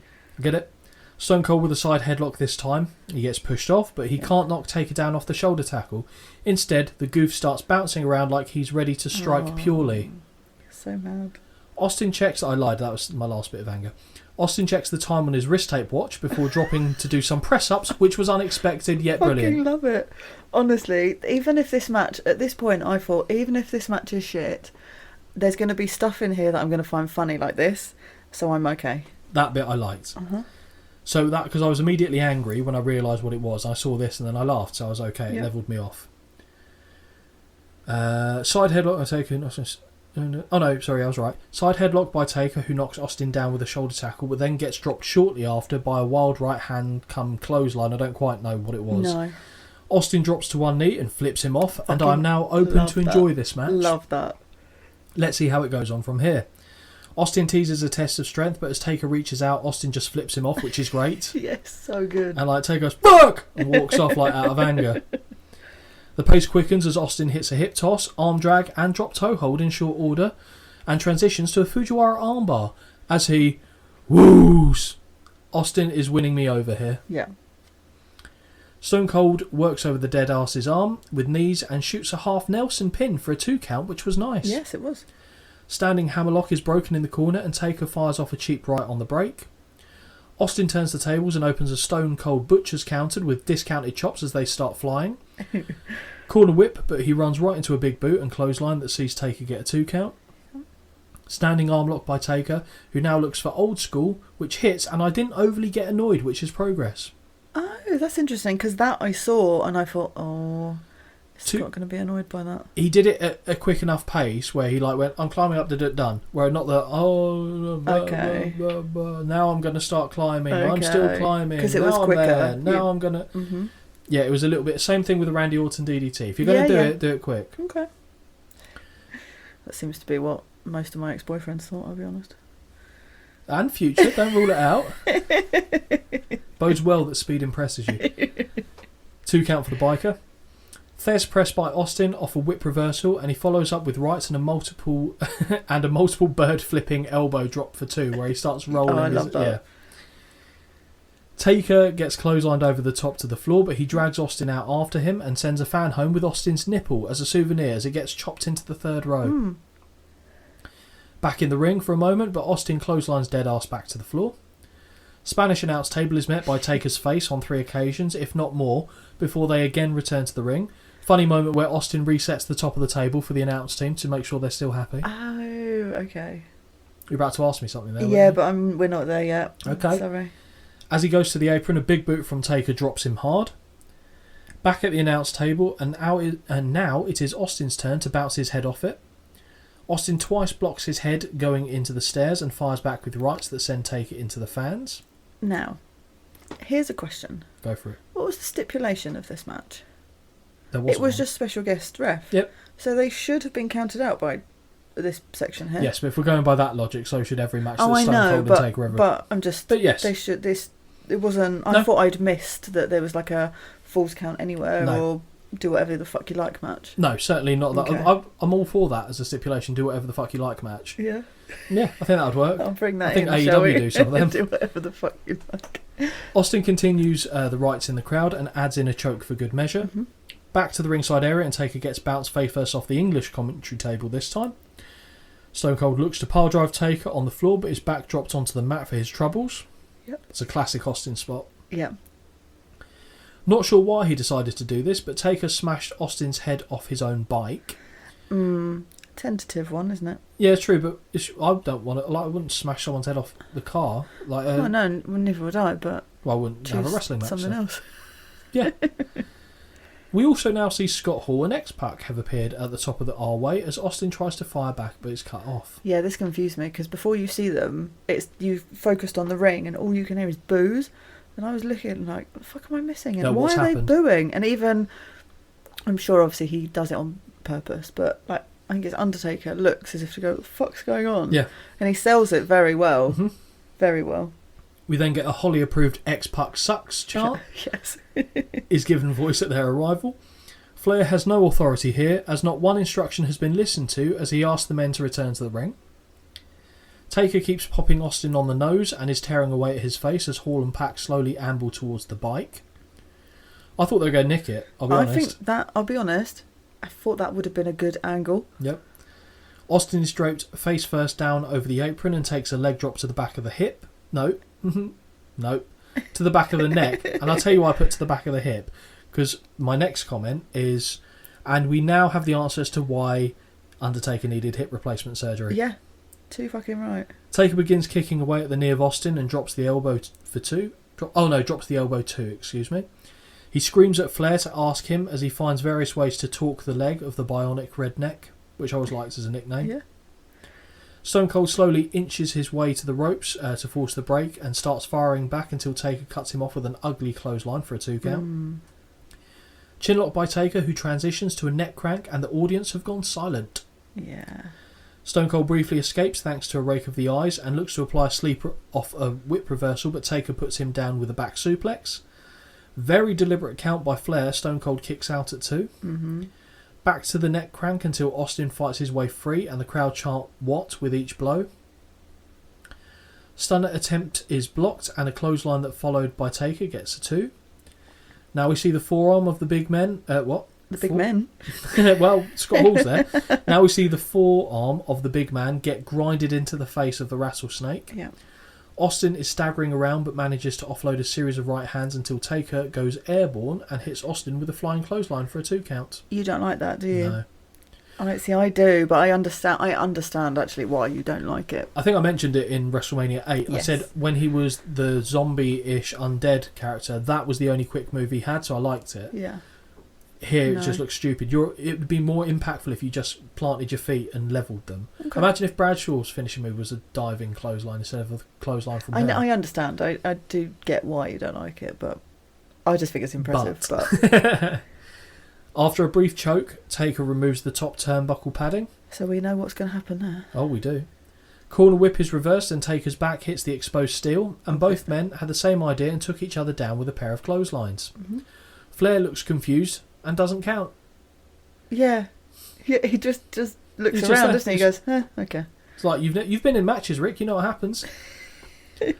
Get it? Stone Cold with a side headlock this time. He gets pushed off, but he can't knock Taker down off the shoulder tackle. Instead, the goof starts bouncing around like he's ready to strike purely. So mad. Austin checks... I lied, that was my last bit of anger. Austin checks the time on his wrist tape watch before dropping to do some press-ups, which was unexpected yet brilliant. I fucking love it. Honestly, even if this match... At this point, I thought, even if this match is shit, there's going to be stuff in here that I'm going to find funny like this, so I'm okay. That bit I liked. Uh-huh. So that... Because I was immediately angry when I realised what it was. I saw this and then I laughed, so I was okay. It levelled me off. Side headlock by Taker... Oh no, sorry, I was right. Side headlock by Taker, who knocks Austin down with a shoulder tackle, but then gets dropped shortly after by a wild right hand come clothesline. I don't quite know what it was. No. Austin drops to one knee and flips him off, and I'm now open to enjoy this match. Love that. Let's see how it goes on from here. Austin teases a test of strength, but as Taker reaches out, Austin just flips him off, which is great. Yes, so good. And Taker goes, fuck! And walks off out of anger. The pace quickens as Austin hits a hip toss, arm drag and drop toe hold in short order, and transitions to a Fujiwara armbar as he woos. Austin is winning me over here. Yeah. Stone Cold works over the dead ass's arm with knees and shoots a half Nelson pin for a 2 count, which was nice. Yes, it was. Standing hammerlock is broken in the corner and Taker fires off a cheap right on the break. Austin turns the tables and opens a Stone Cold Butcher's countered with discounted chops as they start flying. Corner whip, but he runs right into a big boot and clothesline that sees Taker get a 2 count. Standing arm lock by Taker, who now looks for old school, which hits, and I didn't overly get annoyed, which is progress. Oh, that's interesting, because that I saw and I thought, oh, it's not going to be annoyed by that. He did it at a quick enough pace where he went, I'm climbing up to done. Where not the, now I'm going to start climbing. Okay. I'm still climbing. Because it was quicker. Now I'm going to... Mm-hmm. Yeah, it was a little bit... Same thing with the Randy Orton DDT. If you're going to do it quick. Okay. That seems to be what most of my ex-boyfriends thought, I'll be honest. And future, don't rule it out. Bodes well that speed impresses you. 2 count for the biker. Thez press by Austin off a whip reversal, and he follows up with rights and a multiple bird flipping elbow drop for 2, where he starts rolling. Oh, I love that. Yeah. Taker gets clotheslined over the top to the floor, but he drags Austin out after him and sends a fan home with Austin's nipple as a souvenir as it gets chopped into the 3rd row. Back in the ring for a moment, but Austin clotheslines dead ass back to the floor. Spanish announce table is met by Taker's face on 3 occasions, if not more, before they again return to the ring. Funny moment where Austin resets the top of the table for the announce team to make sure they're still happy. Oh, okay. You're about to ask me something there. Yeah, but we're not there yet. Okay. Sorry. As he goes to the apron, a big boot from Taker drops him hard. Back at the announce table, and now it is Austin's turn to bounce his head off it. Austin twice blocks his head going into the stairs and fires back with rights that send Taker into the fans. Now, here's a question. Go for it. What was the stipulation of this match? It was just special guest ref. Yep. So they should have been counted out by this section here. Yes, but if we're going by that logic, so should every match that Stone Cold and Taker ever. But I'm just. But yes, they should. It wasn't. I thought I'd missed that there was like a Falls Count Anywhere or do whatever the fuck you like match. No, certainly not that. Okay. I'm all for that as a stipulation. Do whatever the fuck you like match. Yeah. Yeah, I think that would work. I'll bring that I think in. AEW do some of them. Do whatever the fuck you like. Austin continues the rights in the crowd and adds in a choke for good measure. Mm-hmm. Back to the ringside area and Taker gets bounced face first off the English commentary table this time. Stone Cold looks to pile drive Taker on the floor, but his back dropped onto the mat for his troubles. Yep. It's a classic Austin spot. Yeah. Not sure why he decided to do this, but Taker smashed Austin's head off his own bike. Tentative one, isn't it? Yeah, it's true, but I don't want to. Like, I wouldn't smash someone's head off the car. Like, no, neither would I. But I wouldn't have a wrestling match. Something else. Yeah. We also now see Scott Hall and X-Pac have appeared at the top of the R-Way as Austin tries to fire back, but it's cut off. Yeah, this confused me because before you see them, you focused on the ring and all you can hear is boos. And I was looking like, what the fuck am I missing? And why are they booing? And even, I'm sure obviously he does it on purpose, but like I think it's Undertaker looks as if to go, what the fuck's going on? Yeah. And he sells it very well. Mm-hmm. Very well. We then get a Holly-approved X-Pac sucks chart. Yes. is given voice at their arrival. Flair has no authority here, as not one instruction has been listened to as he asks the men to return to the ring. Taker keeps popping Austin on the nose and is tearing away at his face as Hall and Pac slowly amble towards the bike. I thought they were going to nick it, I'll be honest. I thought that would have been a good angle. Yep. Austin is draped face first down over the apron and takes a leg drop to the back of the hip. No. To the back of the neck. And I'll tell you why I put to the back of the hip. Because my next comment is, and we now have the answer as to why Undertaker needed hip replacement surgery. Yeah. Too fucking right. Taker begins kicking away at the knee of Austin and drops the elbow drops the elbow too, excuse me. He screams at Flair to ask him as he finds various ways to talk the leg of the bionic redneck, which I always liked as a nickname. Yeah. Stone Cold slowly inches his way to the ropes to force the break and starts firing back until Taker cuts him off with an ugly clothesline for a 2 count. Chinlock by Taker, who transitions to a neck crank, and the audience have gone silent. Yeah. Stone Cold briefly escapes thanks to a rake of the eyes and looks to apply a sleeper off a whip reversal, but Taker puts him down with a back suplex. Very deliberate count by Flair. Stone Cold kicks out at 2. Mm-hmm. Back to the neck crank until Austin fights his way free and the crowd chant "What?" with each blow. Stunner attempt is blocked and a clothesline that followed by Taker gets a 2. Now we see the forearm of the big men. Big men? Well, Scott Hall's there. Now we see the forearm of the big man get grinded into the face of the rattlesnake. Yeah. Austin is staggering around but manages to offload a series of right hands until Taker goes airborne and hits Austin with a flying clothesline for a 2 count. You don't like that, do you? No. I do, but I understand actually why you don't like it. I think I mentioned it in WrestleMania 8. Yes. I said when he was the zombie-ish undead character, that was the only quick move he had, so I liked it. Yeah. Here it just looks stupid. It would be more impactful if you just planted your feet and levelled them. Okay. Imagine if Bradshaw's finishing move was a diving clothesline instead of a clothesline from there. I understand. I do get why you don't like it, but I just think it's impressive. But after a brief choke, Taker removes the top turnbuckle padding. So we know what's going to happen there. Oh, we do. Corner whip is reversed and Taker's back hits the exposed steel, and both men had the same idea and took each other down with a pair of clotheslines. Mm-hmm. Flair looks confused and doesn't count. Yeah, he just looks around, doesn't he? He goes, okay. It's like, you've been in matches, Rick, you know what happens.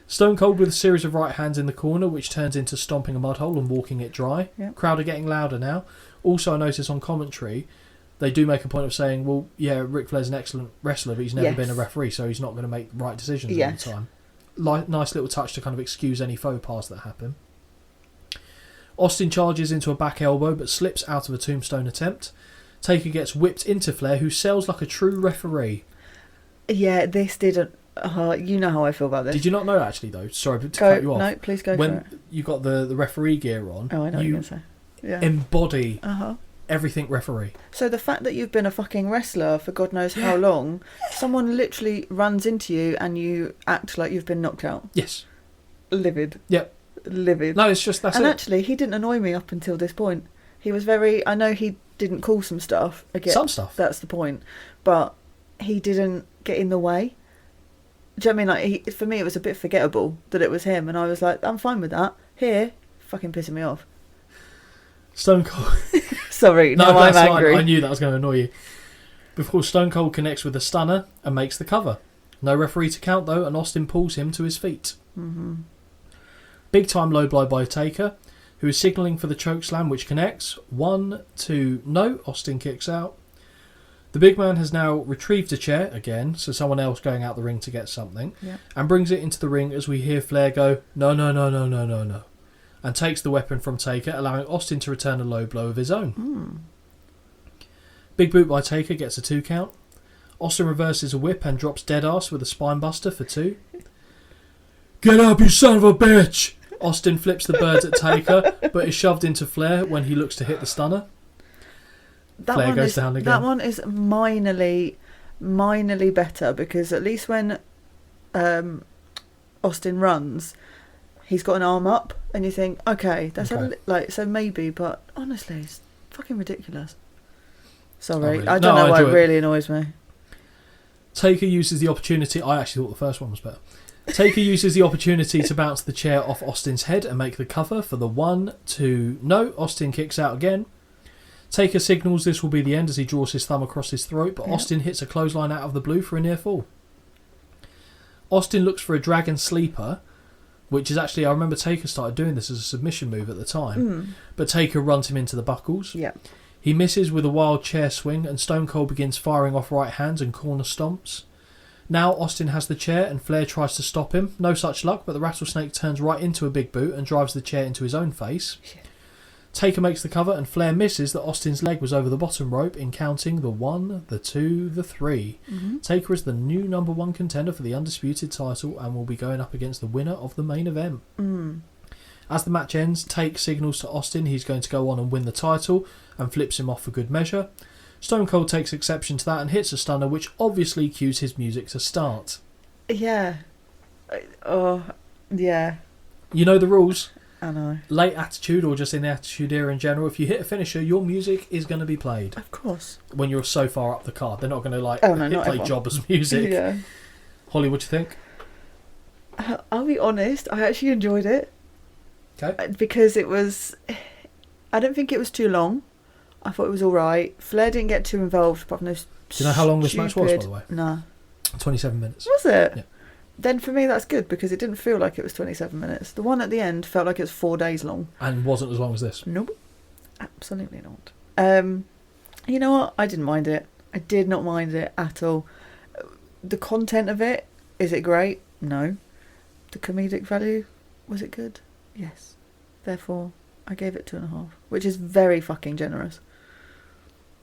Stone Cold with a series of right hands in the corner, which turns into stomping a mud hole and walking it dry. Yep. Crowd are getting louder now. Also, I notice on commentary, they do make a point of saying, well, yeah, Ric Flair's an excellent wrestler, but he's never been a referee, so he's not going to make right decisions all the time. Nice little touch to kind of excuse any faux pas that happen. Austin charges into a back elbow but slips out of a tombstone attempt. Taker gets whipped into Flair, who sells like a true referee. Yeah, this didn't... you know how I feel about this. Did you not know, actually, though? Sorry to cut you off. No, please go for it. When you got the referee gear on, I know what you're going to say. Yeah. Embody everything referee. So the fact that you've been a fucking wrestler for God knows how long, someone literally runs into you and you act like you've been knocked out. Yes. Livid. Yep. Livid. No, it's just that's and it. Actually, he didn't annoy me up until this point. He was very... I know he didn't call some stuff. Some stuff. That's the point. But he didn't get in the way. Do you know what I mean? Like, for me, it was a bit forgettable that it was him, and I was like, I'm fine with that. Here, fucking pissing me off. Stone Cold. Sorry, no, I'm angry. Fine. I knew that was going to annoy you. Before Stone Cold connects with a stunner and makes the cover. No referee to count though, and Austin pulls him to his feet. Mm-hmm. Big time low blow by Taker, who is signalling for the chokeslam, which connects. 1, 2, no. Austin kicks out. The big man has now retrieved a chair again, so someone else going out the ring to get something, and brings it into the ring as we hear Flair go, no, no, no, no, no, no, no, and takes the weapon from Taker, allowing Austin to return a low blow of his own. Big boot by Taker gets a 2 count. Austin reverses a whip and drops Deadass with a spine buster for 2. Get up, you son of a bitch! Austin flips the birds at Taker, but is shoved into Flair when he looks to hit the stunner. Flair goes down again. That one is minorly better, because at least when Austin runs, he's got an arm up, and you think, okay, that's so maybe, but honestly, it's fucking ridiculous. Sorry, I don't know why it really annoys me. Taker uses the opportunity. I actually thought the first one was better. Taker uses the opportunity to bounce the chair off Austin's head and make the cover for the 1, 2, no. Austin kicks out again. Taker signals this will be the end as he draws his thumb across his throat, but Austin hits a clothesline out of the blue for a near fall. Austin looks for a dragon sleeper, which is actually, I remember Taker started doing this as a submission move at the time, but Taker runs him into the buckles. Yeah. He misses with a wild chair swing, and Stone Cold begins firing off right hands and corner stomps. Now Austin has the chair, and Flair tries to stop him. No such luck, but the rattlesnake turns right into a big boot and drives the chair into his own face. Yeah. Taker makes the cover, and Flair misses that Austin's leg was over the bottom rope in counting the 1, the 2, the 3. Taker is the new number 1 contender for the Undisputed title and will be going up against the winner of the main event. As the match ends, Take signals to Austin he's going to go on and win the title and flips him off for good measure. Stone Cold takes exception to that and hits a stunner, which obviously cues his music to start. Yeah. Yeah. You know the rules. I know. Late Attitude, or just in the Attitude Era in general, if you hit a finisher, your music is going to be played. Of course. When you're so far up the card. They're not going to play jobbers music. Yeah. Holly, what do you think? I'll be honest, I actually enjoyed it. Okay. Because it was... I don't think it was too long. I thought it was alright. Flair didn't get too involved, apart from those... Do you know how long this match was, by the way? No. 27 minutes. Was it? Yeah. Then for me that's good, because it didn't feel like it was 27 minutes. The one at the end felt like it was 4 days long. And wasn't as long as this? Nope. Absolutely not. You know what? I didn't mind it. I did not mind it at all. The content of it, is it great? No. The comedic value, was it good? Yes. Therefore, I gave it 2.5, which is very fucking generous.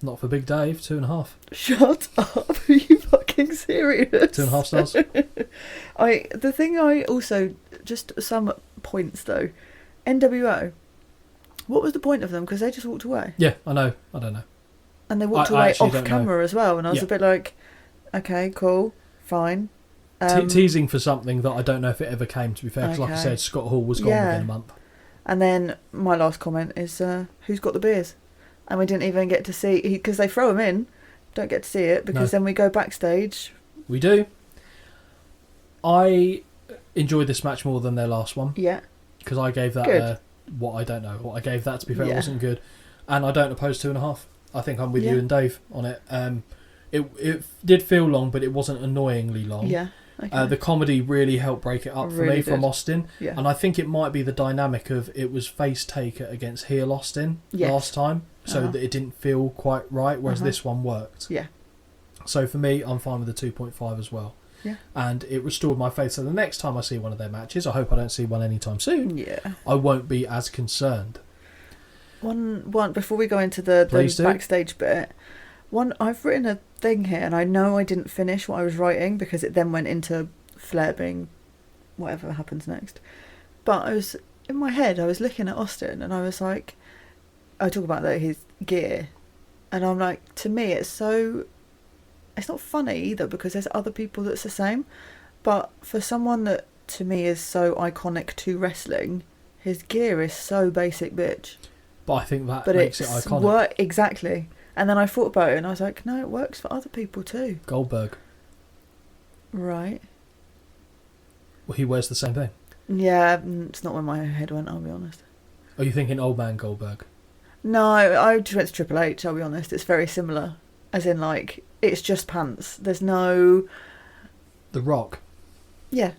Not for Big Dave, 2.5. Shut up. Are you fucking serious? 2.5 stars. The thing I also, just some points though, NWO, what was the point of them? Because they just walked away. Yeah, I know. I don't know. And they walked away off camera as well, and I was a bit like, okay, cool, fine. Teasing for something that I don't know if it ever came, to be fair, because like I said, Scott Hall was gone within a month. And then my last comment is, who's got the beers? And we didn't even get to see, because they throw them in, don't get to see it, because then we go backstage. We do. I enjoyed this match more than their last one. Yeah. Because I gave that what I don't know. What I gave that, to be fair, it wasn't good. And I don't oppose 2.5. I think I'm with you and Dave on it. It did feel long, but it wasn't annoyingly long. Yeah. Okay. The comedy really helped break it up for me from Austin. Yeah. And I think it might be the dynamic of it was face Taker against heel Austin last time, so that it didn't feel quite right, whereas this one worked. Yeah. So for me, I'm fine with the 2.5 as well. Yeah. And it restored my faith. So the next time I see one of their matches, I hope I don't see one anytime soon. Yeah. I won't be as concerned. One before we go into the backstage bit. I've written a thing here, and I know I didn't finish what I was writing because it then went into Flair being whatever happens next. But I was in my head, I was looking at Austin, and I was like, I talk about his gear, and I'm like, to me, it's not funny either, because there's other people that's the same. But for someone that to me is so iconic to wrestling, his gear is so basic bitch. But I think that makes it iconic. Exactly. And then I thought about it and I was like, no, it works for other people too. Goldberg. Right. Well, he wears the same thing. Yeah, it's not where my head went, I'll be honest. Are you thinking old man Goldberg? No, I just went to Triple H, I'll be honest. It's very similar. As in, like, it's just pants. There's no... The Rock. Yeah,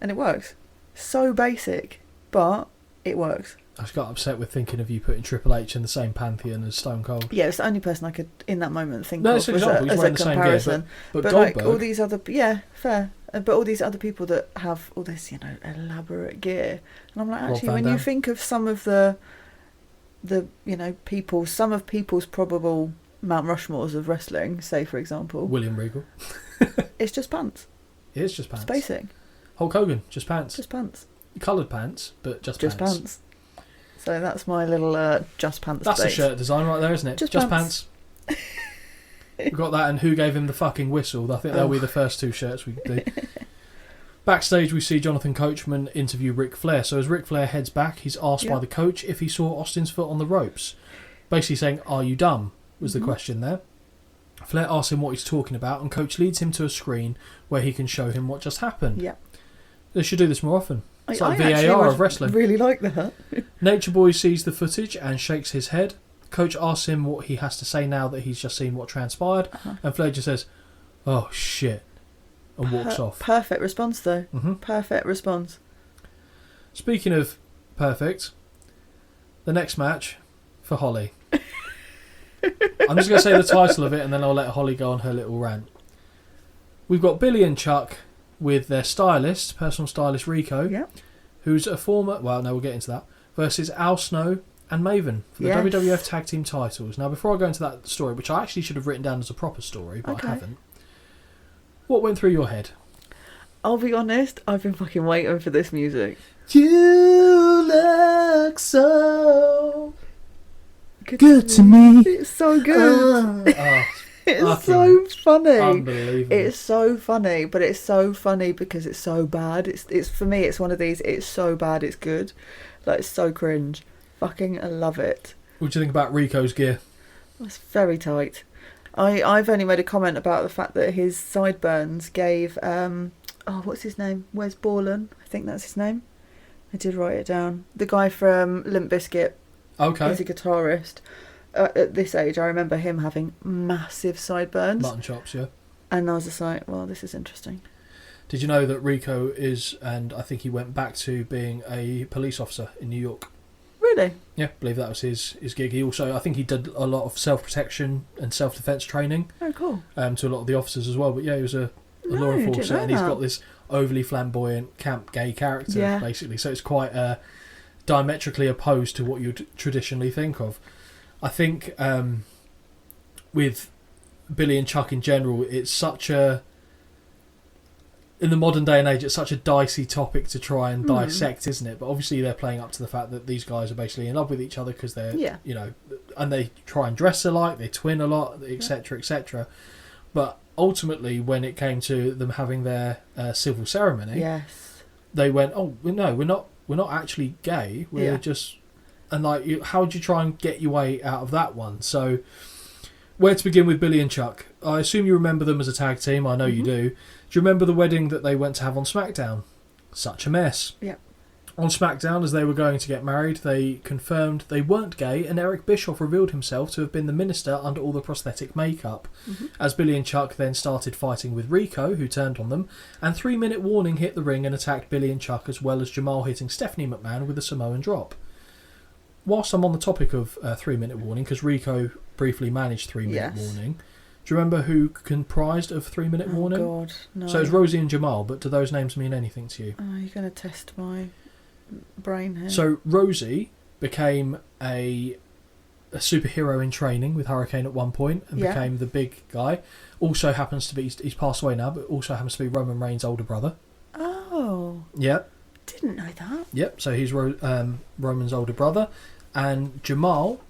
and it works. So basic, but it works. I just got upset with thinking of you putting Triple H in the same pantheon as Stone Cold. Yeah, it's the only person I could, in that moment, think no, of it's an example. He's wearing the comparison. Same gear, but Like, Goldberg... all these other... Yeah, fair. But all these other people that have all this, you know, elaborate gear. And I'm like, actually, when you think of some of the you know, people... Some of people's probable Mount Rushmores of wrestling, say, for example... William Regal. It's just pants. It is just pants. It's basic. Hulk Hogan, just pants. Just pants. Coloured pants, but just pants. Just pants. So that's my little just pants. That's a shirt design right there, isn't it? Just pants. We've got that, and who gave him the fucking whistle? I think that'll be the first two shirts we do. Backstage, we see Jonathan Coachman interview Ric Flair. So as Ric Flair heads back, he's asked by the coach if he saw Austin's foot on the ropes. Basically saying, "Are you dumb?" was the question there. Flair asks him what he's talking about, and Coach leads him to a screen where he can show him what just happened. Yeah. They should do this more often. It's like I VAR of wrestling. Really like that. Nature Boy sees the footage and shakes his head. Coach asks him what he has to say now that he's just seen what transpired, and Flair just says, "Oh shit," and walks off. Perfect response, though. Perfect response. Speaking of perfect, the next match for Holly. I'm just going to say the title of it, and then I'll let Holly go on her little rant. We've got Billy and Chuck with their stylist, personal stylist Rico, who's a former... Well, no, we'll get into that. Versus Al Snow and Maven for the WWF Tag Team titles. Now, before I go into that story, which I actually should have written down as a proper story, but I haven't. What went through your head? I'll be honest, I've been fucking waiting for this music. You look so good to me. It's so good. It's so funny. Unbelievable. It's so funny, but it's so funny because it's so bad. It's for me, it's one of these, it's so bad, it's good. Like, it's so cringe. Fucking, I love it. What do you think about Rico's gear? It's very tight. I've only made a comment about the fact that his sideburns gave, what's his name? Wes Borland? I think that's his name. I did write it down. The guy from Limp Bizkit. Okay. He's a guitarist. At this age, I remember him having massive sideburns. Mutton chops, yeah. And I was just like, well, this is interesting. Did you know that Rico is, and I think he went back to being a police officer in New York? Really? Yeah, I believe that was his gig. He also, I think he did a lot of self-protection and self-defence training. Oh, cool. To a lot of the officers as well. But yeah, he was a law enforcer, and he's got this overly flamboyant camp gay character, basically. So it's quite diametrically opposed to what you'd traditionally think of. I think with Billy and Chuck in general, it's such a... In the modern day and age, it's such a dicey topic to try and dissect, isn't it? But obviously they're playing up to the fact that these guys are basically in love with each other because they're, you know, and they try and dress alike, they twin a lot, etc., etc. But ultimately, when it came to them having their civil ceremony, they went, "Oh no, we're not actually gay. We're just..." And like, how would you try and get your way out of that one? So, where to begin with Billy and Chuck? I assume you remember them as a tag team. I know you do. Do you remember the wedding that they went to have on SmackDown? Such a mess. Yeah. On SmackDown, as they were going to get married, they confirmed they weren't gay, and Eric Bischoff revealed himself to have been the minister under all the prosthetic makeup. As Billy and Chuck then started fighting with Rico, who turned on them, and 3-minute warning hit the ring and attacked Billy and Chuck, as well as Jamal hitting Stephanie McMahon with a Samoan drop. Whilst I'm on the topic of 3-minute warning, because Rico briefly managed 3-minute warning, do you remember who comprised of 3-minute warning? Oh, God, no. So it's Rosie and Jamal, but do those names mean anything to you? Oh, you're going to test my brain here. So Rosie became a superhero in training with Hurricane at one point and became the big guy. Also happens to be, he's passed away now, but also happens to be Roman Reigns' older brother. Oh. Yep. Didn't know that. Yep, so he's Roman's older brother. And Jamal,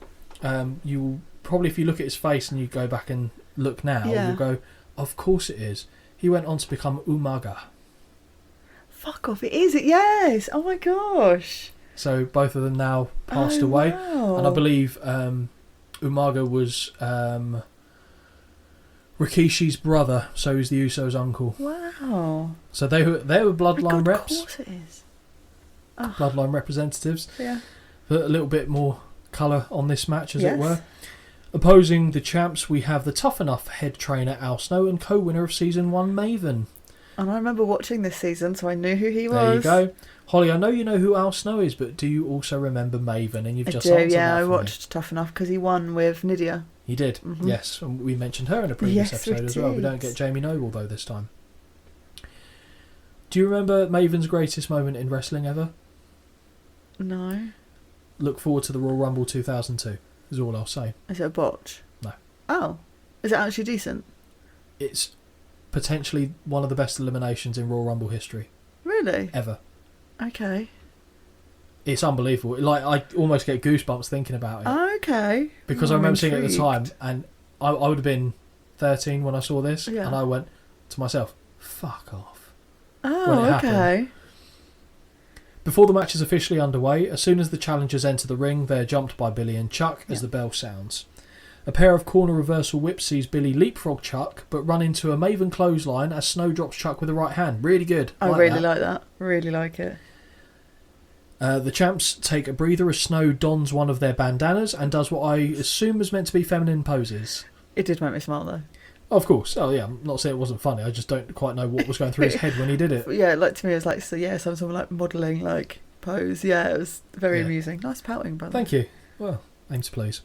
you probably, if you look at his face and you go back and look now, you'll go, of course it is. He went on to become Umaga. Fuck off, it is it? Yes. Oh my gosh. So both of them now passed away. Wow. And I believe Umaga was Rikishi's brother, so he's the Usos' uncle. Wow. So they were bloodline reps. Of course it is. Oh. Bloodline representatives. Yeah. Put a little bit more colour on this match, as it were. Opposing the champs, we have the Tough Enough head trainer Al Snow and co-winner of Season 1, Maven. And I remember watching this season, so I knew who he was. There you go. Holly, I know you know who Al Snow is, but do you also remember Maven? And you've just I do, answered that I for watched me. Tough Enough because he won with Nydia. He did, yes. And we mentioned her in a previous episode as well. We don't get Jamie Noble, though, this time. Do you remember Maven's greatest moment in wrestling ever? No. Look forward to the Royal Rumble 2002, is all I'll say. Is it a botch? No. Oh. Is it actually decent? It's potentially one of the best eliminations in Royal Rumble history. Really? Ever. Okay. It's unbelievable. Like, I almost get goosebumps thinking about it. Okay. Because I remember seeing it at the time, and I would have been 13 when I saw this, and I went to myself, fuck off. Oh, okay. Before the match is officially underway, as soon as the challengers enter the ring, they're jumped by Billy and Chuck as the bell sounds. A pair of corner reversal whips sees Billy leapfrog Chuck, but run into a Maven clothesline as Snow drops Chuck with the right hand. Really good. I really like that. Really like it. The champs take a breather as Snow dons one of their bandanas and does what I assume was meant to be feminine poses. It did make me smile, though. Of course. Oh, yeah. I'm not saying it wasn't funny. I just don't quite know what was going through his head when he did it. Yeah, like to me, it was like, some sort of like modelling like pose. Yeah, it was very amusing. Nice pouting, brother. Thank you. Well, aim to please.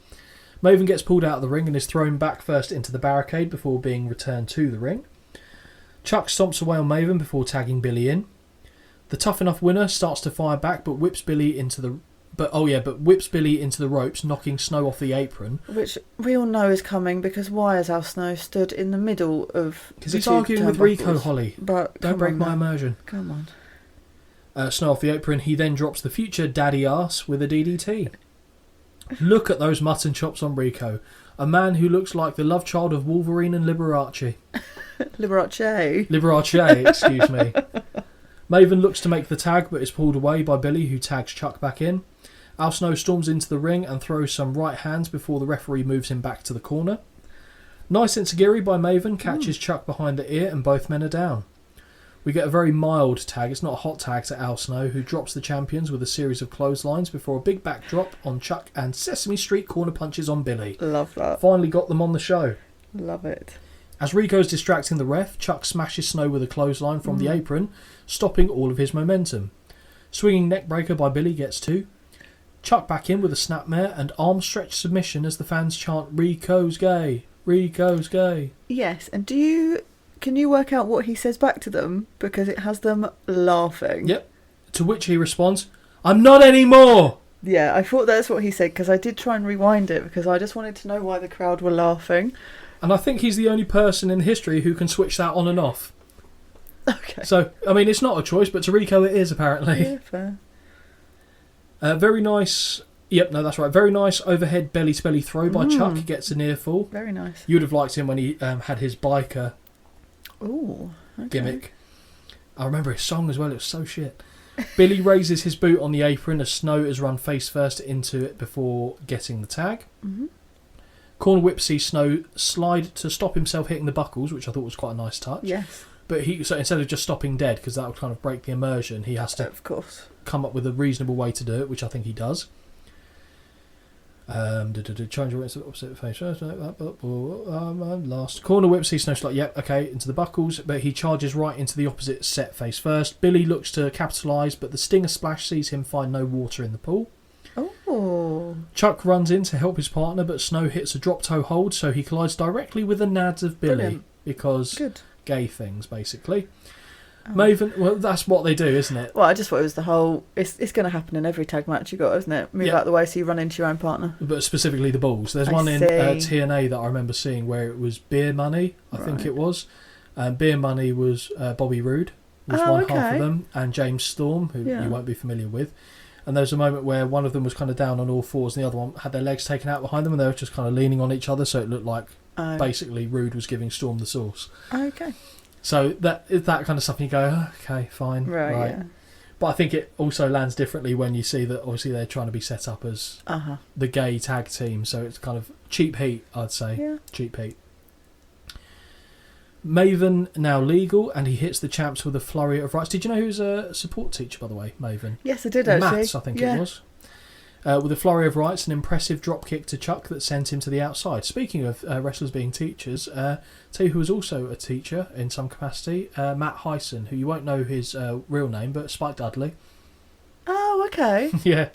Maven gets pulled out of the ring and is thrown back first into the barricade before being returned to the ring. Chuck stomps away on Maven before tagging Billy in. The Tough Enough winner starts to fire back, but whips Billy into the ropes, knocking Snow off the apron. Which we all know is coming, because why has Al Snow stood in the middle of? Because he's arguing with Rico, Holly. But don't break my immersion. Come on. Snow off the apron. He then drops the future daddy ass with a DDT. Look at those mutton chops on Rico. A man who looks like the love child of Wolverine and Liberace. Liberace, excuse me. Maven looks to make the tag, but is pulled away by Billy, who tags Chuck back in. Al Snow storms into the ring and throws some right hands before the referee moves him back to the corner. Nice enziguri by Maven catches Chuck behind the ear, and both men are down. We get a very mild tag. It's not a hot tag to Al Snow, who drops the champions with a series of clotheslines before a big backdrop on Chuck and Sesame Street corner punches on Billy. Love that. Finally got them on the show. Love it. As Rico's distracting the ref, Chuck smashes Snow with a clothesline from the apron, stopping all of his momentum. Swinging neckbreaker by Billy gets 2. Chuck back in with a snapmare and arm stretch submission as the fans chant, "Rico's gay, Rico's gay." Yes, and can you work out what he says back to them? Because it has them laughing. Yep. To which he responds, "I'm not anymore!" Yeah, I thought that's what he said, because I did try and rewind it, because I just wanted to know why the crowd were laughing. And I think he's the only person in history who can switch that on and off. Okay. So, I mean, it's not a choice, but to Rico it is, apparently. Yeah, fair. Very nice... Yep, no, that's right. Very nice overhead belly-to-belly throw by Chuck. Gets a near fall. Very nice. You would have liked him when he had his biker gimmick. I remember his song as well. It was so shit. Billy raises his boot on the apron as Snow has run face first into it before getting the tag. Mm-hmm. Corner whip sees Snow slide to stop himself hitting the buckles, which I thought was quite a nice touch. Yes. But so instead of just stopping dead, because that would kind of break the immersion, he has to come up with a reasonable way to do it, which I think he does. Change your opposite face. Last corner whip sees Snow slide. Yep, okay, into the buckles, but he charges right into the opposite set face first. Billy looks to capitalise, but the Stinger Splash sees him find no water in the pool. Oh. Chuck runs in to help his partner, but Snow hits a drop toe hold, so he collides directly with the nads of Billy. Brilliant. Because gay things, basically. Maven, well, that's what they do, isn't it? Well, I just thought it was the whole... It's going to happen in every tag match you got, isn't it? Move out the way so you run into your own partner. But specifically the balls. There's one in TNA that I remember seeing where it was Beer Money, I think it was. Beer Money was Bobby Roode, was half of them, and James Storm, who you won't be familiar with. And there was a moment where one of them was kind of down on all fours and the other one had their legs taken out behind them and they were just kind of leaning on each other, so it looked like basically Roode was giving Storm the sauce. Okay. So that kind of stuff, and you go, oh, okay, fine. Right. Yeah. But I think it also lands differently when you see that obviously they're trying to be set up as the gay tag team, so it's kind of Cheap heat, I'd say. Yeah. Cheap heat. Maven now legal, and he hits the champs with a flurry of rights. Did you know he was a support teacher, by the way, Maven? Yes, I did, actually. Maths, I think it was. With a flurry of rights, an impressive drop kick to Chuck that sent him to the outside. Speaking of wrestlers being teachers, tell you who was also a teacher in some capacity, Matt Hyson, who you won't know his real name, but Spike Dudley. Oh, okay. Yeah.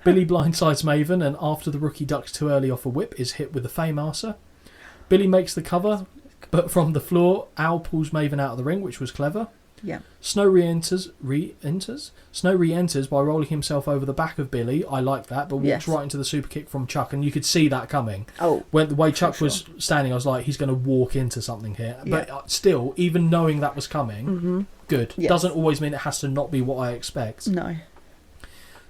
Billy blindsides Maven, and after the rookie ducks too early off a whip, is hit with a Fame-Arser. Billy makes the cover, but from the floor, Al pulls Maven out of the ring, which was clever. Yeah. Snow re-enters by rolling himself over the back of Billy. I like that, but walks right into the super kick from Chuck, and you could see that coming. Oh, when the way Chuck was standing, I was like, he's going to walk into something here. Yeah. But still, even knowing that was coming, good. Yes. Doesn't always mean it has to not be what I expect. No.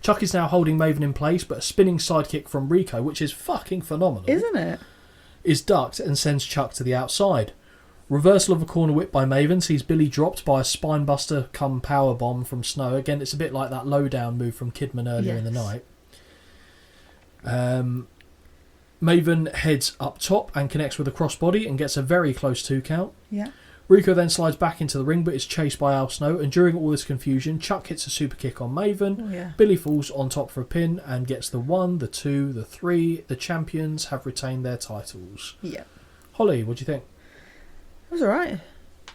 Chuck is now holding Maven in place, but a spinning sidekick from Rico, which is fucking phenomenal, isn't it? Is ducked and sends Chuck to the outside. Reversal of a corner whip by Maven sees Billy dropped by a spinebuster come power bomb from Snow. Again, it's a bit like that lowdown move from Kidman earlier in the night. Maven heads up top and connects with a crossbody and gets a very close 2 count. Yeah. Rico then slides back into the ring but is chased by Al Snow, and during all this confusion, Chuck hits a super kick on Maven. Oh, yeah. Billy falls on top for a pin and gets the 1, the 2, the 3. The champions have retained their titles. Yeah. Holly, what do you think? It was alright.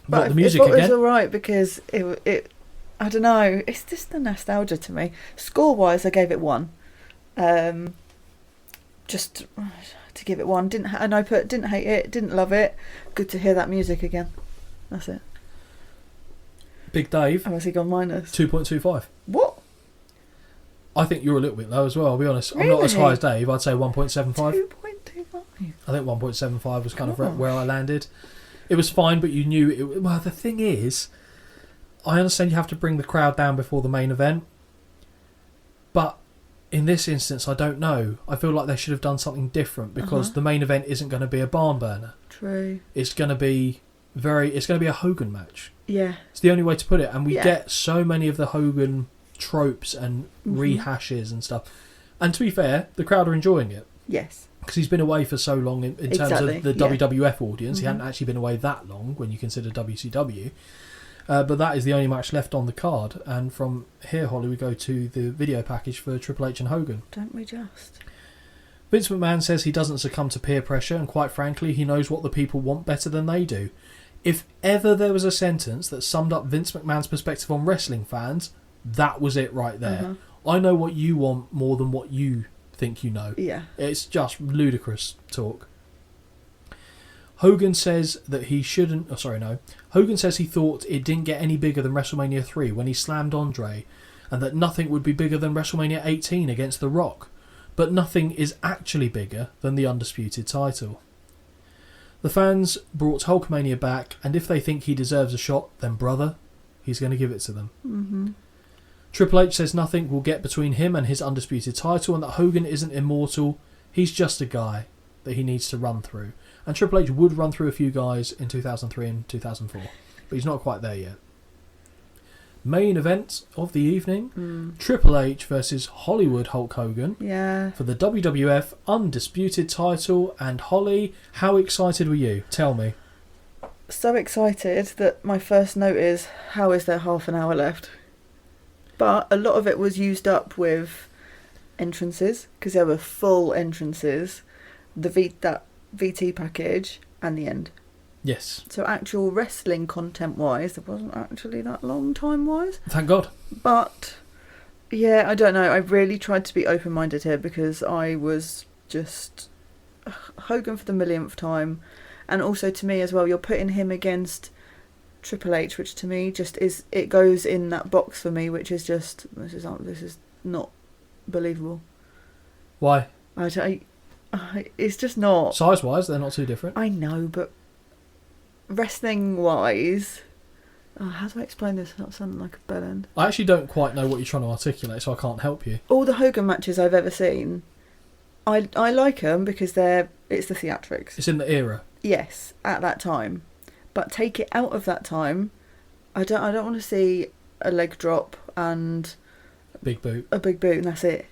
But the music again? It was alright because it I don't know, it's just the nostalgia to me. Score wise, I gave it 1. Just to give it 1. Didn't hate it, didn't love it. Good to hear that music again. That's it. Big Dave. How has he gone minus? 2.25. What? I think you're a little bit low as well, I'll be honest. Really? I'm not as high as Dave. I'd say 1.75. 2.25. I think 1.75 was kind of where I landed. It was fine, but you knew it. Well, the thing is, I understand you have to bring the crowd down before the main event, but in this instance, I don't know. I feel like they should have done something different because the main event isn't going to be a barn burner. True. It's going to be a Hogan match. Yeah. It's the only way to put it, and we get so many of the Hogan tropes and rehashes and stuff. And to be fair, the crowd are enjoying it. Yes. Because he's been away for so long in terms of the WWF audience. He hadn't actually been away that long when you consider WCW. But that is the only match left on the card. And from here, Holly, we go to the video package for Triple H and Hogan. Don't we just? Vince McMahon says he doesn't succumb to peer pressure, and quite frankly, he knows what the people want better than they do. If ever there was a sentence that summed up Vince McMahon's perspective on wrestling fans, that was it right there. I know what you want more than what you think you know. Yeah. It's just ludicrous talk. Hogan says that he shouldn't... Hogan says he thought it didn't get any bigger than WrestleMania 3 when he slammed Andre, and that nothing would be bigger than WrestleMania 18 against The Rock. But nothing is actually bigger than the Undisputed title. The fans brought Hulkamania back, and if they think he deserves a shot, then brother, he's going to give it to them. Triple H says nothing will get between him and his Undisputed title, and that Hogan isn't immortal, he's just a guy that he needs to run through. And Triple H would run through a few guys in 2003 and 2004, but he's not quite there yet. Main event of the evening, Triple H versus Hollywood Hulk Hogan for the WWF Undisputed title. And Holly, how excited were you? Tell me. So excited that my first note is, how is there half an hour left? But a lot of it was used up with entrances, because there were full entrances, that VT package, and the end. Yes. So actual wrestling content-wise, there wasn't actually that long time-wise. Thank God. But, yeah, I don't know. I really tried to be open-minded here because I was just Hogan for the millionth time. And also to me as well, you're putting him against Triple H, which to me just is, it goes in that box for me, which is just, this is not believable. Why? It's just not. Size-wise, they're not too different. I know, but wrestling-wise, how do I explain this without sounding like a bellend? I actually don't quite know what you're trying to articulate, so I can't help you. All the Hogan matches I've ever seen, I like them because it's the theatrics. It's in the era. Yes, at that time. But take it out of that time, I don't want to see a leg drop and big boot. A big boot, and that's it.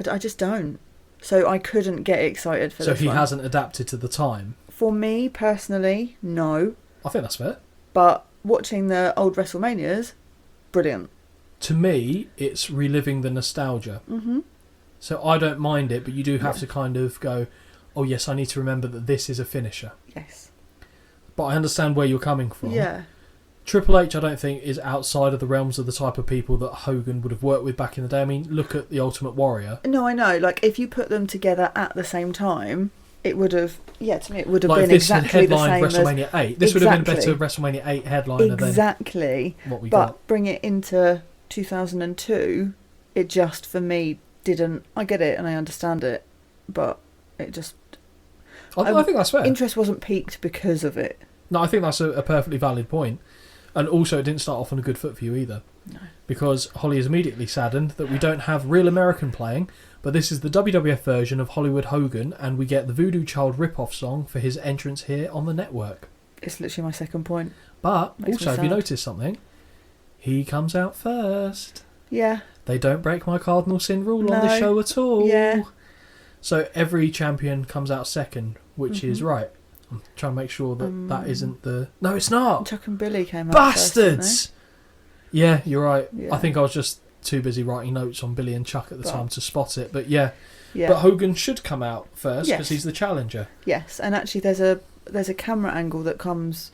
I just don't. So I couldn't get excited for this So he one. hasn't adapted to the time? For me, personally, no. I think that's fair. But watching the old WrestleManias, brilliant. To me, it's reliving the nostalgia. Mm-hmm. So I don't mind it, but you do have to kind of go, oh yes, I need to remember that this is a finisher. Yes. But I understand where you're coming from. Yeah. Triple H, I don't think, is outside of the realms of the type of people that Hogan would have worked with back in the day. I mean, look at the Ultimate Warrior. No, I know. Like, if you put them together at the same time, it would have... Yeah, to me, it would have like been if this exactly the had same headlined as... WrestleMania 8. This would have been a better WrestleMania 8 headliner exactly. than what we but got. Bring it into 2002, it just, for me, didn't... I get it and I understand it, but it just... I think that's fair. Interest wasn't piqued because of it. No, I think that's a perfectly valid point. And also, it didn't start off on a good foot for you either. No. Because Holly is immediately saddened that we don't have Real American playing, but this is the WWF version of Hollywood Hogan, and we get the Voodoo Child rip-off song for his entrance here on the network. It's literally my second point. But, Makes also, me have you sad. noticed something? He comes out first. Yeah. They don't break my cardinal sin rule on the show at all. Yeah. So every champion comes out second, which is right. I'm trying to make sure that that isn't the... No, it's not! Chuck and Billy came out Bastards! first, Yeah, you're right. Yeah. I think I was just too busy writing notes on Billy and Chuck at the time to spot it. But yeah. Yeah. But Hogan should come out first because Yes. he's the challenger. Yes, and actually there's a camera angle that comes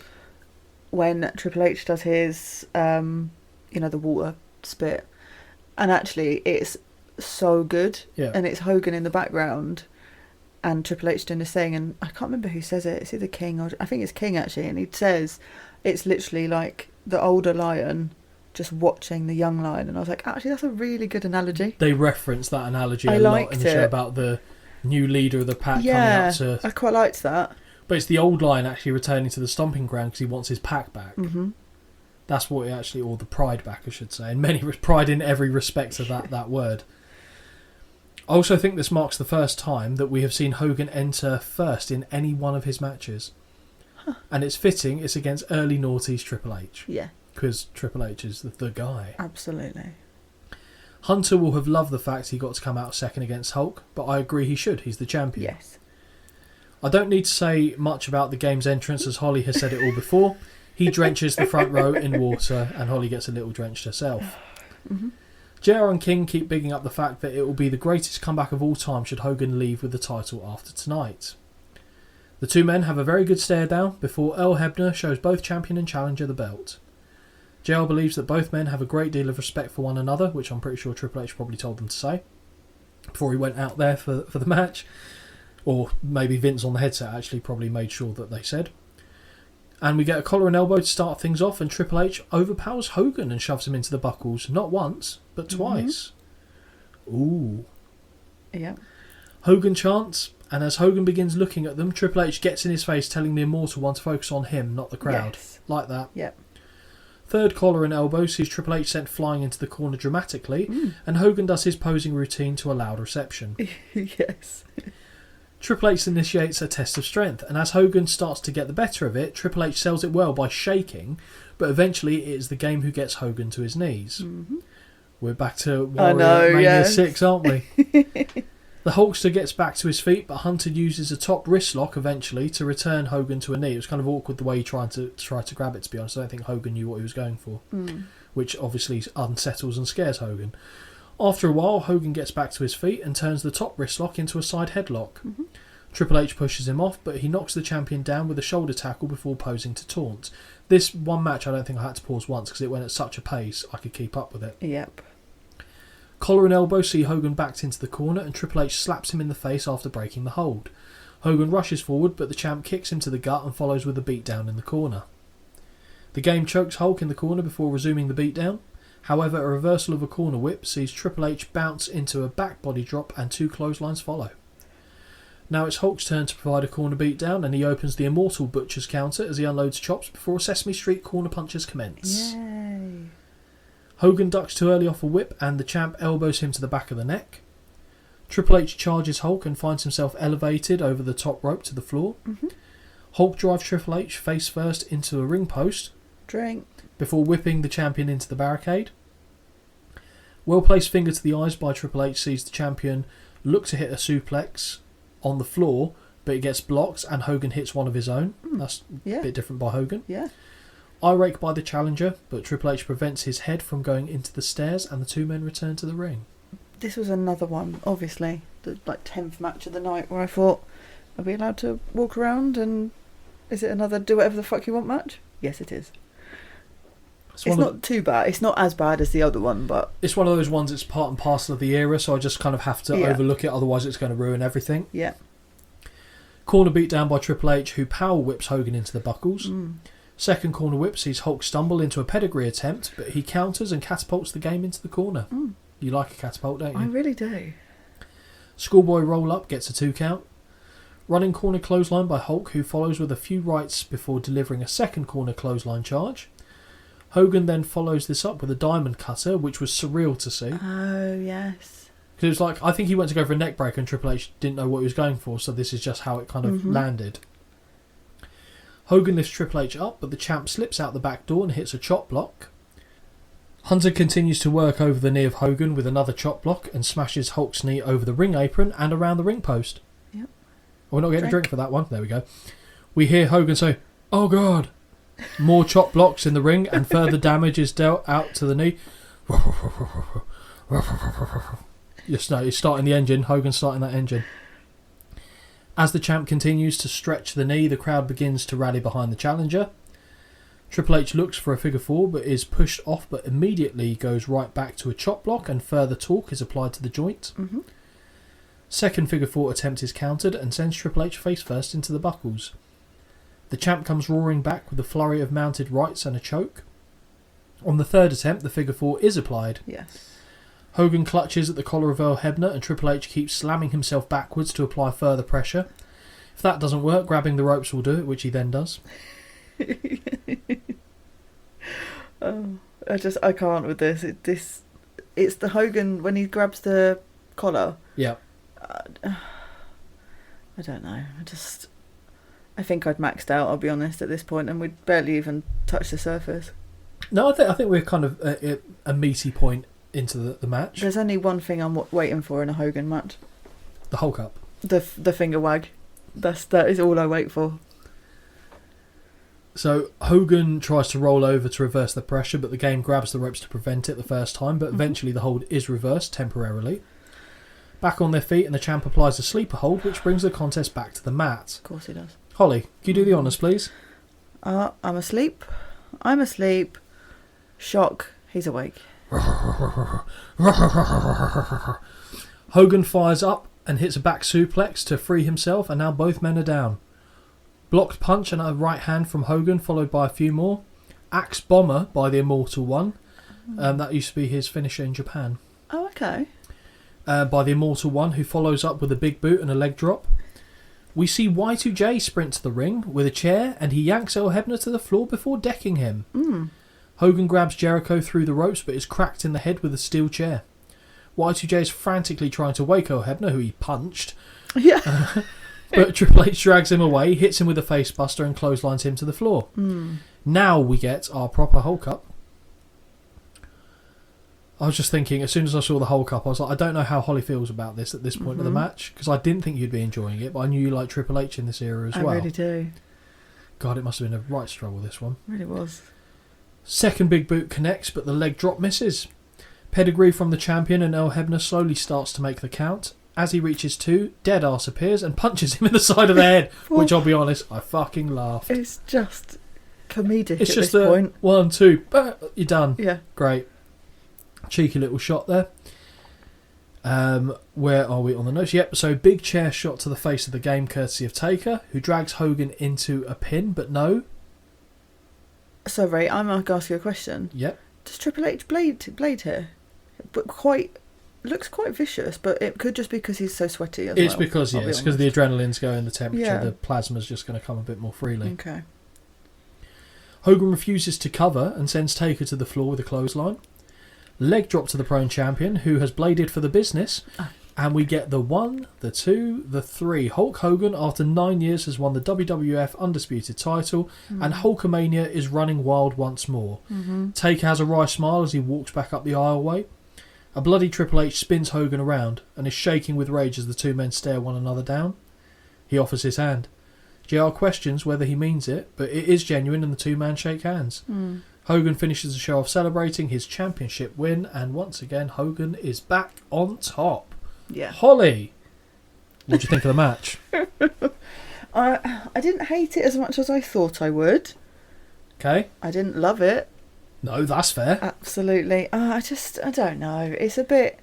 when Triple H does his, the water spit. And actually it's so good. Yeah. And it's Hogan in the background and Triple H doing this thing, and I can't remember who says it. It's either King or... I think it's King, actually, and he says it's literally like the older lion just watching the young lion, and I was like, actually, that's a really good analogy. They reference that analogy I a lot liked in the show it. about the new leader of the pack Yeah, coming up to... I quite liked that. But it's the old lion actually returning to the stomping ground because he wants his pack back. Mm-hmm. That's what it actually... Or the pride back, I should say. And pride in every respect of that word. I also think this marks the first time that we have seen Hogan enter first in any one of his matches. Huh. And it's fitting, it's against early noughties Triple H. Yeah. Because Triple H is the guy. Absolutely. Hunter will have loved the fact he got to come out second against Hulk, but I agree he should. He's the champion. Yes. I don't need to say much about the game's entrance, as Holly has said it all before. He drenches the front row in water, and Holly gets a little drenched herself. Mm-hmm. JR and King keep bigging up the fact that it will be the greatest comeback of all time should Hogan leave with the title after tonight. The two men have a very good stare down before Earl Hebner shows both champion and challenger the belt. JR believes that both men have a great deal of respect for one another, which I'm pretty sure Triple H probably told them to say before he went out there for the match. Or maybe Vince on the headset actually probably made sure that they said. And we get a collar and elbow to start things off, and Triple H overpowers Hogan and shoves him into the buckles, not once, but twice. Ooh. Yeah. Hogan chants, and as Hogan begins looking at them, Triple H gets in his face telling the Immortal One to focus on him, not the crowd. Yes. Like that. Yep. Third collar and elbow sees Triple H sent flying into the corner dramatically, and Hogan does his posing routine to a loud reception. Yes. Triple H initiates a test of strength, and as Hogan starts to get the better of it, Triple H sells it well by shaking, but eventually it is the game who gets Hogan to his knees. Mm-hmm. We're back to Warrior Mania 6, aren't we? The Hulkster gets back to his feet, but Hunter uses a top wrist lock eventually to return Hogan to a knee. It was kind of awkward the way he tried to grab it, to be honest. I don't think Hogan knew what he was going for, which obviously unsettles and scares Hogan. After a while, Hogan gets back to his feet and turns the top wrist lock into a side headlock. Mm-hmm. Triple H pushes him off, but he knocks the champion down with a shoulder tackle before posing to taunt. This one match, I don't think I had to pause once because it went at such a pace I could keep up with it. Yep. Collar and elbow see Hogan backed into the corner, and Triple H slaps him in the face after breaking the hold. Hogan rushes forward, but the champ kicks him to the gut and follows with a beatdown in the corner. The game chokes Hulk in the corner before resuming the beatdown. However, a reversal of a corner whip sees Triple H bounce into a back body drop and two clotheslines follow. Now it's Hulk's turn to provide a corner beatdown, and he opens the Immortal Butcher's counter as he unloads chops before Sesame Street corner punches commence. Yay. Hogan ducks too early off a whip, and the champ elbows him to the back of the neck. Triple H charges Hulk and finds himself elevated over the top rope to the floor. Mm-hmm. Hulk drives Triple H face first into a ring post. Drink. Before whipping the champion into the barricade. Well-placed finger to the eyes by Triple H sees the champion look to hit a suplex on the floor, but it gets blocked and Hogan hits one of his own. That's a bit different by Hogan. Yeah. Eye rake by the challenger, but Triple H prevents his head from going into the stairs and the two men return to the ring. This was another one, obviously, the 10th match of the night where I thought, are we allowed to walk around and is it another do whatever the fuck you want match? Yes, it is. It's not too bad. It's not as bad as the other one, but... It's one of those ones that's part and parcel of the era, so I just kind of have to overlook it, otherwise it's going to ruin everything. Yeah. Corner beat down by Triple H, who power whips Hogan into the buckles. Second corner whip sees Hulk stumble into a pedigree attempt, but he counters and catapults the game into the corner. You like a catapult, don't you? I really do. Schoolboy roll-up gets a 2 count. Running corner clothesline by Hulk, who follows with a few rights before delivering a second corner clothesline charge. Hogan then follows this up with a diamond cutter, which was surreal to see. Oh, yes. Because it was like, I think he went to go for a neck break and Triple H didn't know what he was going for, so this is just how it kind of landed. Hogan lifts Triple H up, but the champ slips out the back door and hits a chop block. Hunter continues to work over the knee of Hogan with another chop block and smashes Hulk's knee over the ring apron and around the ring post. Yep. We're not getting a drink for that one. There we go. We hear Hogan say, "Oh God." More chop blocks in the ring and further damage is dealt out to the knee. Yes, no, he's starting the engine. Hogan's starting that engine. As the champ continues to stretch the knee, the crowd begins to rally behind the challenger. Triple H looks for a figure 4 but is pushed off, but immediately goes right back to a chop block and further torque is applied to the joint. Second figure 4 attempt is countered and sends Triple H face first into the buckles. The champ comes roaring back with a flurry of mounted rights and a choke. On the third attempt, the figure 4 is applied. Yes. Hogan clutches at the collar of Earl Hebner and Triple H keeps slamming himself backwards to apply further pressure. If that doesn't work, grabbing the ropes will do it, which he then does. I can't with this. It's the Hogan when he grabs the collar. Yeah. I don't know. I think I'd maxed out, I'll be honest, at this point, and we'd barely even touched the surface. No, I think we're kind of at a meaty point into the match. There's only one thing I'm waiting for in a Hogan match. The Hulk up. The finger wag. That is all I wait for. So Hogan tries to roll over to reverse the pressure, but the game grabs the ropes to prevent it the first time, but eventually the hold is reversed temporarily. Back on their feet and the champ applies a sleeper hold, which brings the contest back to the mat. Of course he does. Holly, can you do the honours, please? I'm asleep. Shock. He's awake. Hogan fires up and hits a back suplex to free himself, and now both men are down. Blocked punch and a right hand from Hogan, followed by a few more. Axe bomber by the Immortal One. That used to be his finisher in Japan. Oh, okay. By the Immortal One, who follows up with a big boot and a leg drop. We see Y2J sprint to the ring with a chair, and he yanks Earl Hebner to the floor before decking him. Hogan grabs Jericho through the ropes, but is cracked in the head with a steel chair. Y2J is frantically trying to wake Earl Hebner, who he punched. Yeah. But Triple H drags him away, hits him with a facebuster, and clotheslines him to the floor. Now we get our proper Hulk up. I was just thinking, as soon as I saw the Hulk up, I was like, I don't know how Holly feels about this at this point of the match, because I didn't think you'd be enjoying it, but I knew you liked Triple H in this era as well. I really do. God, it must have been a right struggle, this one. It really was. Second big boot connects, but the leg drop misses. Pedigree from the champion, and Earl Hebner slowly starts to make the count. As he reaches 2, Deadass appears and punches him in the side of the head, which I'll be honest, I fucking laughed. It's just comedic it's at just this point. 1, 2, you're done. Yeah. Great. Cheeky little shot there. Where are we on the notes? Yep, so big chair shot to the face of the game courtesy of Taker, who drags Hogan into a pin, but no. Sorry, I'm going to ask you a question. Yep. Does Triple H blade here? But looks quite vicious, but it could just be because he's so sweaty as well. It's because the adrenaline's going, the temperature, the plasma's just going to come a bit more freely. Okay. Hogan refuses to cover and sends Taker to the floor with a clothesline. Leg drop to the prone champion, who has bladed for the business. And we get the 1, the 2, the 3. Hulk Hogan, after 9 years, has won the WWF Undisputed title, and Hulkamania is running wild once more. Taker has a wry smile as he walks back up the aisleway. A bloody Triple H spins Hogan around and is shaking with rage as the two men stare one another down. He offers his hand. JR questions whether he means it, but it is genuine and the two men shake hands. Hogan finishes the show off celebrating his championship win, and once again Hogan is back on top. Yeah. Holly, what do you think of the match? I didn't hate it as much as I thought I would. Okay. I didn't love it. No, that's fair. Absolutely. I don't know. It's a bit...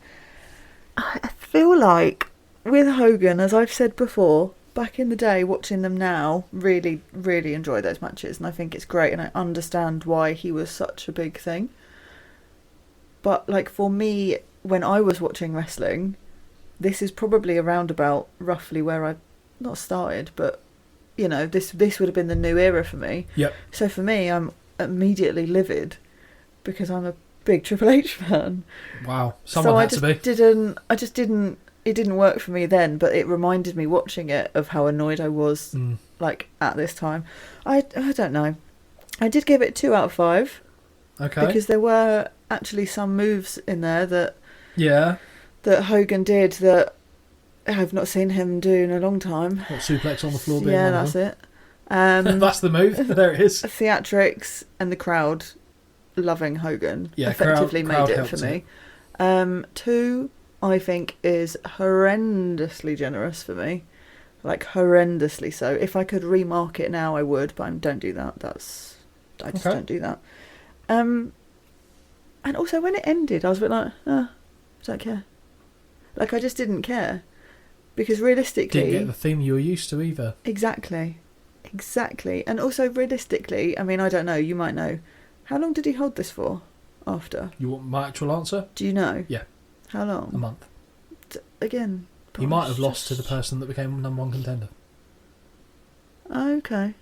I feel like with Hogan, as I've said before, back in the day, watching them now, really, really enjoy those matches. And I think it's great. And I understand why he was such a big thing. But, like, for me, when I was watching wrestling, this is probably around about roughly where I... Not started, but, you know, this would have been the new era for me. Yep. So for me, I'm immediately livid. Because I'm a big Triple H fan. Wow, someone had to be. It didn't work for me then, but it reminded me watching it of how annoyed I was, like, at this time. I don't know. I did give it 2 out of 5. Okay. Because there were actually some moves in there that Hogan did that I've not seen him do in a long time. What, suplex on the floor being Yeah, one of that's them? it. That's the move. There it is. Theatrics and the crowd loving Hogan effectively crowd made it for me. 2, I think, is horrendously generous for me. Like, horrendously so. If I could remark it now, I would, but I don't do that. I just don't do that. And also, when it ended, I was a bit like, I don't care. Like, I just didn't care. Because realistically... Didn't get the theme you were used to either. Exactly. And also, realistically, I mean, I don't know, you might know. How long did he hold this for after? You want my actual answer? Do you know? Yeah. How long? A month. Again. He might have lost to the person that became number 1 contender. Okay.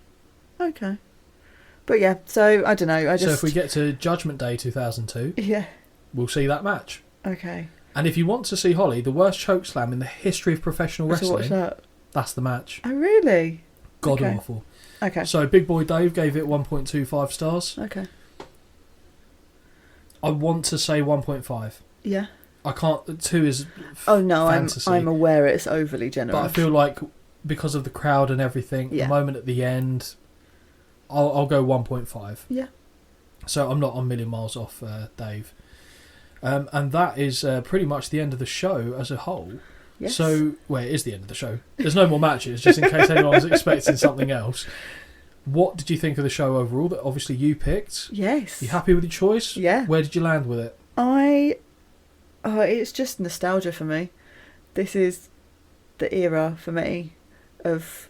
But yeah, so I don't know. So if we get to Judgment Day 2002, we'll see that match. Okay. And if you want to see Holly, the worst chokeslam in the history of professional wrestling, watch that. That's the match. Oh, really? God awful. Okay. So Big Boy Dave gave it 1.25 stars. Okay. I want to say 1.5. Yeah. I can't. 2 is fantasy. I'm aware it's overly generous. But I feel like because of the crowd and everything, the moment at the end, I'll go 1.5. Yeah. So I'm not a million miles off Dave. And that is pretty much the end of the show as a whole. Yes. So, well, it is the end of the show. There's no more matches, just in case anyone was expecting something else. What did you think of the show overall? That obviously you picked. Yes. You happy with your choice? Yeah. Where did you land with it? It's just nostalgia for me. This is the era for me of,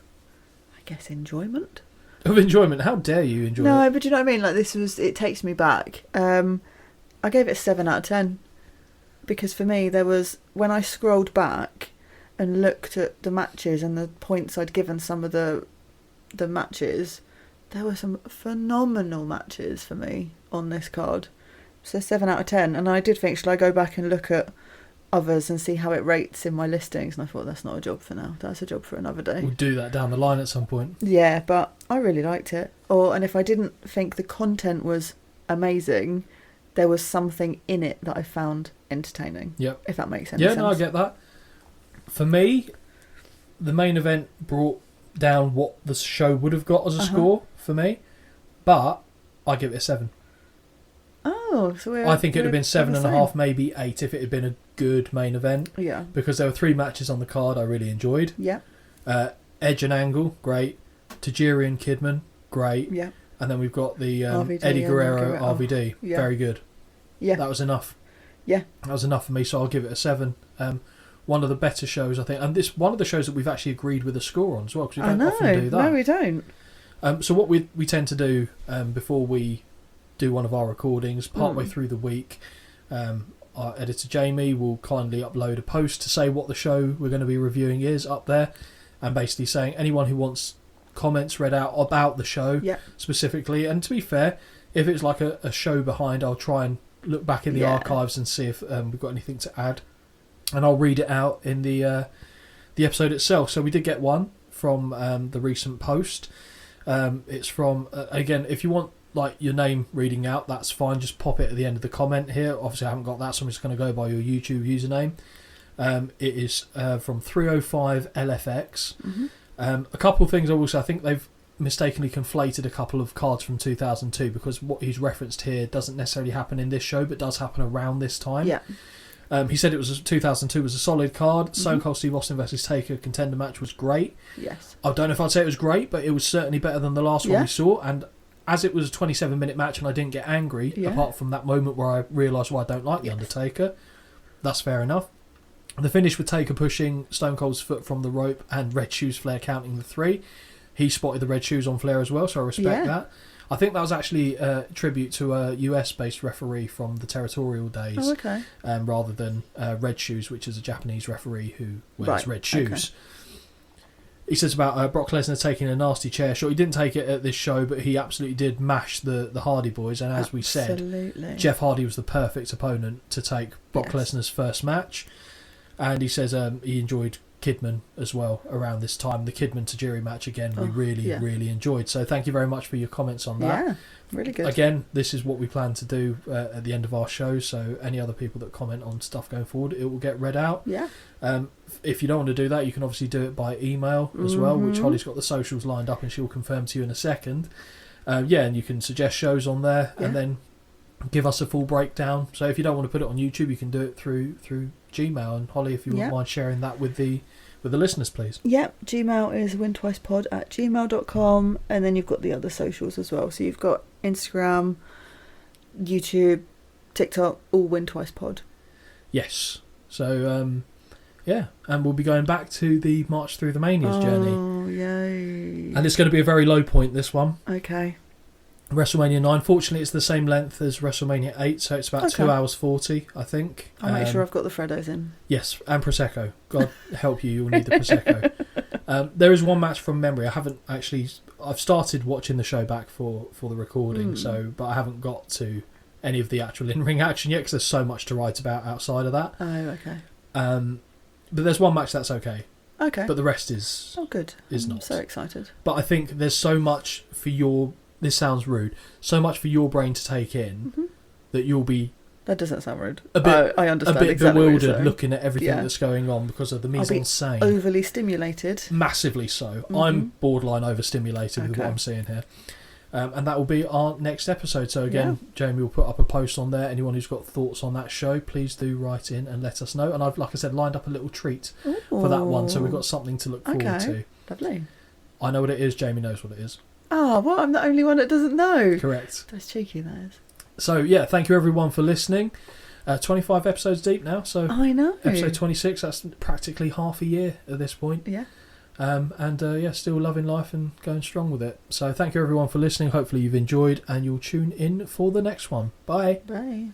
I guess, enjoyment. Of enjoyment? How dare you enjoy it? No, but you know what I mean? Like, it takes me back. I gave it a 7 out of 10. Because for me, there was, when I scrolled back and looked at the matches and the points I'd given some of the matches, there were some phenomenal matches for me on this card. So 7 out of 10. And I did think, should I go back and look at others and see how it rates in my listings? And I thought, that's not a job for now. That's a job for another day. We'll do that down the line at some point. Yeah, but I really liked it. And if I didn't think the content was amazing, there was something in it that I found entertaining. Yep. If that makes any sense. Yeah, no, I get that. For me, the main event brought down what the show would have got as a score for me, but I give it a 7. Oh, so I think it would have been 7.5, maybe 8 if it had been a good main event. Yeah. Because there were 3 matches on the card I really enjoyed. Yeah. Edge and Angle, great. Tajiri and Kidman, great. Yeah. And then we've got the RVD Eddie Guerrero RVD. Yeah. Very good. Yeah. That was enough. Yeah. That was enough for me, so I'll give it a 7. One of the better shows, I think. And this one of the shows that we've actually agreed with a score on as well, because we don't often do that. No, we don't. So what we tend to do before we do one of our recordings, partway through the week, our editor Jamie will kindly upload a post to say what the show we're going to be reviewing is up there, and basically saying anyone who wants comments read out about the show specifically. And to be fair, if it's like a show behind, I'll try and look back in the archives and see if we've got anything to add, and I'll read it out in the episode itself. So we did get one from the recent post. It's from again, if you want like your name reading out, that's fine. Just pop it at the end of the comment here. Obviously, I haven't got that, so I'm just going to go by your YouTube username. It is from 305 LFX. A couple of things I will say. I think they've mistakenly conflated a couple of cards from 2002 because what he's referenced here doesn't necessarily happen in this show, but does happen around this time. Yeah. He said 2002 was a solid card. Stone Cold Steve Austin versus Taker contender match was great. Yes. I don't know if I'd say it was great, but it was certainly better than the last one we saw. And as it was a 27-minute match and I didn't get angry, apart from that moment where I realised why I don't like The Undertaker, that's fair enough. The finish with Taker pushing Stone Cold's foot from the rope and Red Shoes Flair counting the 3. He spotted the red shoes on Flair as well, so I respect that. I think that was actually a tribute to a US-based referee from the territorial days. Oh, okay. Rather than Red Shoes, which is a Japanese referee who wears red shoes. Okay. He says about Brock Lesnar taking a nasty chair shot. He didn't take it at this show, but he absolutely did mash the Hardy Boys. And as we said, Jeff Hardy was the perfect opponent to take Brock Lesnar's first match. And he says he enjoyed Kidman as well around this time. The Kidman Tajiri match again, we really enjoyed. So thank you very much for your comments on that. Yeah, really good. Again, this is what we plan to do at the end of our show. So any other people that comment on stuff going forward, it will get read out. Yeah. If you don't want to do that, you can obviously do it by email as well, which Holly's got the socials lined up and she'll confirm to you in a second. And you can suggest shows on there and then give us a full breakdown. So if you don't want to put it on YouTube, you can do it through Gmail. And Holly, if you wouldn't mind sharing that with the listeners, please. Yep, Gmail is wintwicepod@gmail.com, and then you've got the other socials as well. So you've got Instagram, YouTube, TikTok, all wintwicepod. Yes. So and we'll be going back to the March Through the Manias journey. Oh, yay. And it's going to be a very low point, this one. Okay. WrestleMania 9, fortunately it's the same length as WrestleMania 8, so it's about 2 hours 40, I think. I'll make sure I've got the Freddos in. Yes, and Prosecco. God help you, you'll need the Prosecco. There is one match from memory. I've started watching the show back for the recording, but I haven't got to any of the actual in-ring action yet because there's so much to write about outside of that. Oh, okay. But there's one match that's okay. Okay. But the rest is good. I'm not. So excited. But I think there's so much for your... This sounds rude. So much for your brain to take in that you'll be... That doesn't sound rude. I understand. A bit exactly bewildered looking at everything that's going on because of the mise-en-scène. Overly stimulated. Massively so. I'm borderline overstimulated with what I'm seeing here. And that will be our next episode. So again, Jamie will put up a post on there. Anyone who's got thoughts on that show, please do write in and let us know. And I've, like I said, lined up a little treat for that one. So we've got something to look forward to. Lovely. I know what it is. Jamie knows what it is. Oh, well, I'm the only one that doesn't know. Correct. That's cheeky, that is. So, thank you everyone for listening. 25 episodes deep now, so... I know. Episode 26, that's practically half a year at this point. Yeah. Still loving life and going strong with it. So, thank you everyone for listening. Hopefully you've enjoyed and you'll tune in for the next one. Bye. Bye.